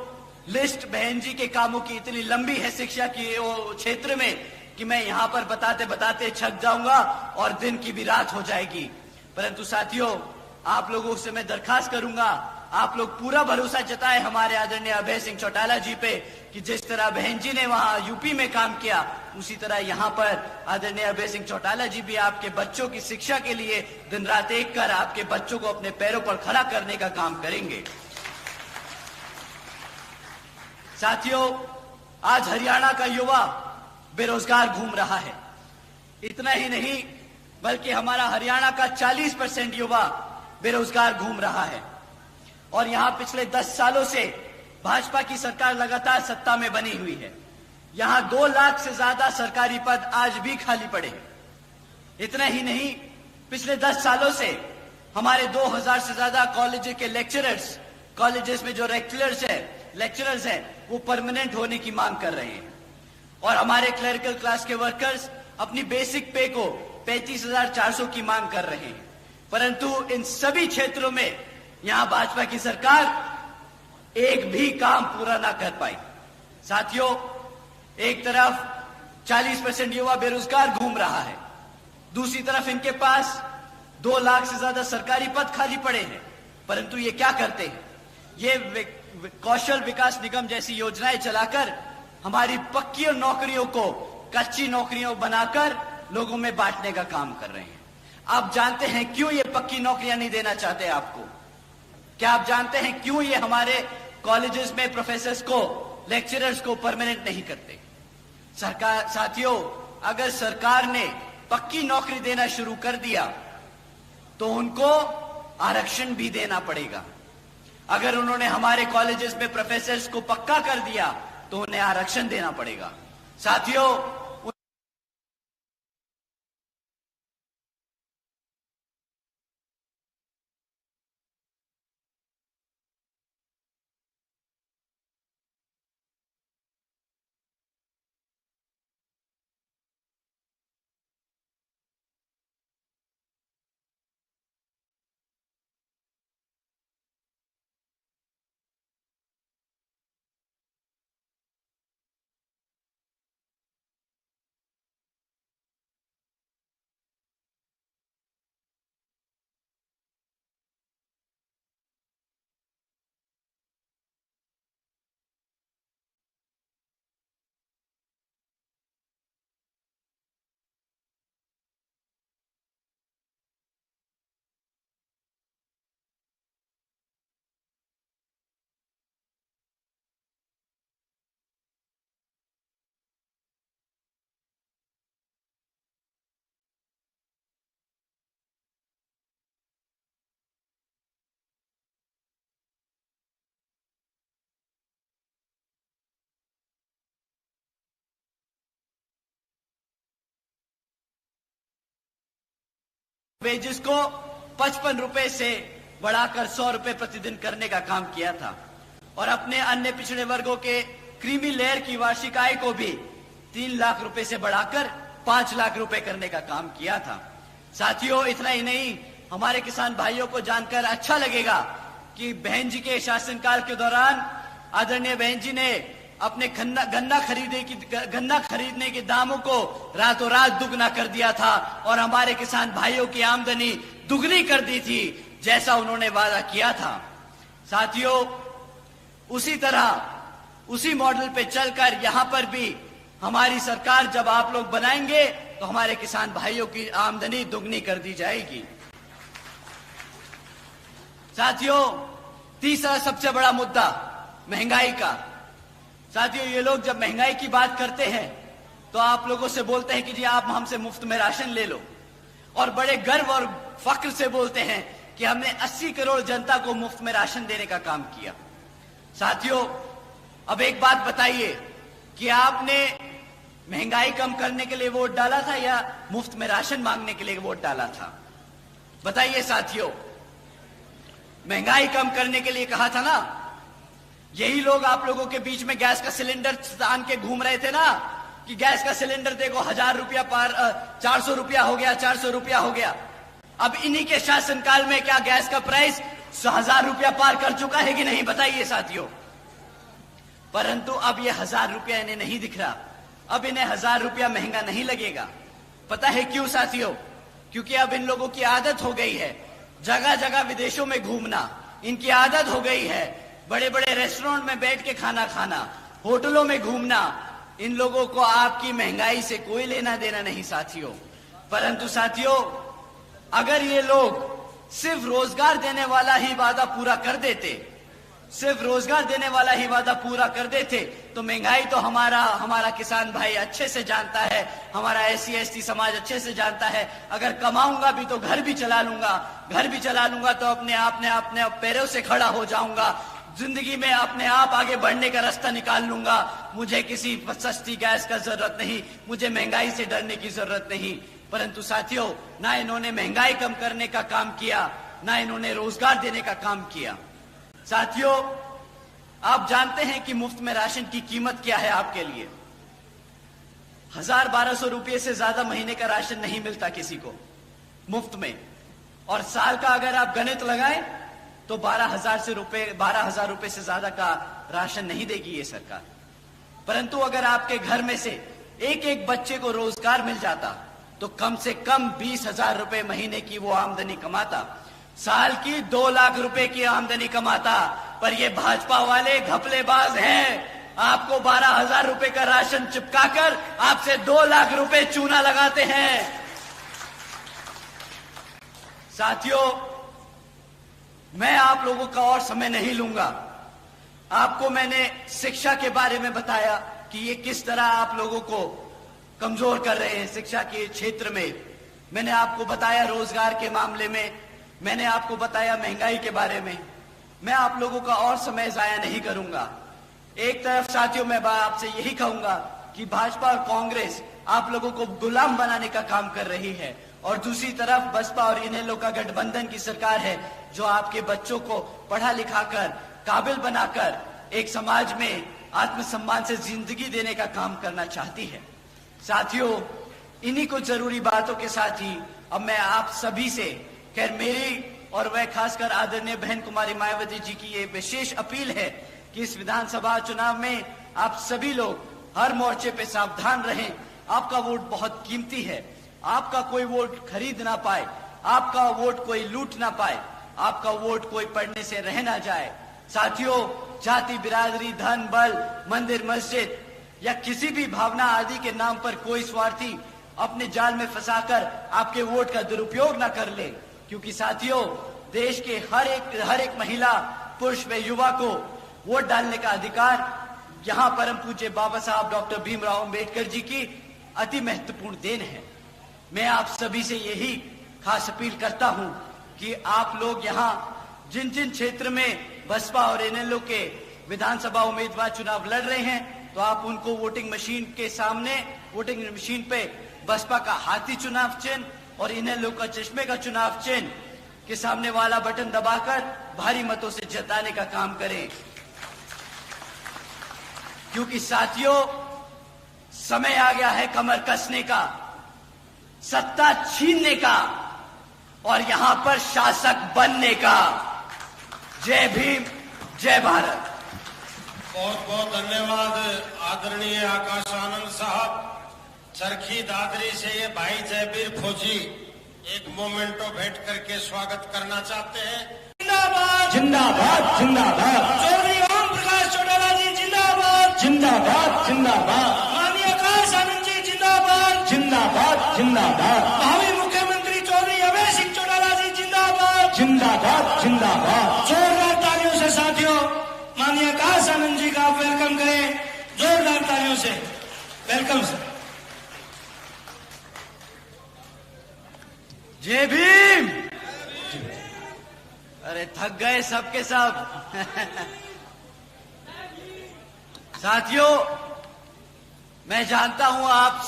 लिस्ट बहन जी के कामों की इतनी लंबी है शिक्षा की क्षेत्र में कि मैं यहां पर बताते बताते छक जाऊंगा और दिन की भी रात हो जाएगी। परंतु साथियों, आप लोगों से मैं दरखास्त करूंगा, आप लोग पूरा भरोसा जताए हमारे आदरणीय अभय सिंह चौटाला जी पे कि जिस तरह बहन जी ने वहां यूपी में काम किया, उसी तरह यहां पर आदरणीय अभय सिंह चौटाला जी भी आपके बच्चों की शिक्षा के लिए दिन रात एक कर आपके बच्चों को अपने पैरों पर खड़ा करने का काम करेंगे। साथियों, आज हरियाणा का युवा बेरोजगार घूम रहा है। इतना ही नहीं बल्कि हमारा हरियाणा का 40% युवा बेरोजगार घूम रहा है। और यहां पिछले 10 सालों से भाजपा की सरकार लगातार सत्ता में बनी हुई है। यहां 2 लाख से ज्यादा सरकारी पद आज भी खाली पड़े हैं। इतना ही नहीं, पिछले 10 सालों से हमारे 2000 से ज्यादा कॉलेज के लेक्चरर्स, कॉलेजेस में जो लेक्चरर्स हैं वो परमानेंट होने की मांग कर रहे हैं। और हमारे क्लरिकल क्लास के वर्कर्स अपनी बेसिक पे को 35,400 की मांग कर रहे हैं। परंतु इन सभी क्षेत्रों में यहां भाजपा की सरकार एक भी काम पूरा ना कर पाई। साथियों, एक तरफ 40% युवा बेरोजगार घूम रहा है, दूसरी तरफ इनके पास 2 लाख से ज्यादा सरकारी पद खाली पड़े हैं। परंतु ये क्या करते हैं? ये कौशल विकास निगम जैसी योजनाएं चलाकर हमारी पक्की नौकरियों को कच्ची नौकरियों बनाकर लोगों में बांटने का काम कर रहे हैं। आप जानते हैं क्यों ये पक्की नौकरियां नहीं देना चाहते आपको? क्या आप जानते हैं क्यों ये हमारे कॉलेजेस में प्रोफेसर्स को, लेक्चरर्स को परमानेंट नहीं करते? साथियों, अगर सरकार ने पक्की नौकरी देना शुरू कर दिया तो उनको आरक्षण भी देना पड़ेगा। अगर उन्होंने हमारे कॉलेजेस में प्रोफेसर्स को पक्का कर दिया तो उन्हें आरक्षण देना पड़ेगा। साथियों, वेजेस को 55 रुपए से बढ़ाकर 100 रुपए प्रतिदिन करने का काम किया था और अपने अन्य पिछड़े वर्गों के क्रीमी लेयर की वार्षिक आय को भी 3 लाख रुपए से बढ़ाकर 5 लाख रुपए करने का काम किया था। साथियों, इतना ही नहीं, हमारे किसान भाइयों को जानकर अच्छा लगेगा कि बहन जी के शासनकाल के दौरान आदरणीय बहन जी ने अपने गन्ना खरीदने के दामों को रातों रात दुगना कर दिया था और हमारे किसान भाइयों की आमदनी दुगनी कर दी थी, जैसा उन्होंने वादा किया था। साथियों, उसी तरह उसी मॉडल पे चलकर यहां पर भी हमारी सरकार जब आप लोग बनाएंगे तो हमारे किसान भाइयों की आमदनी दुगनी कर दी जाएगी। साथियों, तीसरा सबसे बड़ा मुद्दा महंगाई का। साथियों, ये लोग जब महंगाई की बात करते हैं तो आप लोगों से बोलते हैं कि जी आप हमसे मुफ्त में राशन ले लो, और बड़े गर्व और फख्र से बोलते हैं कि हमने 80 करोड़ जनता को मुफ्त में राशन देने का काम किया। साथियों, अब एक बात बताइए कि आपने महंगाई कम करने के लिए वोट डाला था या मुफ्त में राशन मांगने के लिए वोट डाला था? बताइए साथियों, महंगाई कम करने के लिए कहा था ना। यही लोग आप लोगों के बीच में गैस का सिलेंडर तान के घूम रहे थे ना कि गैस का सिलेंडर देखो 1000 रुपया पार 400 रुपया हो गया, 400 रुपया हो गया। अब इन्हीं के शासनकाल में क्या गैस का प्राइस 1000 रुपया पार कर चुका है कि नहीं? बताइए साथियों। परंतु अब ये 1000 रुपया इन्हें नहीं दिख रहा, अब इन्हें 1000 रुपया महंगा नहीं लगेगा। पता है क्यों साथियों? क्योंकि अब इन लोगों की आदत हो गई है जगह जगह विदेशों में घूमना इनकी आदत हो गई है। बड़े बड़े रेस्टोरेंट में बैठ के खाना खाना, होटलों में घूमना, इन लोगों को आपकी महंगाई से कोई लेना देना नहीं साथियों। परंतु साथियों, अगर ये लोग सिर्फ रोजगार देने वाला ही वादा पूरा कर देते, सिर्फ रोजगार देने वाला ही वादा पूरा कर देते, तो महंगाई तो हमारा किसान भाई अच्छे से जानता है, हमारा SC ST समाज अच्छे से जानता है। अगर कमाऊंगा भी तो घर भी चला लूंगा तो अपने पैरों से खड़ा हो जाऊंगा, जिंदगी में अपने आप आगे बढ़ने का रास्ता निकाल लूंगा। मुझे किसी सस्ती गैस का जरूरत नहीं, मुझे महंगाई से डरने की जरूरत नहीं। परंतु साथियों, ना इन्होंने महंगाई कम करने का काम किया, ना इन्होंने रोजगार देने का काम किया। साथियों, आप जानते हैं कि मुफ्त में राशन की कीमत क्या है आपके लिए। 1000-1200 रुपये से ज्यादा महीने का राशन नहीं मिलता किसी को मुफ्त में, और साल का अगर आप गणित लगाएं तो 12,000 रुपए से ज्यादा का राशन नहीं देगी ये सरकार। परंतु अगर आपके घर में से एक एक बच्चे को रोजगार मिल जाता तो कम से कम 20,000 रुपए महीने की वो आमदनी कमाता, साल की 2 लाख रुपए की आमदनी कमाता। पर ये भाजपा वाले घपलेबाज हैं, आपको 12,000 रुपए का राशन चिपकाकर आपसे 2 लाख रुपए चूना लगाते हैं। साथियों, मैं आप लोगों का और समय नहीं लूंगा। आपको मैंने शिक्षा के बारे में बताया कि ये किस तरह आप लोगों को कमजोर कर रहे हैं शिक्षा के क्षेत्र में। मैंने आपको बताया रोजगार के मामले में, मैंने आपको बताया महंगाई के बारे में। मैं आप लोगों का और समय जाया नहीं करूंगा। एक तरफ साथियों, मैं आपसे यही कहूंगा कि भाजपा और कांग्रेस आप लोगों को गुलाम बनाने का काम कर रही है, और दूसरी तरफ बसपा और इनेलो का गठबंधन की सरकार है जो आपके बच्चों को पढ़ा लिखा कर काबिल बनाकर एक समाज में आत्मसम्मान से जिंदगी देने का काम करना चाहती है। साथियों, इन्हीं कुछ जरूरी बातों के साथ ही अब मैं आप सभी से, खैर मेरी और वह खासकर आदरणीय बहन कुमारी मायावती जी की ये विशेष अपील है कि इस विधानसभा चुनाव में आप सभी लोग हर मोर्चे पे सावधान रहें। आपका वोट बहुत कीमती है, आपका कोई वोट खरीद ना पाए, आपका वोट कोई लूट ना पाए, आपका वोट कोई पढ़ने से रह ना जाए। साथियों, जाति बिरादरी, धन बल, मंदिर मस्जिद या किसी भी भावना आदि के नाम पर कोई स्वार्थी अपने जाल में फंसाकर आपके वोट का दुरुपयोग ना कर ले, क्योंकि साथियों, देश के हर एक महिला, पुरुष व युवा को वोट डालने का अधिकार यहाँ परम पूज्य बाबा साहब डॉक्टर भीमराव अंबेडकर जी की अति महत्वपूर्ण देन है। मैं आप सभी से यही खास अपील करता हूं कि आप लोग यहाँ जिन जिन क्षेत्र में बसपा और इनेलो के विधानसभा उम्मीदवार चुनाव लड़ रहे हैं, तो आप उनको वोटिंग मशीन के सामने, वोटिंग मशीन पे बसपा का हाथी चुनाव चिन्ह और इनेलो का चश्मे का चुनाव चिन्ह के सामने वाला बटन दबाकर भारी मतों से जिताने का काम करें। क्योंकि साथियों, समय आ गया है कमर कसने का, सत्ता छीनने का और यहां पर शासक बनने का। जय भीम, जय भारत। बहुत बहुत धन्यवाद आदरणीय आकाश आनंद साहब। चरखी दादरी से ये भाई जयबीर फौजी एक मोमेंटो भेंट करके स्वागत करना चाहते हैं। जिंदाबाद जिंदाबाद जिंदाबाद चौधरी ओम प्रकाश चौटाला जी जिंदाबाद, जिंदाबाद जिंदाबाद माननीय आकाश आनंद जी जिंदाबाद, जिंदाबाद जिंदाबाद भावी मुख्यमंत्री चौधरी अभय सिंह चौटाला जी जिंदाबाद। जिंदाबाद जिंदाबाद। जोरदार तालियों से साथियों माननीय आकाश आनंद जी का आप वेलकम करें, जोरदार तालियों से वेलकम सर। जय भीम। अरे थक गए सबके सब। साथियों, मैं जानता हूं आप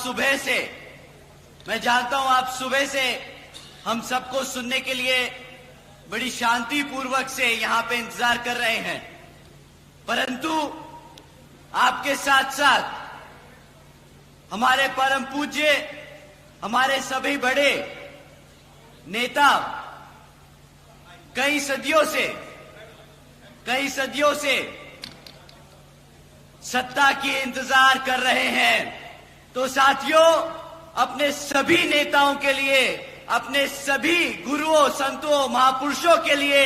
सुबह से हम सबको सुनने के लिए बड़ी शांति पूर्वक से यहां पे इंतजार कर रहे हैं, परंतु आपके साथ साथ हमारे परम पूज्य, हमारे सभी बड़े नेता कई सदियों से सत्ता की इंतजार कर रहे हैं। तो साथियों, अपने सभी नेताओं के लिए अपने सभी गुरुओं, संतों, महापुरुषों के लिए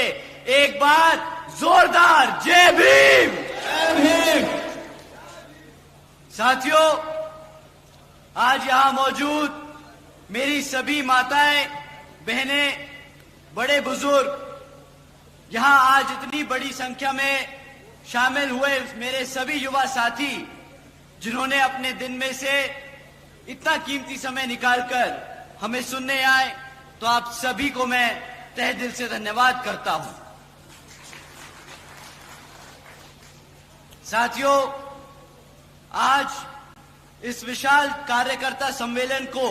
एक बार जोरदार जय भीम। जय भीम। साथियों, आज यहां मौजूद मेरी सभी माताएं, बहनें, बड़े बुजुर्ग, यहां आज इतनी बड़ी संख्या में शामिल हुए मेरे सभी युवा साथी जिन्होंने अपने दिन में से इतना कीमती समय निकालकर हमें सुनने आए, तो आप सभी को मैं तहे दिल से धन्यवाद करता हूं। साथियों, आज इस विशाल कार्यकर्ता सम्मेलन को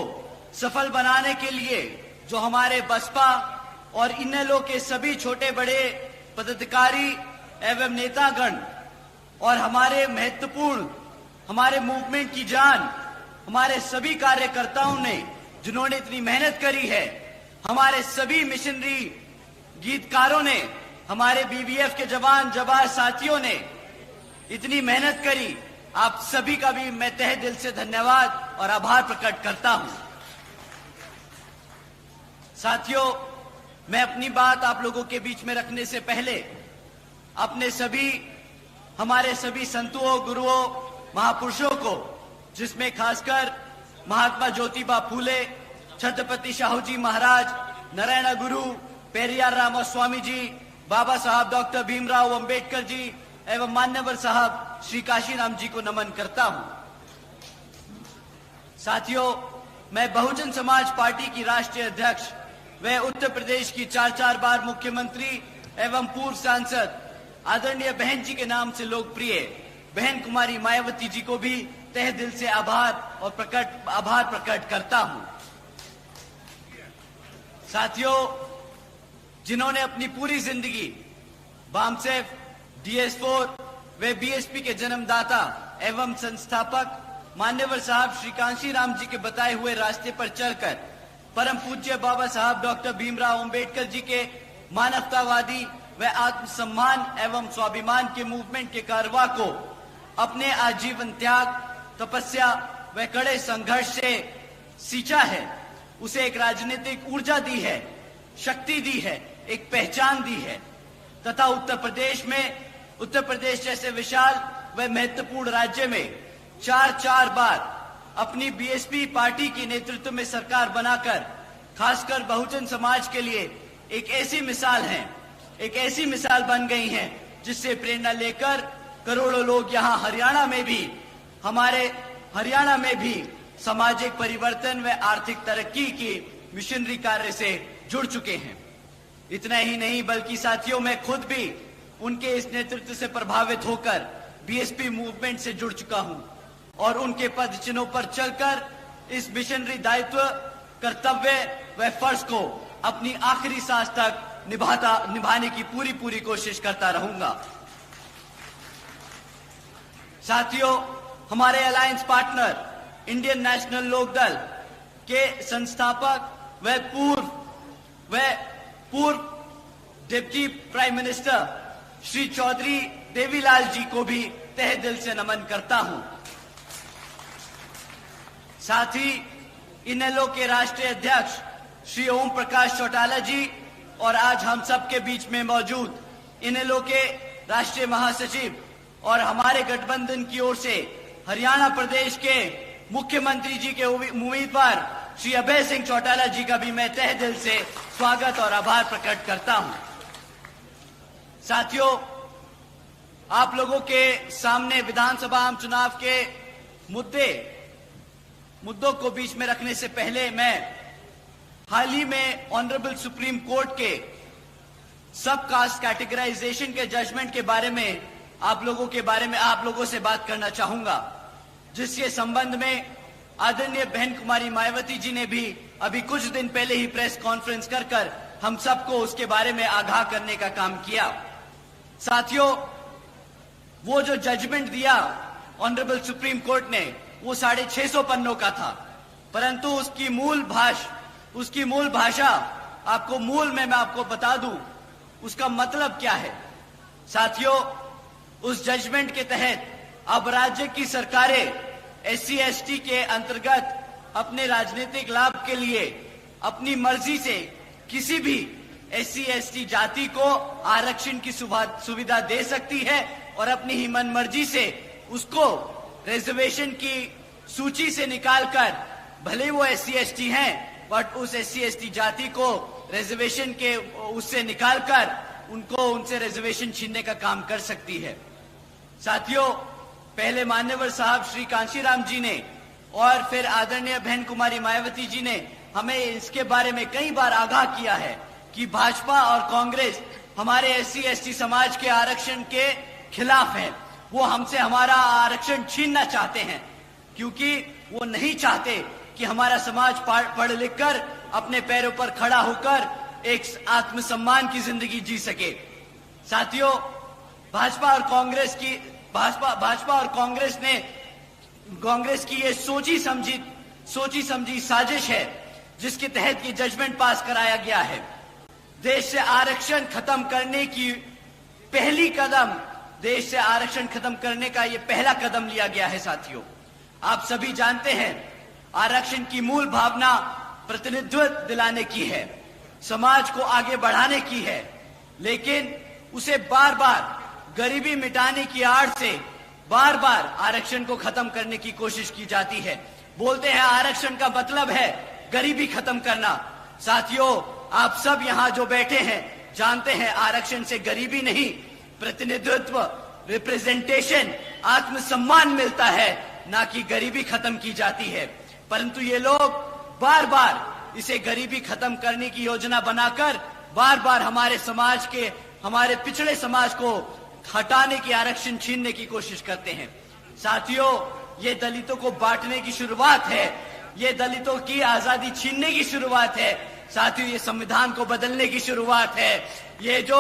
सफल बनाने के लिए जो हमारे बसपा और इनेलो के सभी छोटे बड़े पदाधिकारी एवं नेतागण और हमारे महत्वपूर्ण, हमारे मूवमेंट की जान, हमारे सभी कार्यकर्ताओं ने जिन्होंने इतनी मेहनत करी है, हमारे सभी मिशनरी गीतकारों ने, हमारे बीबीएफ के जवान जाबाज साथियों ने इतनी मेहनत करी, आप सभी का भी मैं तहे दिल से धन्यवाद और आभार प्रकट करता हूं। साथियों, मैं अपनी बात आप लोगों के बीच में रखने से पहले अपने सभी, हमारे सभी संतों, गुरुओं, महापुरुषों को, जिसमें खासकर महात्मा ज्योतिबा फूले, छत्रपति शाहू जी महाराज, नारायण गुरु, पेरियार रामास्वामी जी, बाबा साहब डॉक्टर भीमराव अंबेडकर जी एवं मान्यवर साहब श्री काशीराम जी को नमन करता हूं। साथियों, मैं बहुजन समाज पार्टी की राष्ट्रीय अध्यक्ष व उत्तर प्रदेश की 4 बार मुख्यमंत्री एवं पूर्व सांसद आदरणीय बहन जी के नाम से लोकप्रिय बहन कुमारी मायावती जी को भी तहे दिल से आभार प्रकट करता हूं। साथियों, जिन्होंने अपनी पूरी जिंदगी बामसेफ, DS4 व BSP के जन्मदाता एवं संस्थापक मान्यवर साहब श्री कांशीराम जी के बताए हुए रास्ते पर चलकर परम पूज्य बाबा साहब डॉक्टर भीमराव अंबेडकर जी के मानवतावादी व आत्मसम्मान एवं स्वाभिमान के मूवमेंट के कारवां को अपने आजीवन त्याग, तपस्या व कड़े संघर्ष से सींचा है, उसे एक राजनीतिक ऊर्जा दी है, शक्ति दी है, एक पहचान दी है तथा उत्तर प्रदेश जैसे विशाल व महत्वपूर्ण राज्य में 4 बार अपनी BSP पार्टी की नेतृत्व में सरकार बनाकर खासकर बहुजन समाज के लिए एक ऐसी मिसाल बन गई हैं जिससे प्रेरणा लेकर करोड़ों लोग यहां हमारे हरियाणा में भी सामाजिक परिवर्तन व आर्थिक तरक्की की मिशनरी कार्य से जुड़ चुके हैं। इतना ही नहीं बल्कि साथियों, मैं खुद भी उनके इस नेतृत्व से प्रभावित होकर BSP मूवमेंट से जुड़ चुका हूं और उनके पद चिन्हों पर चलकर इस मिशनरी दायित्व, कर्तव्य व फर्ज को अपनी आखिरी सांस तक निभाने की पूरी कोशिश करता रहूंगा। साथियों, हमारे alliance partner Indian National Lokdal के संस्थापक व पूर्व deputy prime minister Shri Chaudhary Devilal ji को भी तहे दिल से नमन करता हूं। साथ ही इनेलो के राष्ट्रीय अध्यक्ष श्री ओम प्रकाश चौटाला जी और आज हम सब के बीच में मौजूद इनेलो के राष्ट्रीय महासचिव और हमारे गठबंधन की ओर से हरियाणा प्रदेश के मुख्यमंत्री जी के उम्मीदवार श्री अभय सिंह चौटाला जी का भी मैं तहे दिल से स्वागत और आभार प्रकट करता हूं। साथियों, आप लोगों के सामने विधानसभा आम चुनाव के मुद्दों को बीच में रखने से पहले मैं हाल ही में ऑनरेबल सुप्रीम कोर्ट के सब कास्ट कैटेगराइजेशन के जजमेंट के बारे में आप लोगों से बात करना चाहूंगा, जिसके संबंध में आदरणीय बहन कुमारी मायावती जी ने भी अभी कुछ दिन पहले ही प्रेस कॉन्फ्रेंस कर हम सबको उसके बारे में आगाह करने का काम किया। साथियों, वो जो जजमेंट दिया ऑनरेबल सुप्रीम कोर्ट ने वो 650 पन्नों का था, परंतु उसकी मूल भाषा मैं आपको बता दूं उसका मतलब क्या है। साथियों, उस जजमेंट के तहत अब राज्य की सरकारें SC/ST के अंतर्गत अपने राजनीतिक लाभ के लिए अपनी मर्जी से किसी भी SC/ST जाति को आरक्षण की सुविधा दे सकती है और अपनी ही मन मर्जी से उसको रिजर्वेशन की सूची से निकालकर, भले वो SC/ST हैं, बट उस SC/ST जाति को रिजर्वेशन के उससे निकालकर उनको उनसे रिजर्वेशन छीनने का काम कर सकती है। साथियों, पहले मान्यवर साहब श्री कांशीराम जी ने और फिर आदरणीय बहन कुमारी मायावती जी ने हमें इसके बारे में कई बार आगाह किया है कि भाजपा और कांग्रेस हमारे SC/ST समाज के आरक्षण के खिलाफ है। वो हमसे हमारा आरक्षण छीनना चाहते हैं, क्योंकि वो नहीं चाहते कि हमारा समाज पढ़ लिख कर अपने पैरों पर खड़ा होकर एक आत्मसम्मान की जिंदगी जी सके। साथियों, भाजपा और कांग्रेस ने कांग्रेस की ये सोची समझी साजिश है, जिसके तहत ये जजमेंट पास कराया गया है। देश से आरक्षण खत्म करने की देश से आरक्षण खत्म करने का ये पहला कदम लिया गया है। साथियों, आप सभी जानते हैं, आरक्षण की मूल भावना प्रतिनिधित्व दिलाने की है, समाज को आगे बढ़ाने की है, लेकिन उसे बार बार गरीबी मिटाने की आड़ से बार बार आरक्षण को खत्म करने की कोशिश की जाती है। बोलते हैं आरक्षण का मतलब है गरीबी खत्म करना। साथियों, आप सब यहाँ जो बैठे हैं जानते हैं आरक्षण से गरीबी नहीं, प्रतिनिधित्व, रिप्रेजेंटेशन, आत्मसम्मान मिलता है, ना कि गरीबी खत्म की जाती है। परंतु ये लोग बार बार इसे गरीबी खत्म करने की योजना बनाकर बार बार हमारे पिछड़े समाज को हटाने की, आरक्षण छीनने की कोशिश करते हैं। साथियों, ये दलितों को बांटने की शुरुआत है, ये दलितों की आजादी छीनने की शुरुआत है। साथियों, ये संविधान को बदलने की शुरुआत है। ये जो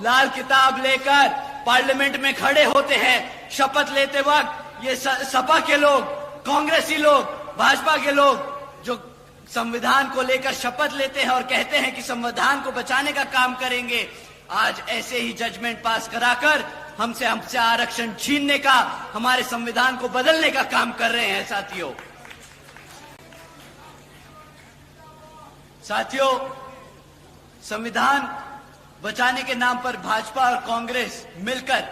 लाल किताब लेकर पार्लियामेंट में खड़े होते हैं शपथ लेते वक्त, ये सपा के लोग, कांग्रेसी लोग, भाजपा के लोग जो संविधान को लेकर शपथ लेते हैं और कहते हैं कि संविधान को बचाने का काम करेंगे, आज ऐसे ही जजमेंट पास कराकर हमसे आरक्षण छीनने का, हमारे संविधान को बदलने का काम कर रहे हैं। साथियों, संविधान बचाने के नाम पर भाजपा और कांग्रेस मिलकर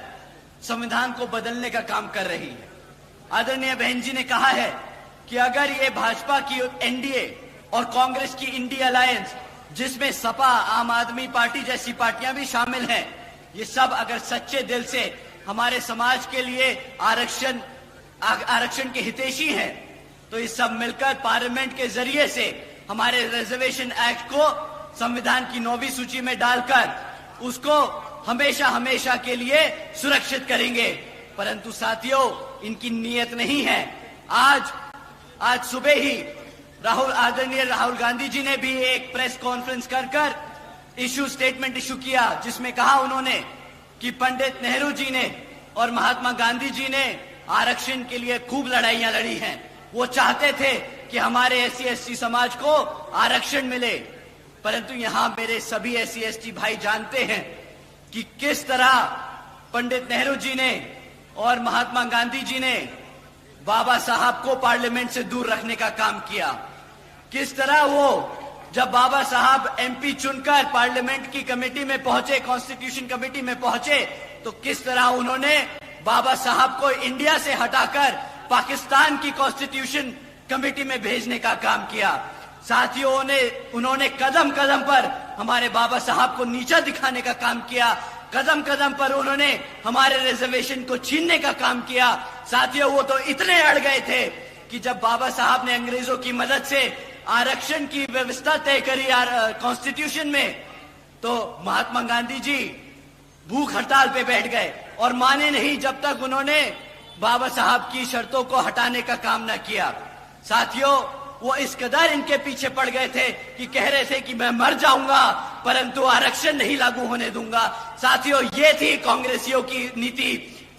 संविधान को बदलने का काम कर रही है। आदरणीय बहन जी ने कहा है कि अगर ये भाजपा की NDA और कांग्रेस की इंडिया अलायंस, जिसमें सपा, आम आदमी पार्टी जैसी पार्टियां भी शामिल हैं, ये सब अगर सच्चे दिल से हमारे समाज के लिए आरक्षण के हितैषी हैं, तो ये सब मिलकर पार्लियामेंट के जरिए से हमारे रिजर्वेशन एक्ट को संविधान की 9वीं सूची में डालकर उसको हमेशा हमेशा के लिए सुरक्षित करेंगे। परंतु साथियों, इनकी नीयत नहीं है। आज सुबह ही आदरणीय राहुल गांधी जी ने भी एक प्रेस कॉन्फ्रेंस कर स्टेटमेंट इशू किया, जिसमें कहा उन्होंने कि पंडित नेहरू जी ने और महात्मा गांधी जी ने आरक्षण के लिए खूब लड़ाइयां लड़ी हैं। वो चाहते थे कि हमारे SC/ST समाज को आरक्षण मिले, परंतु यहां मेरे सभी SC/ST भाई जानते हैं कि किस तरह पंडित नेहरू जी ने और महात्मा गांधी जी ने बाबा साहब को पार्लियामेंट से दूर रखने का काम किया। किस तरह वो जब बाबा साहब MP चुनकर पार्लियामेंट की कमेटी में पहुंचे, कॉन्स्टिट्यूशन कमेटी में पहुंचे, तो किस तरह उन्होंने बाबा साहब को इंडिया से हटाकर पाकिस्तान की कॉन्स्टिट्यूशन कमेटी में भेजने का काम किया। साथियों, उन्होंने कदम कदम पर हमारे बाबा साहब को नीचा दिखाने का काम किया, कदम कदम पर उन्होंने हमारे रिजर्वेशन को छीनने का काम किया। साथियों, वो तो इतने अड़ गए थे कि जब बाबा साहब ने अंग्रेजों की मदद से आरक्षण की व्यवस्था तय करी कॉन्स्टिट्यूशन में, तो महात्मा गांधी जी भूख हड़ताल पे बैठ गए और माने नहीं जब तक उन्होंने बाबा साहब की शर्तों को हटाने का काम न किया। साथियों, वो इस कदर इनके पीछे पड़ गए थे कि कह रहे थे कि मैं मर जाऊंगा परंतु आरक्षण नहीं लागू होने दूंगा। साथियों, ये थी कांग्रेसियों की नीति।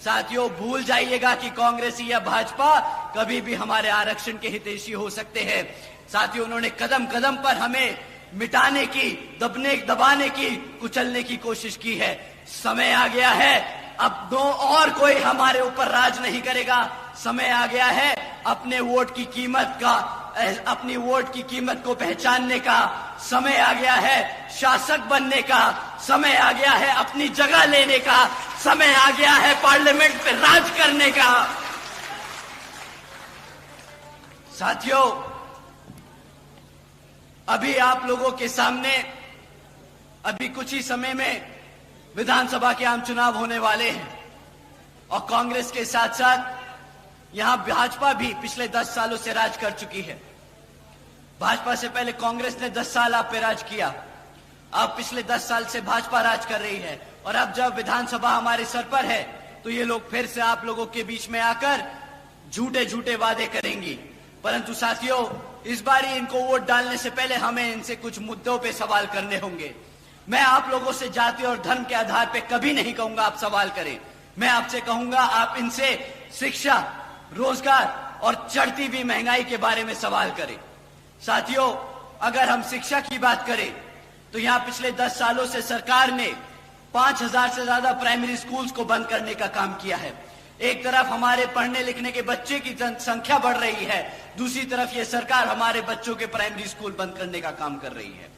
साथियों, भूल जाइएगा कि कांग्रेसी या भाजपा कभी भी हमारे आरक्षण के हितैषी हो सकते हैं। साथियों, उन्होंने कदम कदम पर हमें मिटाने की, दबाने की, कुचलने की कोशिश की है। समय आ गया है, अब और कोई हमारे ऊपर राज नहीं करेगा। समय आ गया है अपने वोट की कीमत का अपनी वोट की कीमत को पहचानने का समय आ गया है। शासक बनने का समय आ गया है। अपनी जगह लेने का समय आ गया है। पार्लियामेंट पे राज करने का। साथियों, अभी आप लोगों के सामने अभी कुछ ही समय में विधानसभा के आम चुनाव होने वाले हैं और कांग्रेस के साथ साथ यहां भाजपा भी पिछले 10 सालों से राज कर चुकी है। भाजपा से पहले कांग्रेस ने 10 साल आप पे राज किया। अब पिछले 10 साल से भाजपा राज कर रही है और अब जब विधानसभा हमारे सर पर है तो ये लोग फिर से आप लोगों के बीच में आकर झूठे झूठे वादे करेंगी। परंतु साथियों, इस बार इनको वोट डालने से पहले हमें इनसे कुछ मुद्दों पे सवाल करने होंगे। मैं आप लोगों से जाति और धर्म के आधार पे कभी नहीं कहूंगा आप सवाल करें। मैं आपसे कहूंगा आप इनसे शिक्षा, रोजगार और चढ़ती हुई महंगाई के बारे में सवाल करें। साथियों, अगर हम शिक्षा की बात करें तो यहां पिछले 10 सालों से सरकार ने 5000 से ज्यादा प्राइमरी स्कूल्स को बंद करने का काम किया है। एक तरफ हमारे पढ़ने लिखने के बच्चे की संख्या बढ़ रही है, दूसरी तरफ ये सरकार हमारे बच्चों के प्राइमरी स्कूल बंद करने का काम कर रही है।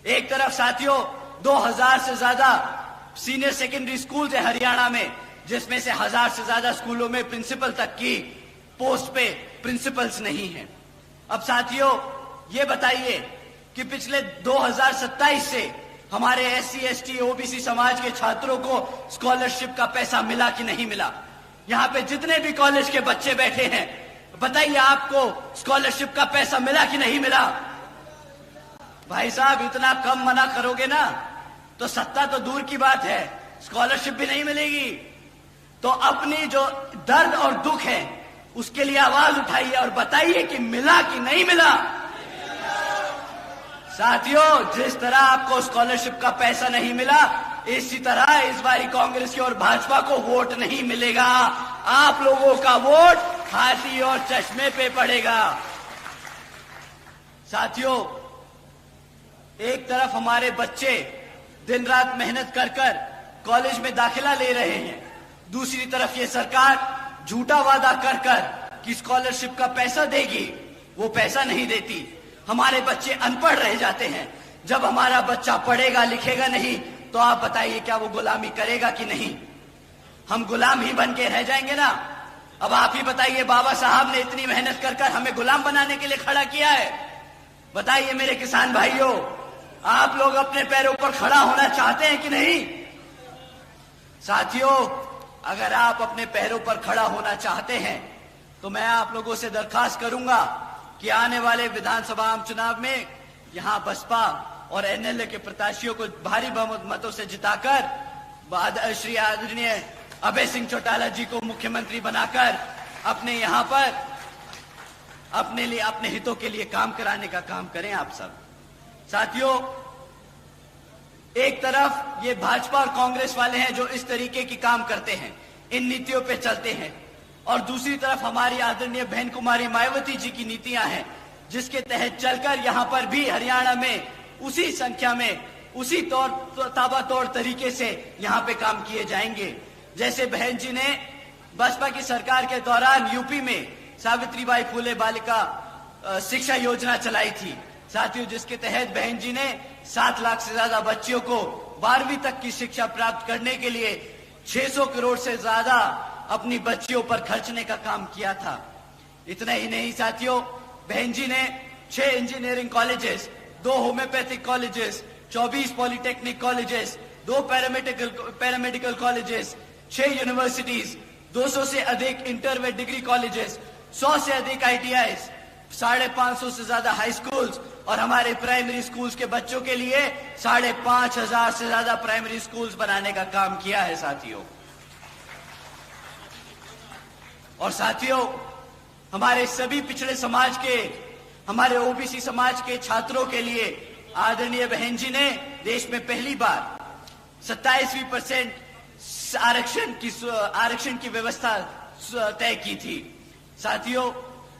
एक तरफ साथियों 2000 से ज्यादा सीनियर सेकेंडरी स्कूल है हरियाणा में, जिसमें से 1000 से ज्यादा स्कूलों में प्रिंसिपल तक की पोस्ट पे प्रिंसिपल्स नहीं है। अब साथियों, ये बताइए कि पिछले 2027 से हमारे SC, ST, OBC समाज के छात्रों को स्कॉलरशिप का पैसा मिला कि नहीं मिला? यहाँ पे जितने भी कॉलेज के बच्चे बैठे हैं, बताइए आपको स्कॉलरशिप का पैसा मिला कि नहीं मिला? भाई साहब, इतना कम मना करोगे ना तो सत्ता तो दूर की बात है, स्कॉलरशिप भी नहीं मिलेगी। तो अपनी जो दर्द और दुख है उसके लिए आवाज उठाइए और बताइए कि मिला कि नहीं मिला। साथियों, जिस तरह आपको स्कॉलरशिप का पैसा नहीं मिला, इसी तरह इस बारी कांग्रेस की और भाजपा को वोट नहीं मिलेगा। आप लोगों का वोट हाथी और चश्मे पे पड़ेगा। साथियों, एक तरफ हमारे बच्चे दिन रात मेहनत कर कर कॉलेज में दाखिला ले रहे हैं, दूसरी तरफ ये सरकार झूठा वादा कर कर कि स्कॉलरशिप का पैसा देगी, वो पैसा नहीं देती। हमारे बच्चे अनपढ़ रह जाते हैं। जब हमारा बच्चा पढ़ेगा लिखेगा नहीं तो आप बताइए क्या वो गुलामी करेगा कि नहीं? हम गुलाम ही बन के रह जाएंगे ना। अब आप ही बताइए, बाबा साहब ने इतनी मेहनत कर कर हमें गुलाम बनाने के लिए खड़ा किया है। बताइए मेरे किसान भाइयों, आप लोग अपने पैरों पर खड़ा होना चाहते हैं कि नहीं? साथियों, अगर आप अपने पैरों पर खड़ा होना चाहते हैं तो मैं आप लोगों से दरखास्त करूंगा कि आने वाले विधानसभा आम चुनाव में यहां बसपा और NLA के प्रत्याशियों को भारी बहुमतों से जिताकर श्री आदरणीय अभय सिंह चौटाला जी को मुख्यमंत्री बनाकर अपने यहां पर अपने लिए, अपने हितों के लिए काम कराने का काम करें आप सब। साथियों, एक तरफ ये भाजपा और कांग्रेस वाले हैं जो इस तरीके की काम करते हैं, इन नीतियों पे चलते हैं, और दूसरी तरफ हमारी आदरणीय बहन कुमारी मायावती जी की नीतियां हैं जिसके तहत चलकर यहां पर भी हरियाणा में उसी संख्या में, उसी ताबड़तोड़ तरीके से यहां पे काम किए जाएंगे। जैसे बहन जी ने बसपा की सरकार के दौरान यूपी में सावित्रीबाई फुले बालिका शिक्षा योजना चलाई थी साथियों, जिसके तहत बहन जी ने 7 लाख से ज्यादा बच्चियों को 12वीं तक की शिक्षा प्राप्त करने के लिए 600 करोड़ से ज्यादा अपनी बच्चियों पर खर्चने का काम किया था। इतना ही नहीं साथियों, बहन जी ने 6 engineering colleges, 2 homeopathic colleges, 24 polytechnic colleges, 2 paramedical colleges, 6 universities, 200 से अधिक इंटर व डिग्री कॉलेजेस, 100 से अधिक ITIs, 550 से ज्यादा हाई स्कूल्स और हमारे प्राइमरी स्कूल्स के बच्चों के लिए 5500 से ज्यादा प्राइमरी स्कूल्स बनाने का काम किया है साथियों। और साथियों, हमारे सभी पिछड़े समाज के, हमारे OBC समाज के छात्रों के लिए आदरणीय बहन जी ने देश में पहली बार 27% आरक्षण की व्यवस्था तय की थी। साथियों,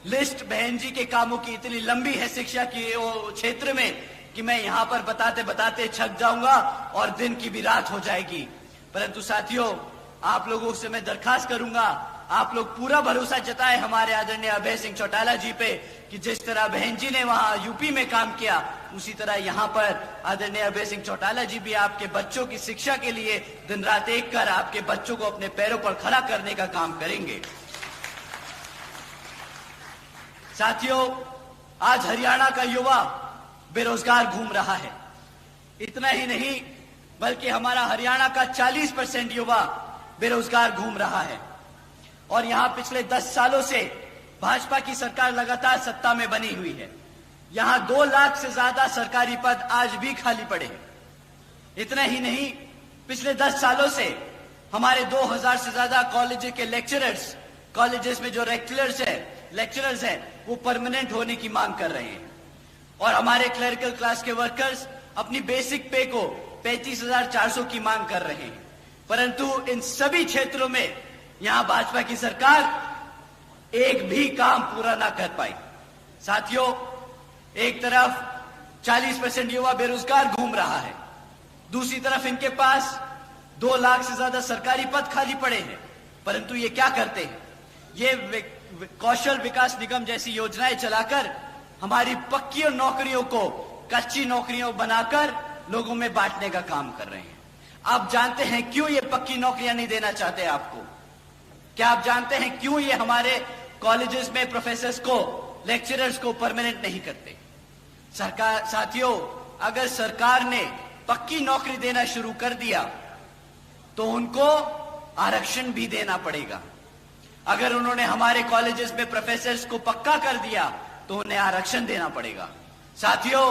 लिस्ट बहन जी के कामों की इतनी लंबी है शिक्षा के क्षेत्र में कि मैं यहां पर बताते बताते थक जाऊंगा और दिन की भी रात हो जाएगी। परंतु साथियों, आप लोगों से मैं दरखास्त करूंगा आप लोग पूरा भरोसा जताए हमारे आदरणीय अभय सिंह चौटाला जी पे कि जिस तरह बहन जी ने वहां यूपी में काम किया, उसी तरह यहां पर आदरणीय अभय सिंह चौटाला जी भी आपके बच्चों की शिक्षा के लिए दिन रात एक कर आपके बच्चों को अपने पैरों पर खड़ा करने का काम करेंगे। साथियों, आज हरियाणा का युवा बेरोजगार घूम रहा है। इतना ही नहीं बल्कि हमारा हरियाणा का 40% युवा बेरोजगार घूम रहा है। और यहां पिछले 10 सालों से भाजपा की सरकार लगातार सत्ता में बनी हुई है। यहां 2 लाख से ज्यादा सरकारी पद आज भी खाली पड़े हैं। इतना ही नहीं, पिछले 10 सालों से हमारे 2000 से ज्यादा कॉलेज के लेक्चरर्स, कॉलेजेस में जो लेक्चरर्स हैं, वो परमानेंट होने की मांग कर रहे हैं। और हमारे क्लरिकल क्लास के वर्कर्स अपनी बेसिक पे को 35,400 की मांग कर रहे हैं। परंतु इन सभी क्षेत्रों में यहां भाजपा की सरकार एक भी काम पूरा ना कर पाई। साथियों, एक तरफ 40% युवा बेरोजगार घूम रहा है, दूसरी तरफ इनके पास 2 लाख से ज्यादा सरकारी पद खाली पड़े हैं। परंतु ये क्या करते हैं? ये कौशल विकास निगम जैसी योजनाएं चलाकर हमारी पक्की नौकरियों को कच्ची नौकरियों बनाकर लोगों में बांटने का काम कर रहे हैं। आप जानते हैं क्यों ये पक्की नौकरियां नहीं देना चाहते आपको? क्या आप जानते हैं क्यों ये हमारे कॉलेजेस में प्रोफेसर्स को, लेक्चरर्स को परमानेंट नहीं करते? साथियों, अगर सरकार ने पक्की नौकरी देना शुरू कर दिया तो उनको आरक्षण भी देना पड़ेगा। अगर उन्होंने हमारे कॉलेजेस में प्रोफेसर्स को पक्का कर दिया तो उन्हें आरक्षण देना पड़ेगा। साथियों,